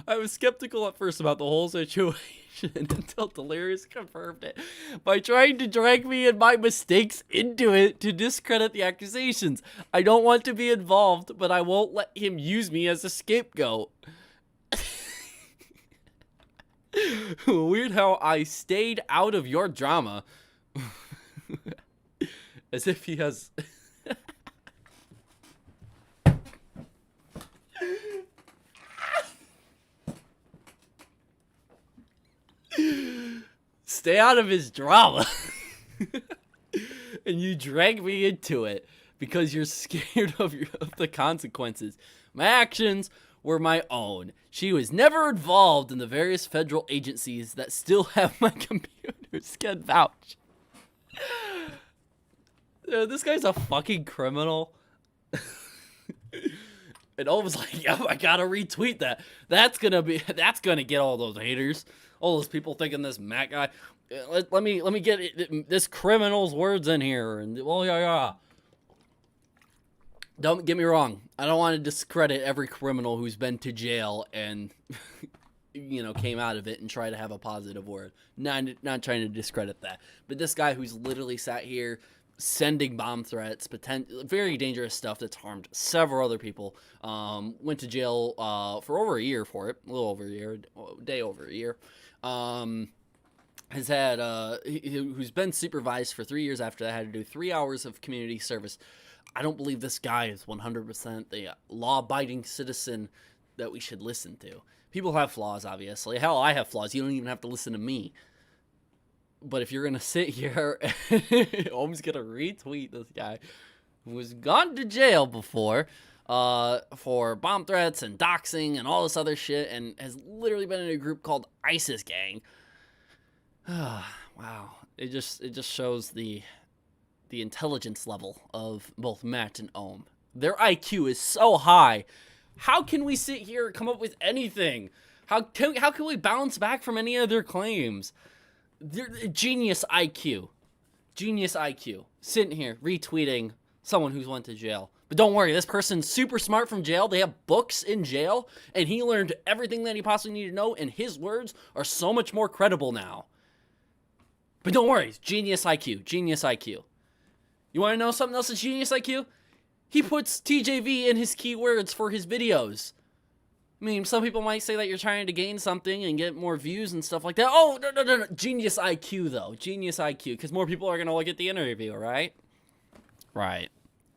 I was skeptical at first about the whole situation until Delirious confirmed it by trying to drag me and my mistakes into it to discredit the accusations. I don't want to be involved, but I won't let him use me as a scapegoat. Weird how I stayed out of your drama. As if he has... Stay out of his drama. And you drag me into it because you're scared of the consequences. My actions were my own. She was never involved in the various federal agencies that still have my computers can vouch. This guy's a fucking criminal. And Owen was like, yeah, I gotta retweet that. That's gonna get all those haters. All those people thinking this Matt guy. Let me get this criminal's words in here. And well, yeah. Don't get me wrong. I don't want to discredit every criminal who's been to jail and came out of it and try to have a positive word. Not trying to discredit that. But this guy who's literally sat here sending bomb threats, very dangerous stuff that's harmed several other people. Went to jail for over a year for it, a little over a year, day over a year. Has had who's been supervised for 3 years after that, had to do 3 hours of community service. I don't believe this guy is 100% the law-abiding citizen that we should listen to. People have flaws, obviously. Hell, I have flaws. You don't even have to listen to me. But if you're going to sit here, Ohm's going to retweet this guy who has gone to jail before for bomb threats and doxing and all this other shit, and has literally been in a group called ISIS Gang. Wow. It just shows the intelligence level of both Matt and Ohm. Their IQ is so high. How can we sit here and come up with anything? How can we bounce back from any of their claims? They're genius IQ. Genius IQ. Sitting here retweeting someone who's went to jail. But don't worry, this person's super smart from jail. They have books in jail, and he learned everything that he possibly needed to know, and his words are so much more credible now. But don't worry, it's genius IQ. Genius IQ. You want to know something else that's genius IQ? He puts TJV in his keywords for his videos. I mean, some people might say that you're trying to gain something and get more views and stuff like that. Oh, no. Genius IQ, though. Genius IQ. Because more people are going to look at the interview, right? Right.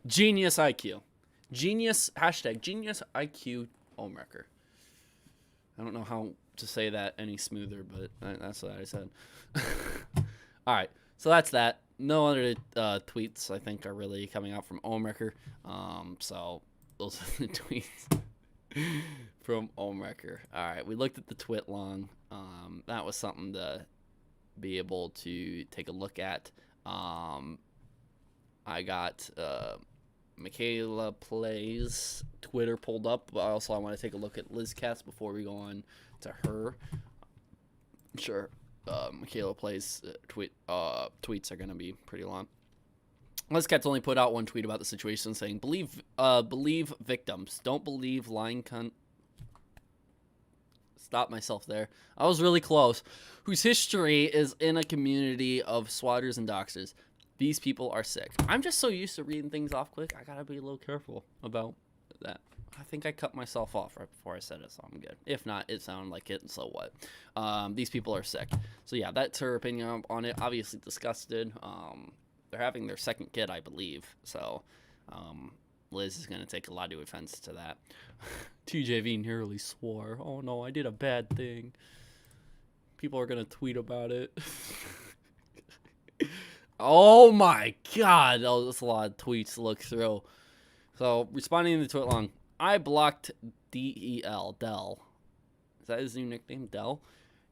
Genius IQ. Genius, hashtag Genius IQ Ohmwrecker. I don't know how to say that any smoother, but that's what I said. All right. So that's that. No other tweets, I think, are really coming out from Ohmwrecker. So those are the tweets from Ohmwrecker. All right, we looked at the twit long. That was something to be able to take a look at. I got Michaela Plays Twitter pulled up, but also I want to take a look at Liz Katz before we go on to her. Sure. Michaela Plays tweets are going to be pretty long. Liz Katz only put out one tweet about the situation saying, believe victims. Don't believe lying cunt. Stop myself there. I was really close. Whose history is in a community of swatters and doxers. These people are sick. I'm just so used to reading things off quick. I got to be a little careful about that. I think I cut myself off right before I said it, so I'm good. If not, it sounded like it, so what? These people are sick. So yeah, that's her opinion on it. Obviously disgusted. They're having their second kid, I believe. So Liz is going to take a lot of offense to that. TJV nearly swore. Oh no, I did a bad thing. People are going to tweet about it. Oh my god. Oh, that's a lot of tweets to look through. So, responding to the tweet long, I blocked Del. Is that his new nickname? Del?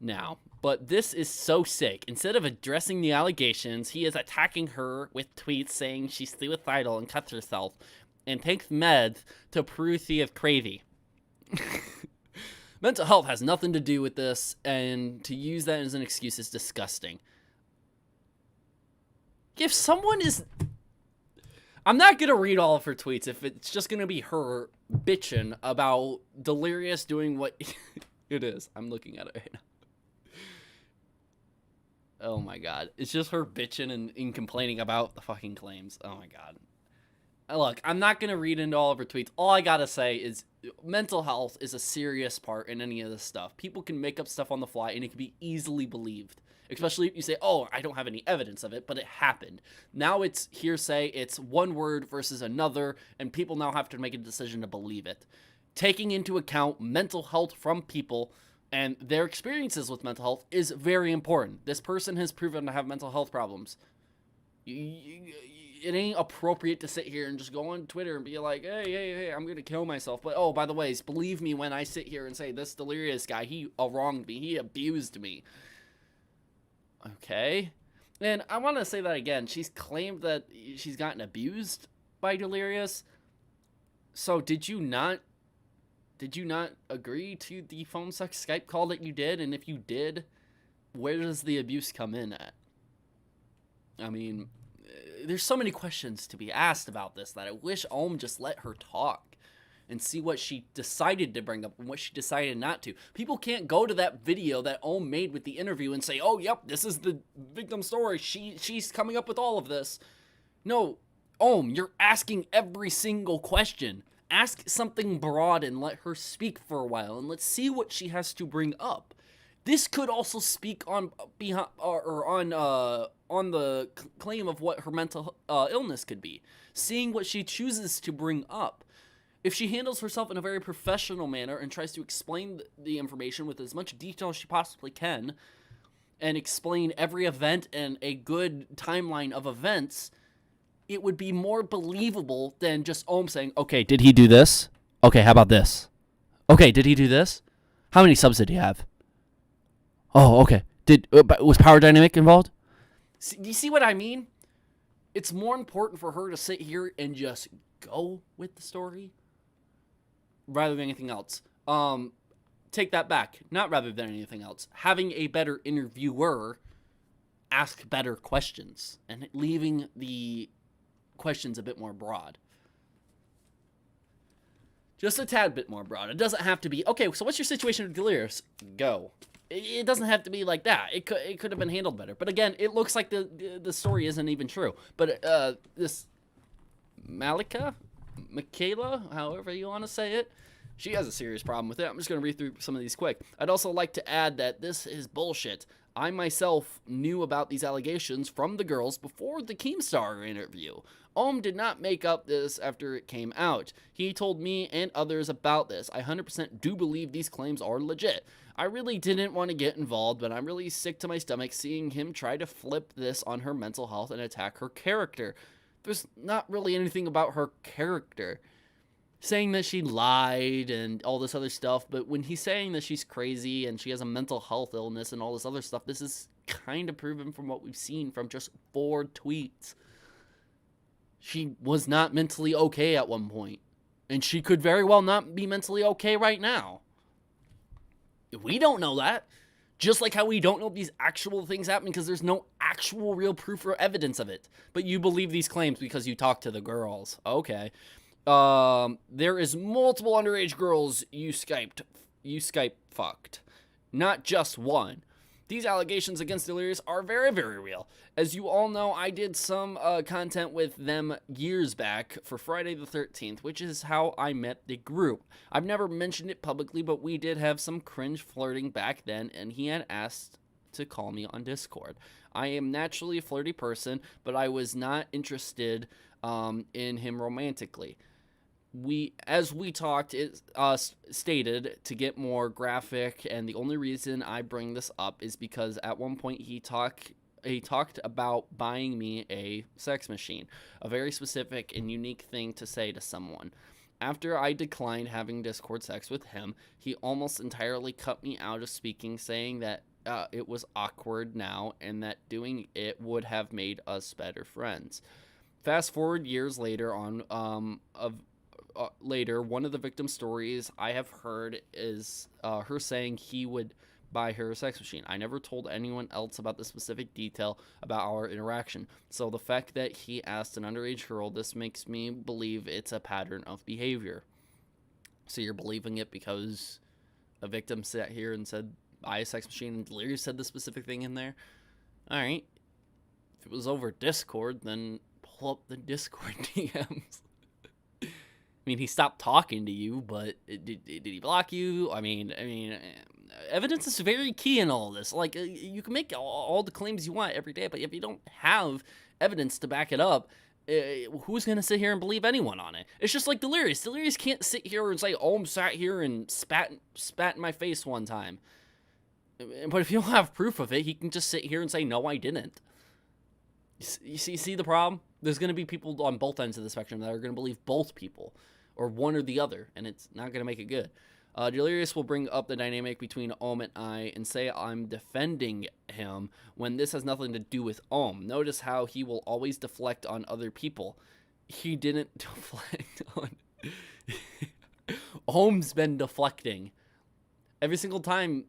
Now. But this is so sick. Instead of addressing the allegations, he is attacking her with tweets saying she's suicidal and cuts herself, and takes meds to prove she is crazy. Mental health has nothing to do with this, and to use that as an excuse is disgusting. If someone is... I'm not going to read all of her tweets if it's just going to be her bitching about Delirious doing what it is. I'm looking at it right now. Oh my god. It's just her bitching and complaining about the fucking claims. Oh my god. Look, I'm not going to read into all of her tweets. All I got to say is mental health is a serious part in any of this stuff. People can make up stuff on the fly and it can be easily believed. Especially if you say, oh, I don't have any evidence of it, but it happened. Now it's hearsay, it's one word versus another, and people now have to make a decision to believe it. Taking into account mental health from people and their experiences with mental health is very important. This person has proven to have mental health problems. It ain't appropriate to sit here and just go on Twitter and be like, hey, I'm going to kill myself. But, oh, by the way, believe me when I sit here and say this Delirious guy, he wronged me, he abused me. Okay. And I want to say that again. She's claimed that she's gotten abused by Delirious. So did you not agree to the phone sex Skype call that you did? And if you did, where does the abuse come in at? I mean, there's so many questions to be asked about this that I wish Ohm just let her talk and see what she decided to bring up and what she decided not to. People can't go to that video that Ohm made with the interview and say, oh, yep, this is the victim story. She's coming up with all of this. No, you're asking every single question. Ask something broad and let her speak for a while, and let's see what she has to bring up. This could also speak on on the claim of what her mental illness could be. Seeing what she chooses to bring up. If she handles herself in a very professional manner and tries to explain the information with as much detail as she possibly can, and explain every event and a good timeline of events, it would be more believable than just Ohm saying, okay, did he do this? Okay, how about this? Okay, did he do this? How many subs did he have? Oh, okay. Was Power Dynamic involved? Do you see what I mean? It's more important for her to sit here and just go with the story rather than anything else. Take that back. Not rather than anything else. Having a better interviewer ask better questions and leaving the questions a bit more broad. Just a tad bit more broad. It doesn't have to be, okay, so what's your situation with Delirious? Go. It doesn't have to be like that. It could have been handled better. But again, it looks like the story isn't even true. But this Michaela, however you want to say it, she has a serious problem with it. I'm just going to read through some of these quick. I'd also like to add that this is bullshit. I myself knew about these allegations from the girls before the Keemstar interview. Ohm did not make up this after it came out. He told me and others about this. I 100% do believe these claims are legit. I really didn't want to get involved, but I'm really sick to my stomach seeing him try to flip this on her mental health and attack her character. There's not really anything about her character. Saying that she lied and all this other stuff, but when he's saying that she's crazy and she has a mental health illness and all this other stuff, this is kind of proven from what we've seen from just 4 tweets. She was not mentally okay at one point, and she could very well not be mentally okay right now. We don't know that. Just like how we don't know if these actual things happen because there's no actual real proof or evidence of it. But you believe these claims because you talk to the girls. Okay. There is multiple underage girls you Skype fucked. Not just one. These allegations against Delirious are very, very real. As you all know, I did some content with them years back for Friday the 13th, which is how I met the group. I've never mentioned it publicly, but we did have some cringe flirting back then, and he had asked to call me on Discord. I am naturally a flirty person, but I was not interested in him romantically. As we talked, it stated to get more graphic, and the only reason I bring this up is because at one point he talked about buying me a sex machine, a very specific and unique thing to say to someone. After I declined having Discord sex with him, he almost entirely cut me out of speaking, saying that it was awkward now and that doing it would have made us better friends. Fast forward years later later, one of the victim stories I have heard is her saying he would buy her a sex machine. I never told anyone else about the specific detail about our interaction. So the fact that he asked an underage girl, this makes me believe it's a pattern of behavior. So you're believing it because a victim sat here and said, buy a sex machine, and Delirious said the specific thing in there? Alright. If it was over Discord, then pull up the Discord DMs. I mean, he stopped talking to you, but did he block you? I mean, evidence is very key in all this. Like, you can make all the claims you want every day, but if you don't have evidence to back it up, who's going to sit here and believe anyone on it? It's just like Delirious. Delirious can't sit here and say, oh, I'm sat here and spat in my face one time. But if you don't have proof of it, he can just sit here and say, no, I didn't. You see the problem? There's going to be people on both ends of the spectrum that are going to believe both people, or one or the other, and it's not going to make it good. Delirious will bring up the dynamic between Ohm and I and say I'm defending him when this has nothing to do with Ohm. Notice how he will always deflect on other people. He didn't deflect on... Ohm's been deflecting. Every single time,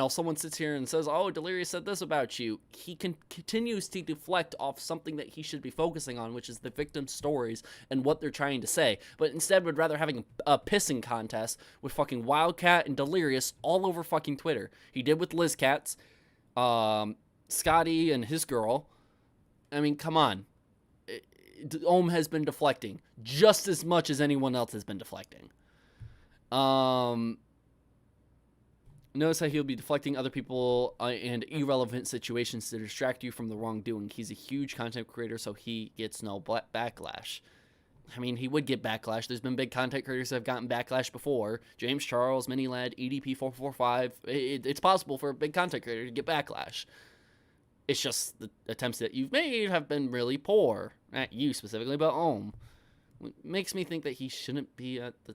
someone sits here and says, oh, Delirious said this about you, he continues to deflect off something that he should be focusing on, which is the victim's stories and what they're trying to say. But instead would rather having a pissing contest with fucking Wildcat and Delirious all over fucking Twitter. He did with Lizcats, Scotty and his girl. I mean, come on. Ohm has been deflecting just as much as anyone else has been deflecting. Notice how he'll be deflecting other people and irrelevant situations to distract you from the wrongdoing. He's a huge content creator, so he gets no backlash. I mean, he would get backlash. There's been big content creators that have gotten backlash before. James Charles, MiniLad, EDP445. It's possible for a big content creator to get backlash. It's just the attempts that you've made have been really poor. Not you specifically, but Ohm. It makes me think that he shouldn't be at the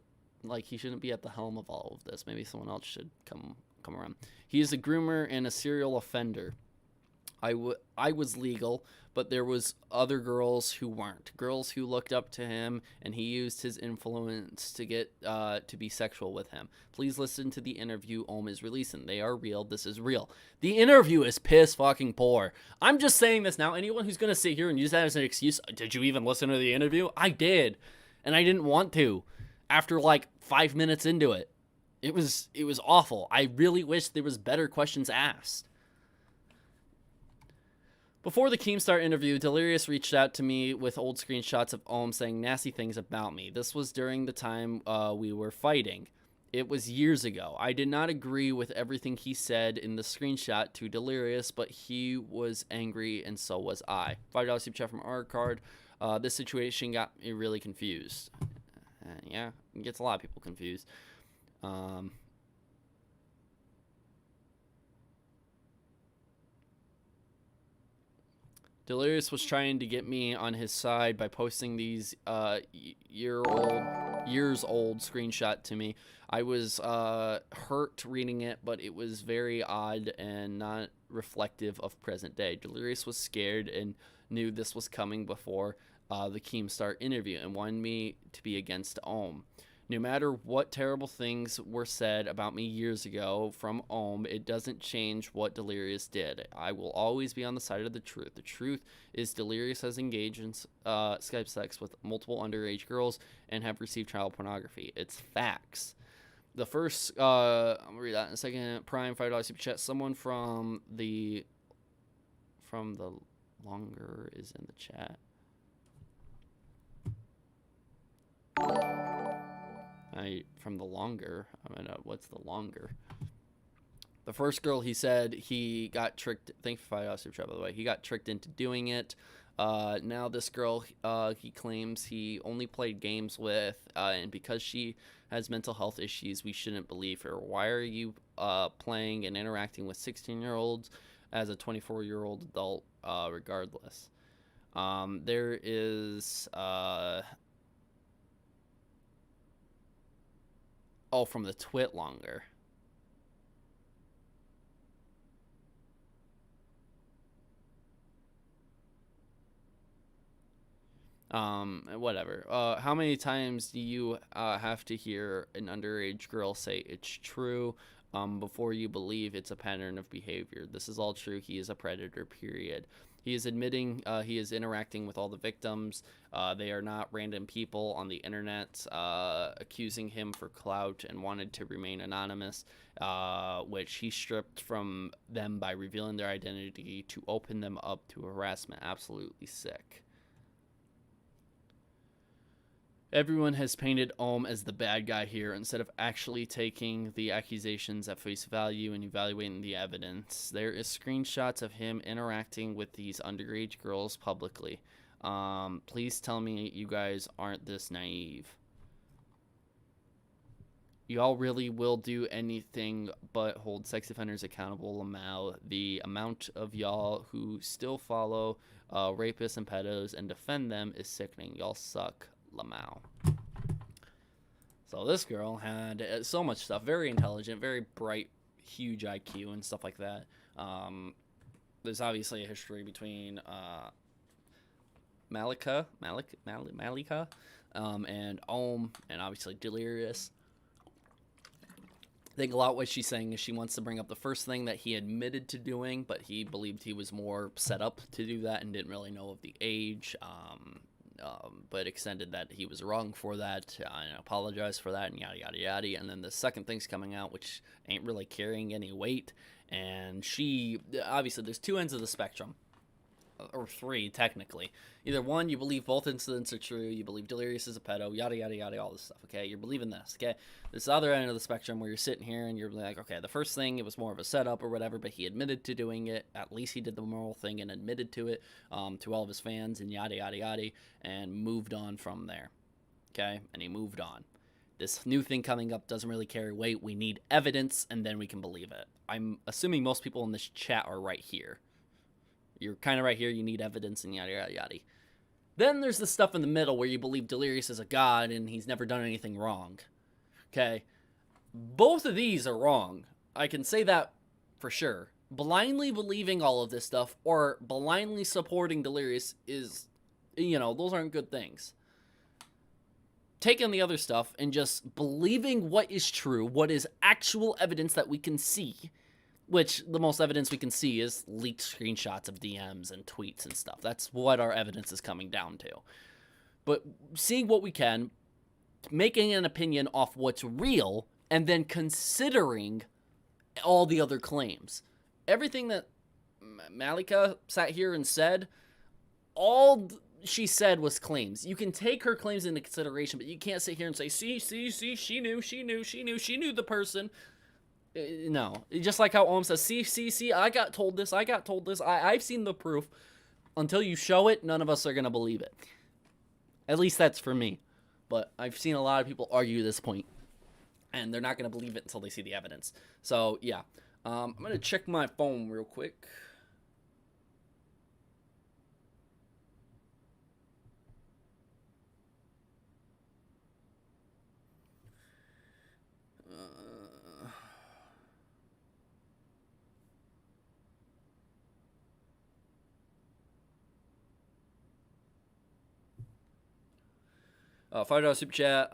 helm of all of this. Maybe someone else should come around. He is a groomer and a serial offender. I was legal, but there was other girls who weren't. Girls who looked up to him, and he used his influence to get to be sexual with him. Please listen to the interview Ohm is releasing. They are real. This is real. The interview is piss fucking poor. I'm just saying this now. Anyone who's gonna sit here and use that as an excuse, did you even listen to the interview? I did, and I didn't want to. After like 5 minutes into it, it was awful. I really wish there was better questions asked. Before the Keemstar interview, Delirious reached out to me with old screenshots of Ohm saying nasty things about me. This was during the time we were fighting. It was years ago. I did not agree with everything he said in the screenshot to Delirious, but he was angry and so was I. $5 super chat from our card. This situation got me really confused. Yeah, it gets a lot of people confused. Delirious was trying to get me on his side by posting these years old screenshot to me. I was hurt reading it, but it was very odd and not reflective of present day. Delirious was scared and knew this was coming before the Keemstar interview and wanted me to be against Ohm. No matter what terrible things were said about me years ago from Ohm, it doesn't change what Delirious did. I will always be on the side of the truth. The truth is Delirious has engaged in Skype sex with multiple underage girls and have received child pornography. It's facts. The first, I'm going to read that in a second. Prime, $5 super chat. Someone from the longer is in the chat. From the longer. I mean, what's the longer? The first girl, he said he got tricked. Thanks for $5 super chat, by the way. He got tricked into doing it. Now this girl, he claims he only played games with, and because she has mental health issues, we shouldn't believe her. Why are you playing and interacting with 16-year-olds as a 24-year-old adult, regardless? There is... Oh, from the twit longer. Whatever. How many times do you have to hear an underage girl say it's true before you believe it's a pattern of behavior? This is all true. He is a predator, period. He is admitting he is interacting with all the victims. They are not random people on the internet accusing him for clout and wanted to remain anonymous, which he stripped from them by revealing their identity to open them up to harassment. Absolutely sick. Everyone has painted Ohm as the bad guy here instead of actually taking the accusations at face value and evaluating the evidence. There is screenshots of him interacting with these underage girls publicly. Please tell me you guys aren't this naive. Y'all really will do anything but hold sex offenders accountable. The amount of y'all who still follow rapists and pedos and defend them is sickening. Y'all suck. Lamau. So this girl had so much stuff. Very intelligent, very bright, huge IQ and stuff like that. There's obviously a history between Malika and Ohm, and obviously Delirious. I think a lot what she's saying is she wants to bring up the first thing that he admitted to doing, but he believed he was more set up to do that and didn't really know of the age. But extended that he was wrong for that and apologized for that and yada yada yada. And then the second thing's coming out, which ain't really carrying any weight. And she obviously there's two ends of the spectrum. or three technically. Either one, you believe both incidents are true, you believe Delirious is a pedo, yada yada yada, all this stuff. Okay, you're believing this. Okay, this other end of the spectrum where you're sitting here and you're like, okay, the first thing, it was more of a setup or whatever, but he admitted to doing it. At least he did the moral thing and admitted to it, to all of his fans and yada yada yada, and moved on from there. Okay, and he moved on. This new thing coming up doesn't really carry weight. We need evidence, and then we can believe it. I'm assuming most people in this chat are right here. You're kind of right here. You need evidence and yada, yada, yada. Then there's the stuff in the middle where you believe Delirious is a god and he's never done anything wrong. Okay? Both of these are wrong. I can say that for sure. Blindly believing all of this stuff or blindly supporting Delirious is, those aren't good things. Taking the other stuff and just believing what is true, what is actual evidence that we can see, which the most evidence we can see is leaked screenshots of DMs and tweets and stuff. That's what our evidence is coming down to. But seeing what we can, making an opinion off what's real, and then considering all the other claims. Everything that Malika sat here and said, all she said was claims. You can take her claims into consideration, but you can't sit here and say, see, she knew the person. No. Just like how Ohm says, see, I got told this, I've seen the proof. Until you show it, none of us are going to believe it. At least that's for me. But I've seen a lot of people argue this point, and they're not going to believe it until they see the evidence. So, yeah. I'm going to check my phone real quick. $5 super chat.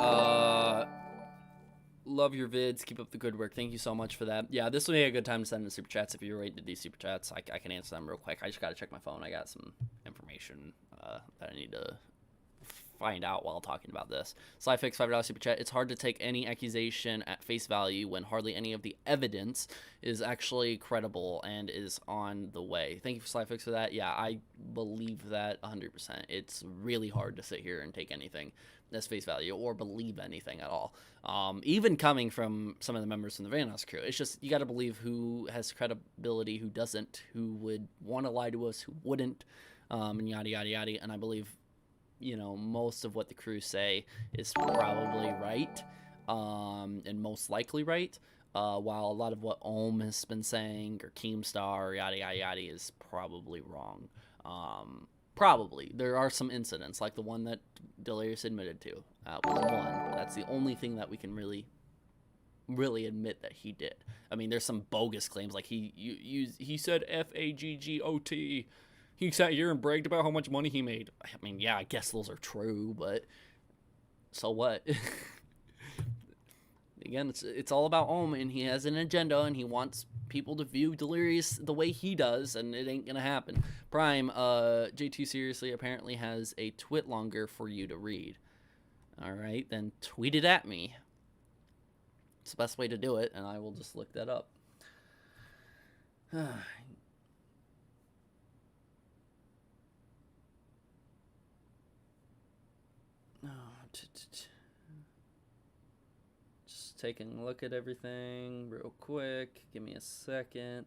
Love your vids. Keep up the good work. Thank you so much for that. Yeah, this will be a good time to send the super chats. If you're waiting to do super chats, I can answer them real quick. I just got to check my phone. I got some information that I need to find out while talking about this. Slyfix, $5 super chat. It's hard to take any accusation at face value when hardly any of the evidence is actually credible and is on the way. Thank you for Slyfix for that. Yeah, I believe that 100%. It's really hard to sit here and take anything as face value or believe anything at all. Even coming from some of the members from the Vanoss crew, it's just, you got to believe who has credibility, who doesn't, who would want to lie to us, who wouldn't, and yada, yada, yada. And I believe, most of what the crew say is probably right, and most likely right, while a lot of what Ohm has been saying, or Keemstar, or yada, yada, yada, is probably wrong. Probably. There are some incidents, like the one that Delirious admitted to, one. That's the only thing that we can really admit that he did. I mean, there's some bogus claims, like he said FAGGOT. He sat here and bragged about how much money he made. I mean, yeah, I guess those are true, but so what? Again, it's all about Ohm, and he has an agenda, and he wants people to view Delirious the way he does, and it ain't gonna happen. Prime, J2 seriously apparently has a twit longer for you to read. Alright, then tweet it at me. It's the best way to do it, and I will just look that up. Just taking a look at everything real quick. Give me a second.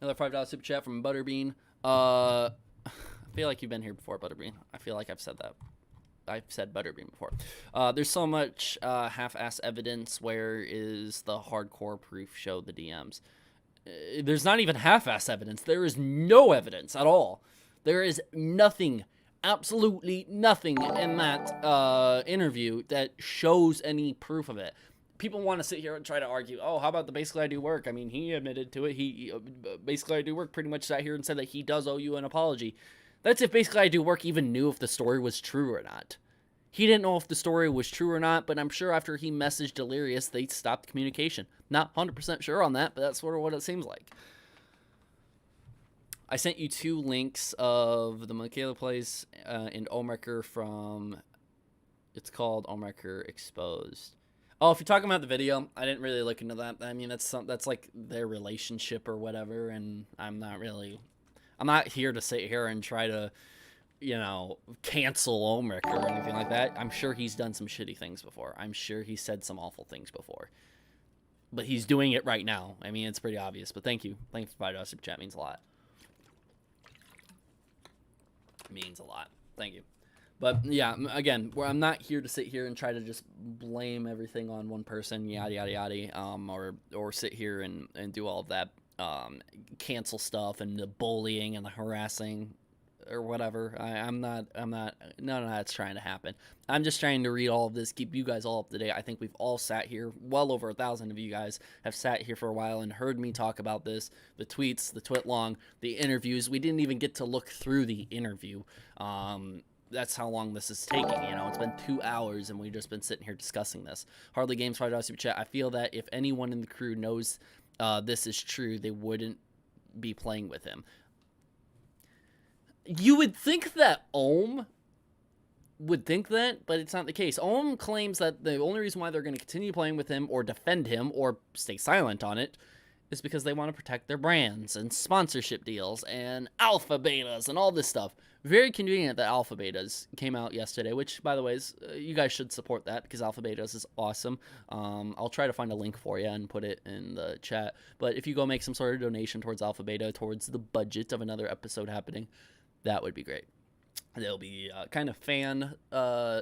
Another $5 super chat from Butterbean. I feel like you've been here before, Butterbean. I feel like I've said that. I've said Butterbean before. There's so much half-ass evidence. Where is the hardcore proof? Show the DMs. There's not even half-ass evidence. There is no evidence at all. There is nothing, absolutely nothing in that interview that shows any proof of it. People want to sit here and try to argue, oh, how about the Basically I Do Work? I mean, he admitted to it. He Basically I Do Work pretty much sat here and said that he does owe you an apology. That's if Basically I Do Work even knew if the story was true or not. He didn't know if the story was true or not, but I'm sure after he messaged Delirious, they stopped communication. Not 100% sure on that, but that's sort of what it seems like. I sent you 2 links of the Michaela Plays and Ohmwrecker from, it's called Ohmwrecker Exposed. Oh, if you're talking about the video, I didn't really look into that. I mean, that's like their relationship or whatever, and I'm not here to sit here and try to, cancel Ohmwrecker or anything like that. I'm sure he's done some shitty things before. I'm sure he said some awful things before. But he's doing it right now. I mean, it's pretty obvious. But thank you. Thanks for $5 super chat. Means a lot. Means a lot. Thank you. But yeah, again, I'm not here to sit here and try to just blame everything on one person, yada yada yada, or sit here and do all of that, cancel stuff and the bullying and the harassing or whatever. I'm not. None of that's trying to happen. I'm just trying to read all of this, keep you guys all up to date. I think we've all sat here. Well over 1,000 of you guys have sat here for a while and heard me talk about this. The tweets, the twit long, the interviews. We didn't even get to look through the interview. That's how long this is taking. It's been 2 hours and we've just been sitting here discussing this. Hardly Games $5 super chat. I feel that if anyone in the crew knows this is true, they wouldn't be playing with him. You would think that Ohm would think that, but it's not the case. Ohm claims that the only reason why they're going to continue playing with him or defend him or stay silent on it is because they want to protect their brands and sponsorship deals and alpha betas and all this stuff. Very convenient that alpha betas came out yesterday, which, by the way, you guys should support that because alpha betas is awesome. I'll try to find a link for you and put it in the chat. But if you go make some sort of donation towards alpha beta, towards the budget of another episode happening, that would be great. They'll be kind of fan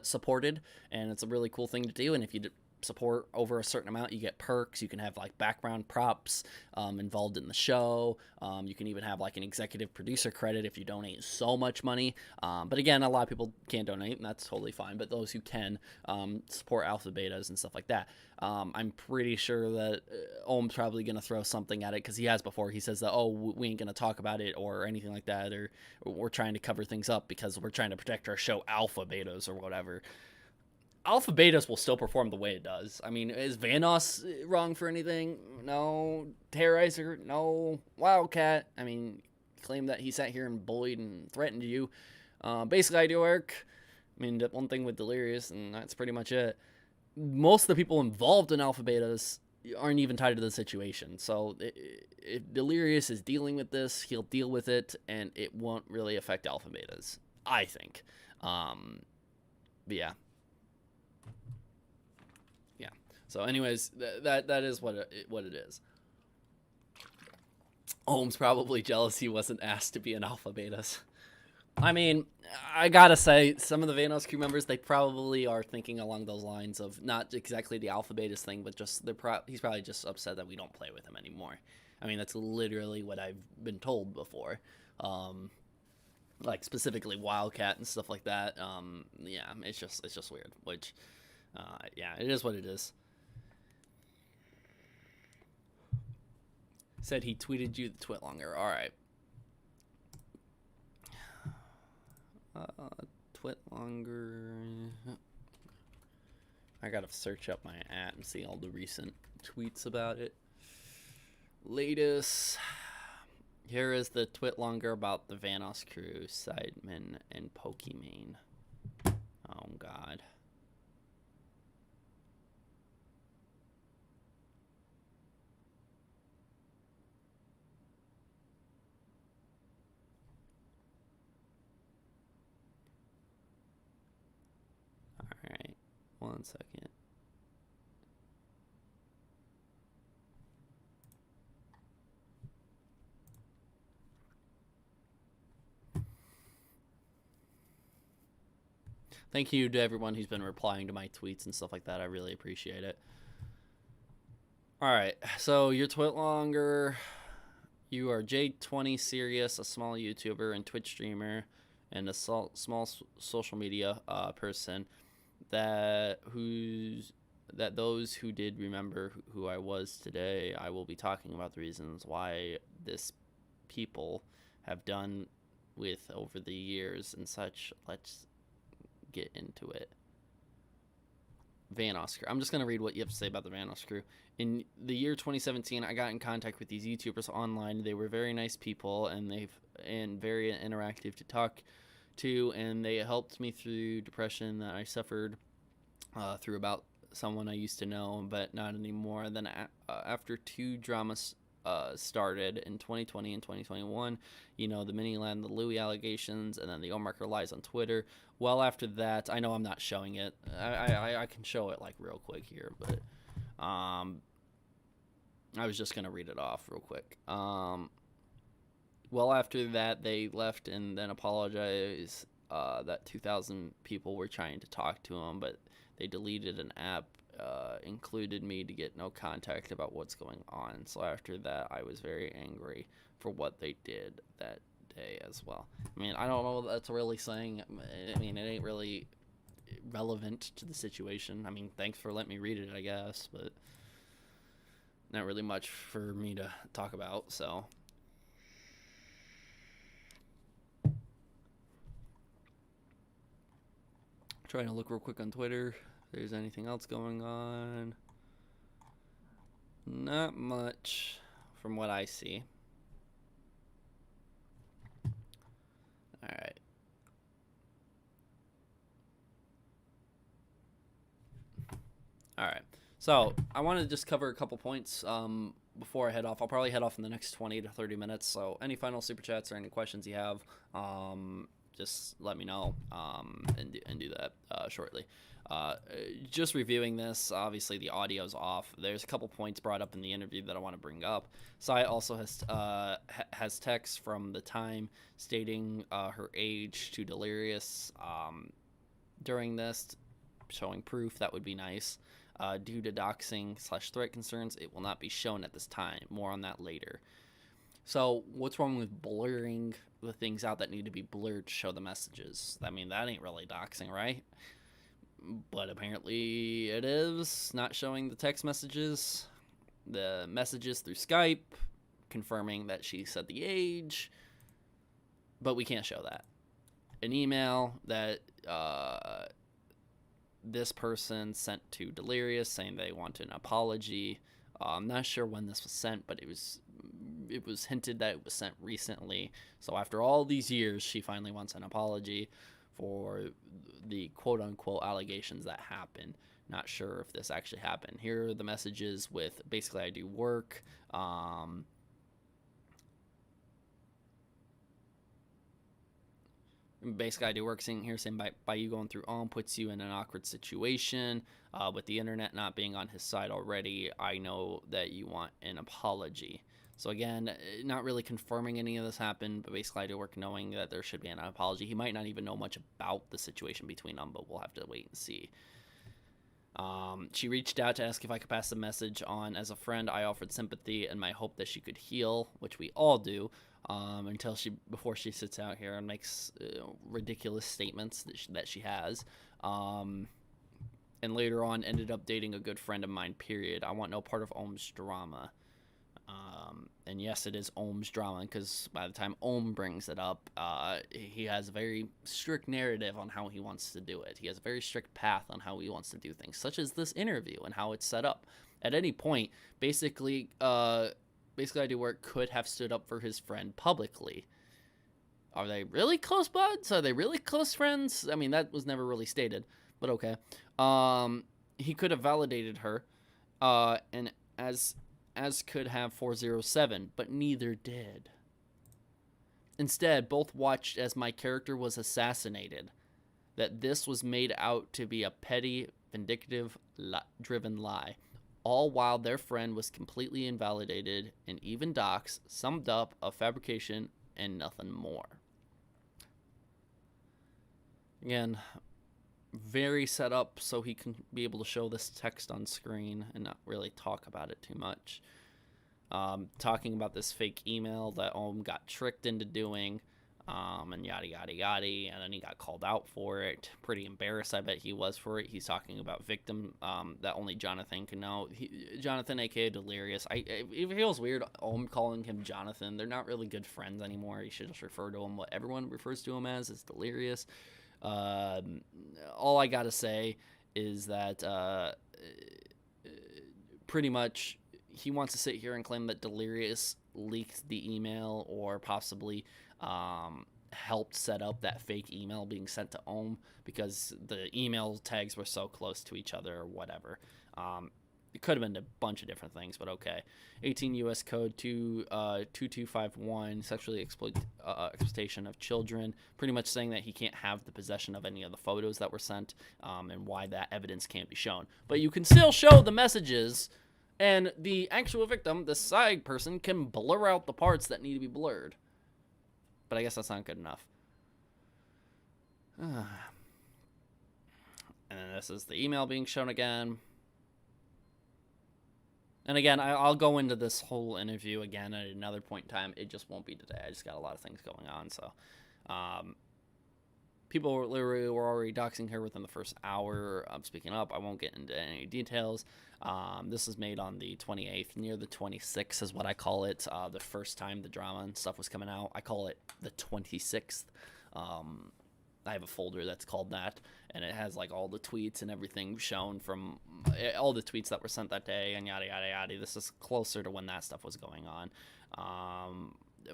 supported, and it's a really cool thing to do. And if you support over a certain amount, you get perks. You can have like background props involved in the show. You can even have like an executive producer credit if you donate so much money. But again, a lot of people can't donate, and that's totally fine. But those who can support alpha betas and stuff like that. I'm pretty sure that Ohm's probably going to throw something at it because he has before. He says that, oh, we ain't going to talk about it or anything like that, or we're trying to cover things up because we're trying to protect our show alpha betas or whatever. Alpha betas will still perform the way it does. I mean, is Vanoss wrong for anything? No. Terrorizer? No. Wildcat? I mean, claim that he sat here and bullied and threatened you. Basic idea work. I mean, that one thing with Delirious, and that's pretty much it. Most of the people involved in alpha betas aren't even tied to the situation. So if Delirious is dealing with this, he'll deal with it, and it won't really affect alpha betas, I think. But yeah. So anyways, that is what it is. Ohm's probably jealous he wasn't asked to be an alpha betas. I mean, I gotta say, some of the Vanoss crew members, they probably are thinking along those lines of not exactly the alpha betas thing, but just he's probably just upset that we don't play with him anymore. I mean, that's literally what I've been told before. Like specifically Wildcat and stuff like that. Yeah, it's just weird. Which, yeah, it is what it is. Said he tweeted you the twit longer. All right. Twit longer. I gotta search up my @ and see all the recent tweets about it. Latest. Here is the twit longer about the Vanoss crew, Sidemen, and Pokimane. Oh God. Alright, 1 second. Thank you to everyone who's been replying to my tweets and stuff like that. I really appreciate it. Alright, so your twit longer. You are J20 Serious, a small YouTuber and Twitch streamer, and a small social media person that those who did remember who I was today, I will be talking about the reasons why this people have done with over the years and such. Let's get into it. Vanoss crew. I'm just going to read what you have to say about the Vanoss crew. In the year 2017, I got in contact with these YouTubers online. They were very nice people, and very interactive to talk to, and they helped me through depression that I suffered through about someone I used to know, but not anymore. Then after two dramas started in 2020 and 2021, you know, the Miniland, the Louis allegations, and then the Ohmwrecker lies on Twitter. Well, after that, I know I'm not showing it. I can show it like real quick here, but I was just gonna read it off real quick. Well, after that, they left and then apologized that 2,000 people were trying to talk to him, but they deleted an app, included me to get no contact about what's going on. So after that, I was very angry for what they did that day as well. I mean, I don't know what that's really saying. I mean, it ain't really relevant to the situation. I mean, thanks for letting me read it, I guess, but not really much for me to talk about, so. Trying to look real quick on Twitter if there's anything else going on. Not much from what I see. Alright. Alright. So, I want to just cover a couple points before I head off. I'll probably head off in the next 20 to 30 minutes. So, any final super chats or any questions you have, just let me know and do that shortly. Just reviewing this, obviously the audio's off. There's a couple points brought up in the interview that I want to bring up. Sai also has text from the time stating her age to Delirious during this, showing proof. That would be nice. Due to doxing/threat concerns, it will not be shown at this time. More on that later. So, what's wrong with blurring the things out that need to be blurred to show the messages? I mean, that ain't really doxing, right? But apparently it is. Not showing the text messages. The messages through Skype, confirming that she said the age. But we can't show that. An email that this person sent to Delirious saying they want an apology. I'm not sure when this was sent, but it was hinted that it was sent recently. So after all these years, she finally wants an apology for the quote-unquote allegations that happened. Not sure if this actually happened. Here are the messages with basically I do work. Basically, I do work saying by you going through Ohm puts you in an awkward situation. With the internet not being on his side already, I know that you want an apology. So again, not really confirming any of this happened, but basically I do work knowing that there should be an apology. He might not even know much about the situation between them, but we'll have to wait and see. She reached out to ask if I could pass the message on. As a friend, I offered sympathy and my hope that she could heal, which we all do, before she sits out here and makes ridiculous statements that she has. And later on ended up dating a good friend of mine, period. I want no part of Ohm's drama. And yes, it is Ohm's drama, because by the time Ohm brings it up, he has a very strict narrative on how he wants to do it. He has a very strict path on how he wants to do things, such as this interview and how it's set up. At any point, basically I Do Work could have stood up for his friend publicly. Are they really close buds? Are they really close friends? I mean, that was never really stated, but okay. He could have validated her, and as could have 407, but neither did. Instead, both watched as my character was assassinated. That this was made out to be a petty, vindictive, driven lie. All while their friend was completely invalidated and even docs summed up a fabrication and nothing more. Again, very set up so he can be able to show this text on screen and not really talk about it too much. Talking about this fake email that Ohm got tricked into doing, and yada yada yada, and then he got called out for it. Pretty embarrassed, I bet he was, for it. He's talking about victim that only Jonathan can know. Jonathan, aka Delirious. It feels weird Ohm calling him Jonathan. They're not really good friends anymore. You should just refer to him what everyone refers to him as is Delirious. All I gotta say is that pretty much he wants to sit here and claim that Delirious leaked the email or possibly helped set up that fake email being sent to Ohm, because the email tags were so close to each other or whatever. It could have been a bunch of different things, but okay. 18 U.S. Code 2251, sexually exploitation of children, pretty much saying that he can't have the possession of any of the photos that were sent, and why that evidence can't be shown. But you can still show the messages, and the actual victim, the side person, can blur out the parts that need to be blurred. But I guess that's not good enough. And then this is the email being shown again. And again, I'll go into this whole interview again at another point in time. It just won't be today. I just got a lot of things going on. So, people were already doxing her within the first hour of speaking up. I won't get into any details. This is made on the 28th, near the 26th is what I call it. The first time the drama and stuff was coming out, I call it the 26th. I have a folder that's called that, and it has like all the tweets and everything shown from all the tweets that were sent that day, and yada yada yada. This is closer to when that stuff was going on.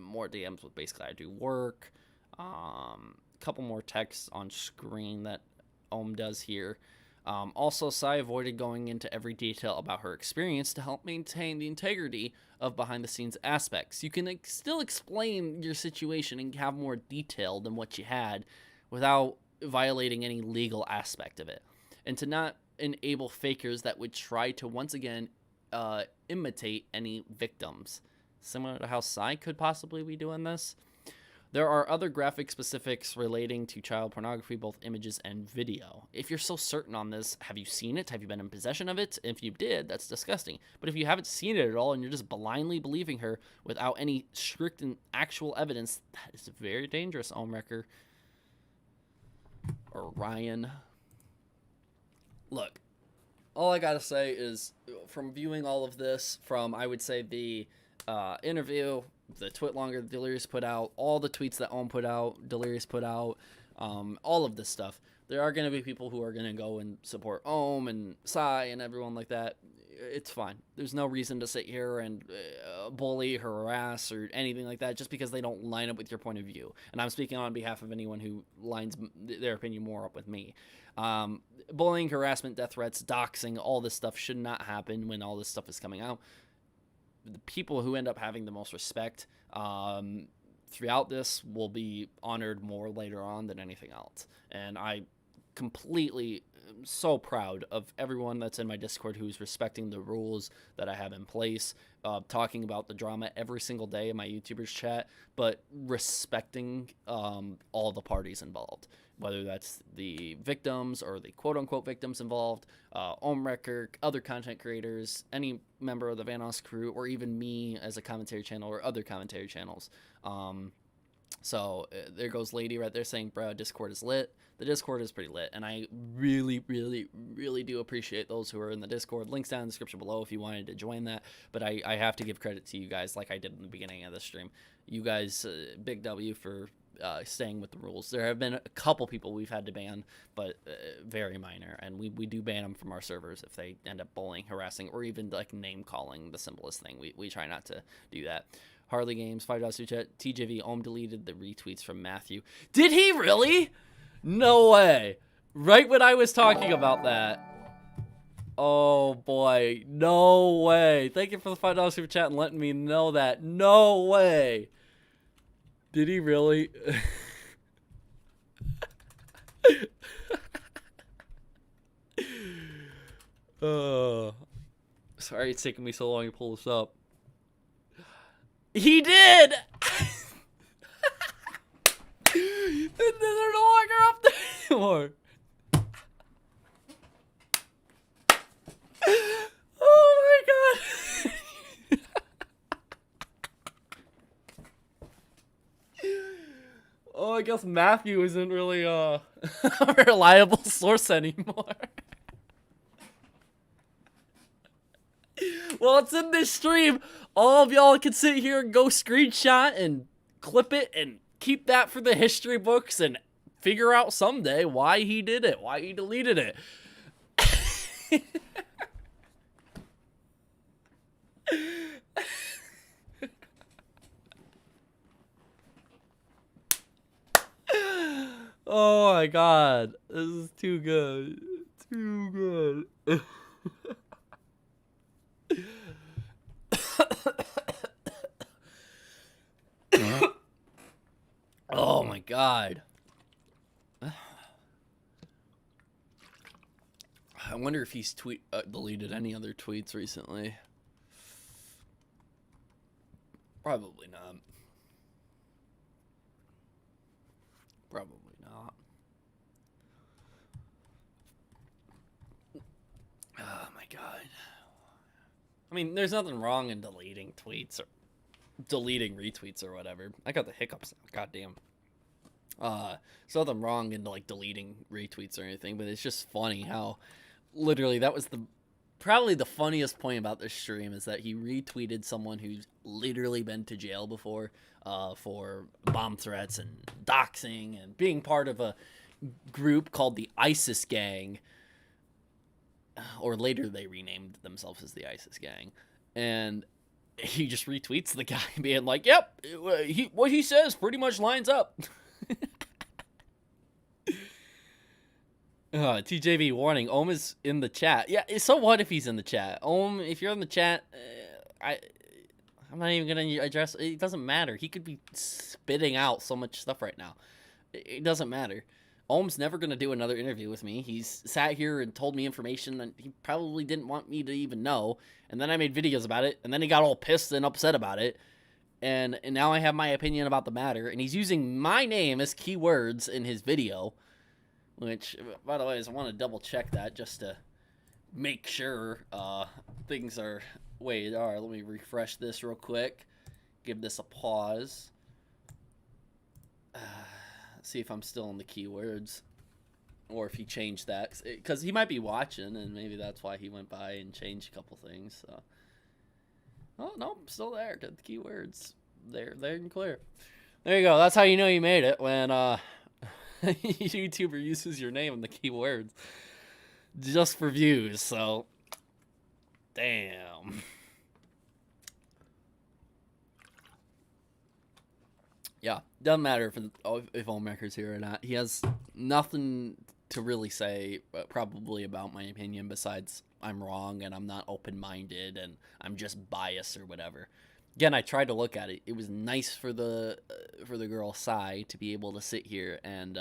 More DMs with basically I do work. Couple more texts on screen that Ohm does here. Also, Sai avoided going into every detail about her experience to help maintain the integrity of behind-the-scenes aspects. You can still explain your situation and have more detail than what you had without violating any legal aspect of it. And to not enable fakers that would try to, once again, imitate any victims. Similar to how Sai could possibly be doing this. There are other graphic specifics relating to child pornography, both images and video. If you're so certain on this, have you seen it? Have you been in possession of it? If you did, that's disgusting. But if you haven't seen it at all and you're just blindly believing her without any strict and actual evidence, that is very dangerous, Ohmwrecker. Or Ryan. Look, all I gotta say is, from viewing all of this, from, I would say, the interview, the twit longer Delirious put out, all the tweets that Ohm put out, Delirious put out, all of this stuff, there are going to be people who are going to go and support Ohm and Sai and everyone like that. It's fine. There's no reason to sit here and bully, harass, or anything like that just because they don't line up with your point of view. And I'm speaking on behalf of anyone who lines their opinion more up with me. Bullying, harassment, death threats, doxing, all this stuff should not happen when all this stuff is coming out. The people who end up having the most respect throughout this will be honored more later on than anything else. And I completely am so proud of everyone that's in my Discord who's respecting the rules that I have in place, talking about the drama every single day in my YouTubers chat, but respecting all the parties involved, whether that's the victims or the quote-unquote victims involved, Ohmwrecker, other content creators, any member of the Vanoss crew, or even me as a commentary channel or other commentary channels. So there goes Lady right there saying, bro, Discord is lit. The Discord is pretty lit, and I really, really, really do appreciate those who are in the Discord. Links down in the description below if you wanted to join that, but I have to give credit to you guys like I did in the beginning of the stream. You guys, big W for staying with the rules. There have been a couple people we've had to ban, but very minor, and we do ban them from our servers if they end up bullying, harassing, or even like name calling, the simplest thing. We try not to do that. Harley Games, $5 super chat. TJV Ohm deleted the retweets from Matthew. Did he really? No way. Right when I was talking about that. Oh boy, no way. Thank you for the $5 super chat and letting me know that. No way. Did he really? Sorry it's taking me so long to pull this up. He did! They're no longer up there anymore. Oh my god. Oh, I guess Matthew isn't really a reliable source anymore. Well, it's in this stream. All of y'all can sit here and go screenshot and clip it and keep that for the history books and figure out someday why he did it, why he deleted it. my god. This is too good. Too good. Oh my god. I wonder if he's deleted any other tweets recently. Probably not. Probably not. Oh my god. I mean, there's nothing wrong in deleting tweets or deleting retweets or whatever. I got the hiccups now. Goddamn. There's nothing wrong in like deleting retweets or anything, but it's just funny how literally that was probably the funniest point about this stream is that he retweeted someone who's literally been to jail before for bomb threats and doxing and being part of a group called the ISIS gang, or later they renamed themselves as the ISIS gang, and he just retweets the guy being like, yep, what he says pretty much lines up. TJV warning, Ohm is in the chat. Yeah, so what if he's in the chat? Ohm, if you're in the chat, I'm not even going to address it. It doesn't matter. He could be spitting out so much stuff right now. It doesn't matter. Ohm's never going to do another interview with me. He's sat here and told me information that he probably didn't want me to even know. And then I made videos about it. And then he got all pissed and upset about it. And now I have my opinion about the matter. And he's using my name as keywords in his video. Which, by the way, I want to double check that just to make sure things are the way they are. Let me refresh this real quick. Give this a pause. See if I'm still in the keywords. Or if he changed that. Because he might be watching, and maybe that's why he went by and changed a couple things. So. Oh, no, I'm still there. The keywords. They're and clear. There you go. That's how you know you made it. When YouTuber uses your name in the keywords just for views. So, damn. Yeah, doesn't matter if Ohmwrecker's here or not. He has nothing to really say probably about my opinion besides I'm wrong and I'm not open-minded and I'm just biased or whatever. Again, I tried to look at it. It was nice for the girl Sai to be able to sit here and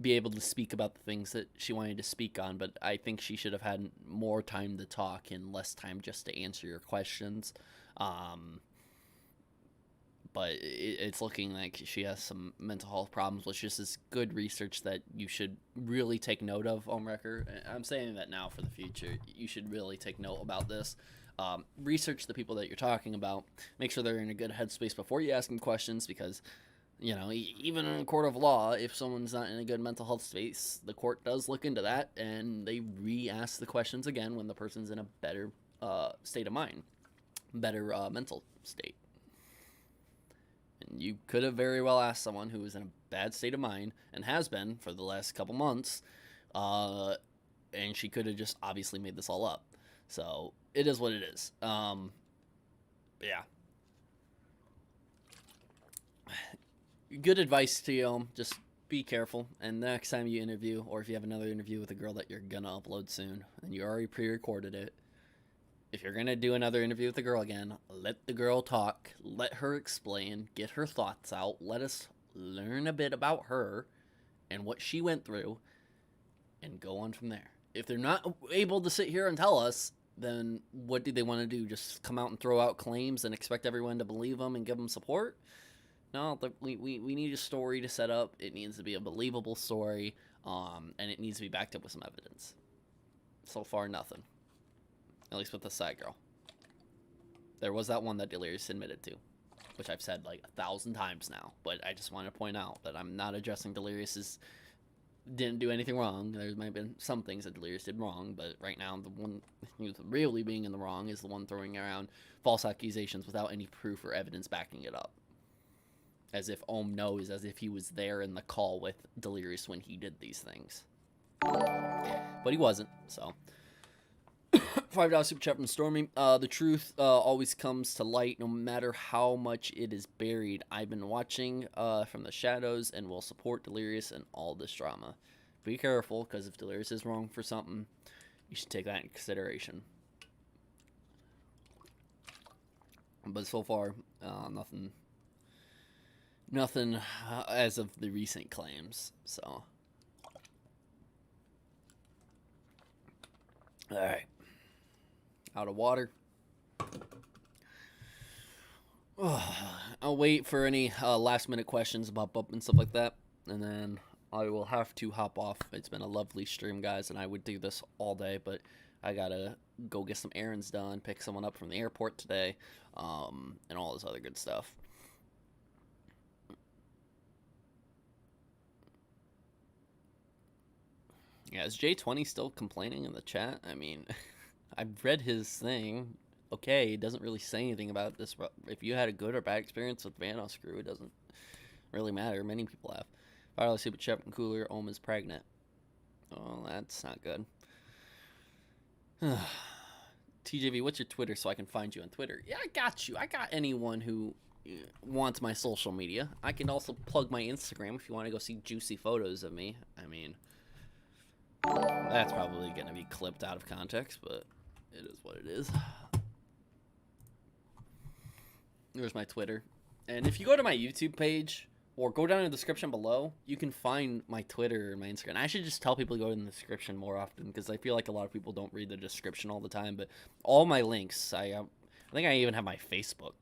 be able to speak about the things that she wanted to speak on, but I think she should have had more time to talk and less time just to answer your questions. But it's looking like she has some mental health problems, which is good research that you should really take note of, Ohmwrecker. I'm saying that now for the future. You should really take note about this. Research the people that you're talking about. Make sure they're in a good headspace before you ask them questions, because, you know, even in a court of law, if someone's not in a good mental health space, the court does look into that, and they re-ask the questions again when the person's in a better state of mind, better mental state. And you could have very well asked someone who was in a bad state of mind, and has been for the last couple months, and she could have just obviously made this all up. So, it is what it is. Yeah. Good advice to you, just be careful, and the next time you interview, or if you have another interview with a girl that you're gonna upload soon, and you already pre-recorded it, if you're gonna do another interview with the girl again, let the girl talk, let her explain, get her thoughts out, let us learn a bit about her and what she went through, and go on from there. If they're not able to sit here and tell us, then what do they want to do? Just come out and throw out claims and expect everyone to believe them and give them support? No, we need a story to set up. It needs to be a believable story, and it needs to be backed up with some evidence. So far, nothing. At least with the side girl. There was that one that Delirious admitted to, which I've said like 1,000 times now, but I just want to point out that I'm not addressing Delirious's didn't do anything wrong. There might have been some things that Delirious did wrong, but right now the one who's really being in the wrong is the one throwing around false accusations without any proof or evidence backing it up. As if Ohm knows, as if he was there in the call with Delirious when he did these things. But he wasn't, so. $5 super chat from Stormy. The truth always comes to light, no matter how much it is buried. I've been watching from the shadows and will support Delirious in all this drama. Be careful, because if Delirious is wrong for something, you should take that into consideration. But so far, nothing as of the recent claims. So, all right. Out of water. I'll wait for any last minute questions pop up and stuff like that, and then I will have to hop off. It's been a lovely stream, guys, and I would do this all day, but I gotta go get some errands done, pick someone up from the airport today, and all this other good stuff. Yeah, is J20 still complaining in the chat? I mean, I've read his thing. Okay, it doesn't really say anything about this. If you had a good or bad experience with Vanoss crew, it doesn't really matter. Many people have. $5 super chat from Cooler. Ohm is pregnant. Oh, that's not good. TJV, what's your Twitter so I can find you on Twitter? Yeah, I got you. I got anyone who wants my social media. I can also plug my Instagram if you want to go see juicy photos of me. I mean, that's probably going to be clipped out of context, but it is what it is. There's my Twitter. And if you go to my YouTube page or go down in the description below, you can find my Twitter and my Instagram. I should just tell people to go in the description more often because I feel like a lot of people don't read the description all the time. But all my links, I think I even have my Facebook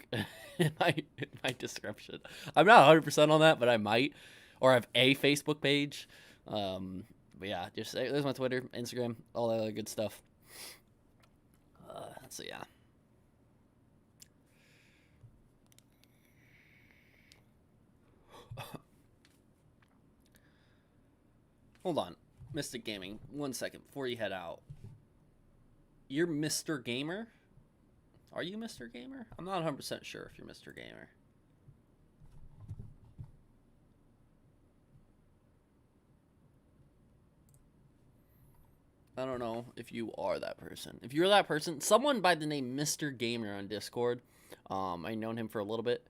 in my description. I'm not 100% on that, but I might. Or I have a Facebook page. But yeah, just there's my Twitter, Instagram, all that other good stuff. So yeah. Hold on, Mystic Gaming. 1 second before you head out. You're Mr. Gamer? Are you Mr. Gamer? I'm not 100% sure if you're Mr. Gamer. I don't know if you are that person. If you're that person, someone by the name Mr. Gamer on Discord, I've known him for a little bit.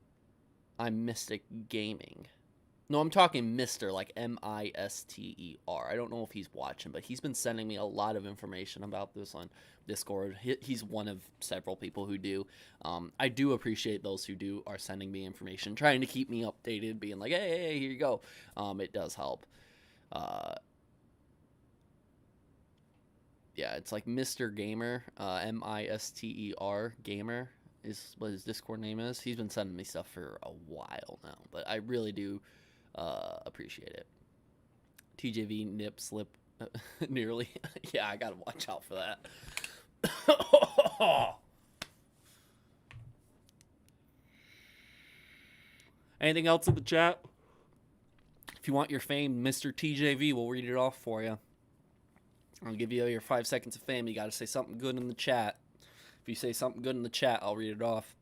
I'm Mystic Gaming. No, I'm talking Mr. like M-I-S-T-E-R. I don't know if he's watching, but he's been sending me a lot of information about this on Discord. He's one of several people who do. I do appreciate those who are sending me information, trying to keep me updated, being like, hey, here you go. It does help. Yeah, it's like Mr. Gamer, M-I-S-T-E-R, Gamer is what his Discord name is. He's been sending me stuff for a while now, but I really do appreciate it. TJV nip slip nearly. Yeah, I gotta watch out for that. Anything else in the chat? If you want your fame, Mr. TJV will read it off for you. I'll give you your 5 seconds of fame. You gotta say something good in the chat. If you say something good in the chat, I'll read it off.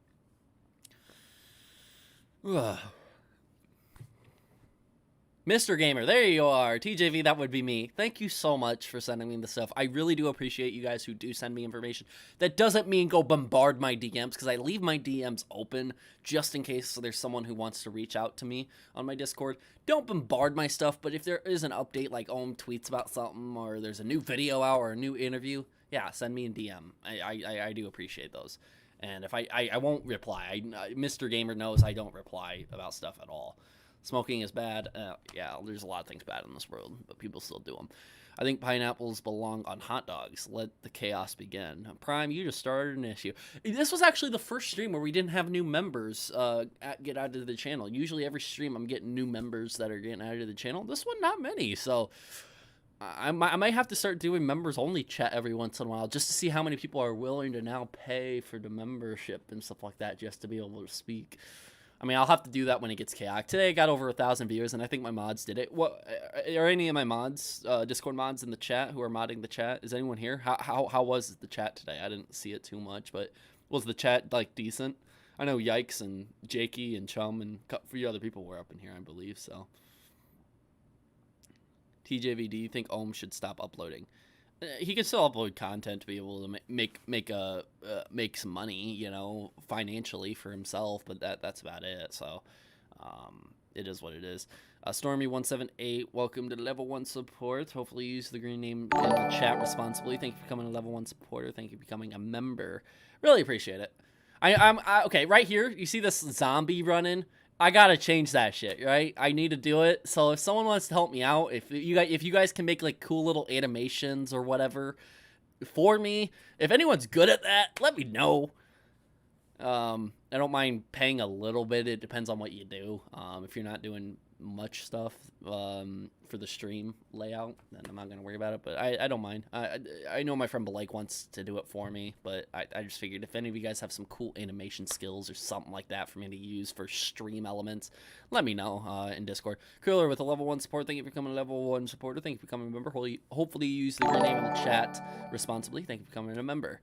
Mr. Gamer, there you are. TJV, that would be me. Thank you so much for sending me the stuff. I really do appreciate you guys who do send me information. That doesn't mean go bombard my DMs, because I leave my DMs open just in case there's someone who wants to reach out to me on my Discord. Don't bombard my stuff, but if there is an update, like Ohm tweets about something, or there's a new video out or a new interview, yeah, send me a DM. I do appreciate those. And if I won't reply. Mr. Gamer knows I don't reply about stuff at all. Smoking is bad. Yeah, there's a lot of things bad in this world, but people still do them. I think pineapples belong on hot dogs. Let the chaos begin. Prime, you just started an issue. This was actually the first stream where we didn't have new members get added to the channel. Usually every stream I'm getting new members that are getting added to the channel. This one, not many. So I might have to start doing members-only chat every once in a while just to see how many people are willing to now pay for the membership and stuff like that just to be able to speak. I mean, I'll have to do that when it gets chaotic. Today I got over 1,000 viewers, and I think my mods did it. What are any of my mods, Discord mods in the chat who are modding the chat? Is anyone here? How was the chat today? I didn't see it too much, but was the chat like decent? I know Yikes and Jakey and Chum and a few other people were up in here, I believe. So, TJV, do you think Ohm should stop uploading? He can still upload content to be able to make some money, you know, financially for himself, but that's about it. So it is what it is. Stormy178, welcome to level 1 support. Hopefully you use the green name in the chat responsibly. Thank you for becoming a level 1 supporter. Thank you for becoming a member. Really appreciate it. Okay, right here, you see this zombie running? I gotta change that shit, right? I need to do it. So if someone wants to help me out, if you guys can make like cool little animations or whatever for me, if anyone's good at that, let me know. I don't mind paying a little bit. It depends on what you do. If you're not doing much stuff for the stream layout, then I'm not gonna worry about it, but I don't mind. I know my friend Blake wants to do it for me, but I just figured if any of you guys have some cool animation skills or something like that for me to use for stream elements, let me know in Discord. Cooler with a level 1 support, thank you for becoming a level 1 supporter. Thank you for becoming a member. Hopefully you use the green name in the chat responsibly. Thank you for becoming a member.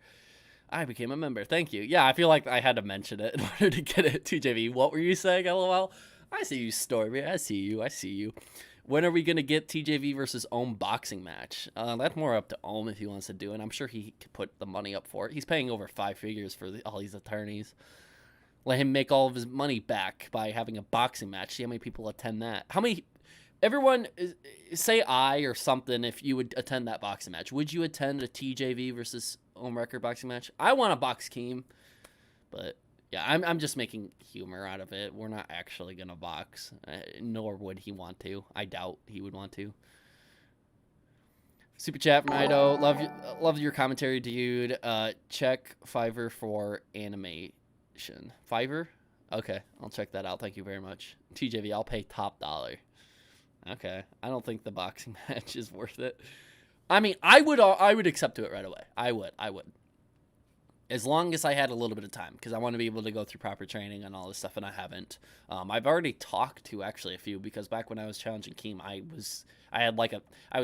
I became a member. Thank you. Yeah, I feel like I had to mention it in order to get it. 2JV, what were you saying, LOL? I see you, Stormy. I see you. When are we going to get TJV versus Ohm boxing match? That's more up to Ohm if he wants to do it. I'm sure he could put the money up for it. He's paying over 5 figures for all these attorneys. Let him make all of his money back by having a boxing match. See how many people attend that. Everyone, say I or something if you would attend that boxing match. Would you attend a TJV versus Ohmwrecker boxing match? I want to box Keem, but yeah, I'm just making humor out of it. We're not actually going to box, nor would he want to. I doubt he would want to. Super chat from Ido. Love your commentary, dude. Check Fiverr for animation. Fiverr? Okay, I'll check that out. Thank you very much. TJV, I'll pay top dollar. Okay, I don't think the boxing match is worth it. I mean, I would accept to it right away. I would. As long as I had a little bit of time, because I want to be able to go through proper training and all this stuff, and I haven't. I've already talked to actually a few, because back when I was challenging Keem, I was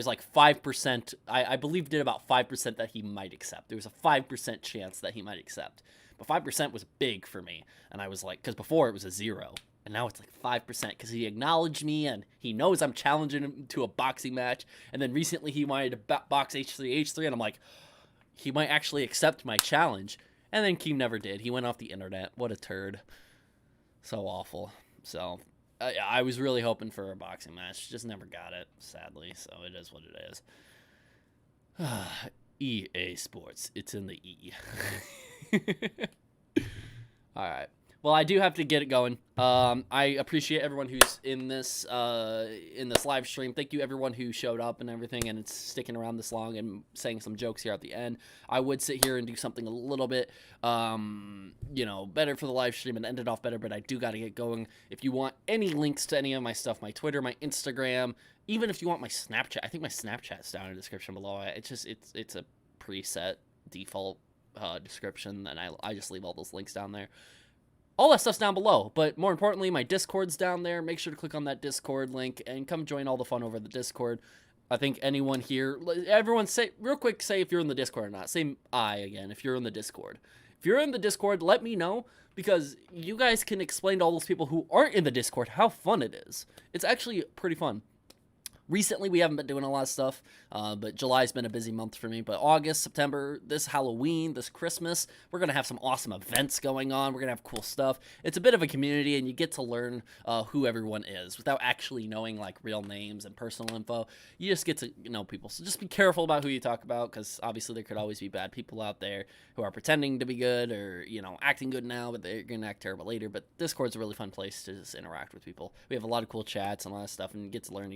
like 5%. I believed it about 5% that he might accept. There was a 5% chance that he might accept, but 5% was big for me, and I was like, because before it was a 0. And now it's like 5% because he acknowledged me and he knows I'm challenging him to a boxing match. And then recently he wanted to box H3, and I'm like, he might actually accept my challenge. And then Keem never did. He went off the internet. What a turd. So awful. So I was really hoping for a boxing match. Just never got it, sadly. So it is what it is. EA Sports. It's in the E. All right. Well, I do have to get it going. I appreciate everyone who's in this live stream. Thank you, everyone who showed up and everything, and it's sticking around this long and saying some jokes here at the end. I would sit here and do something a little bit, better for the live stream and end it off better, but I do got to get going. If you want any links to any of my stuff, my Twitter, my Instagram, even if you want my Snapchat, I think my Snapchat's down in the description below. It's a preset default description, and I just leave all those links down there. All that stuff's down below, but more importantly, my Discord's down there. Make sure to click on that Discord link and come join all the fun over the Discord. I think anyone here, everyone say, real quick, say if you're in the Discord or not. Say I again, if you're in the Discord. If you're in the Discord, let me know, because you guys can explain to all those people who aren't in the Discord how fun it is. It's actually pretty fun. Recently, we haven't been doing a lot of stuff, but July's been a busy month for me. But August, September, this Halloween, this Christmas, we're going to have some awesome events going on. We're going to have cool stuff. It's a bit of a community, and you get to learn who everyone is without actually knowing, like, real names and personal info. You just get to know people. So just be careful about who you talk about, because obviously there could always be bad people out there who are pretending to be good or, acting good now, but they're going to act terrible later. But Discord's a really fun place to just interact with people. We have a lot of cool chats and a lot of stuff, and you get to learn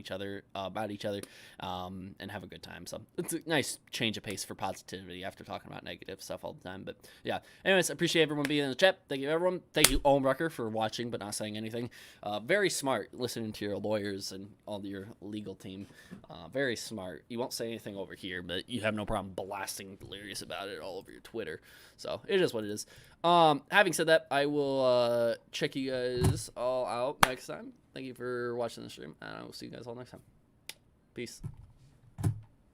about each other and have a good time. So it's a nice change of pace for positivity after talking about negative stuff all the time. But yeah, anyways, appreciate everyone being in the chat. Thank you, everyone. Thank you, Ohmwrecker, for watching but not saying anything. Very smart, listening to your lawyers and all your legal team. Very smart. You won't say anything over here, but you have no problem blasting delirious about it all over your Twitter. So it is what it is. Having said that, I will check you guys all out next time. Thank you for watching the stream, and I will see you guys all next time. Peace.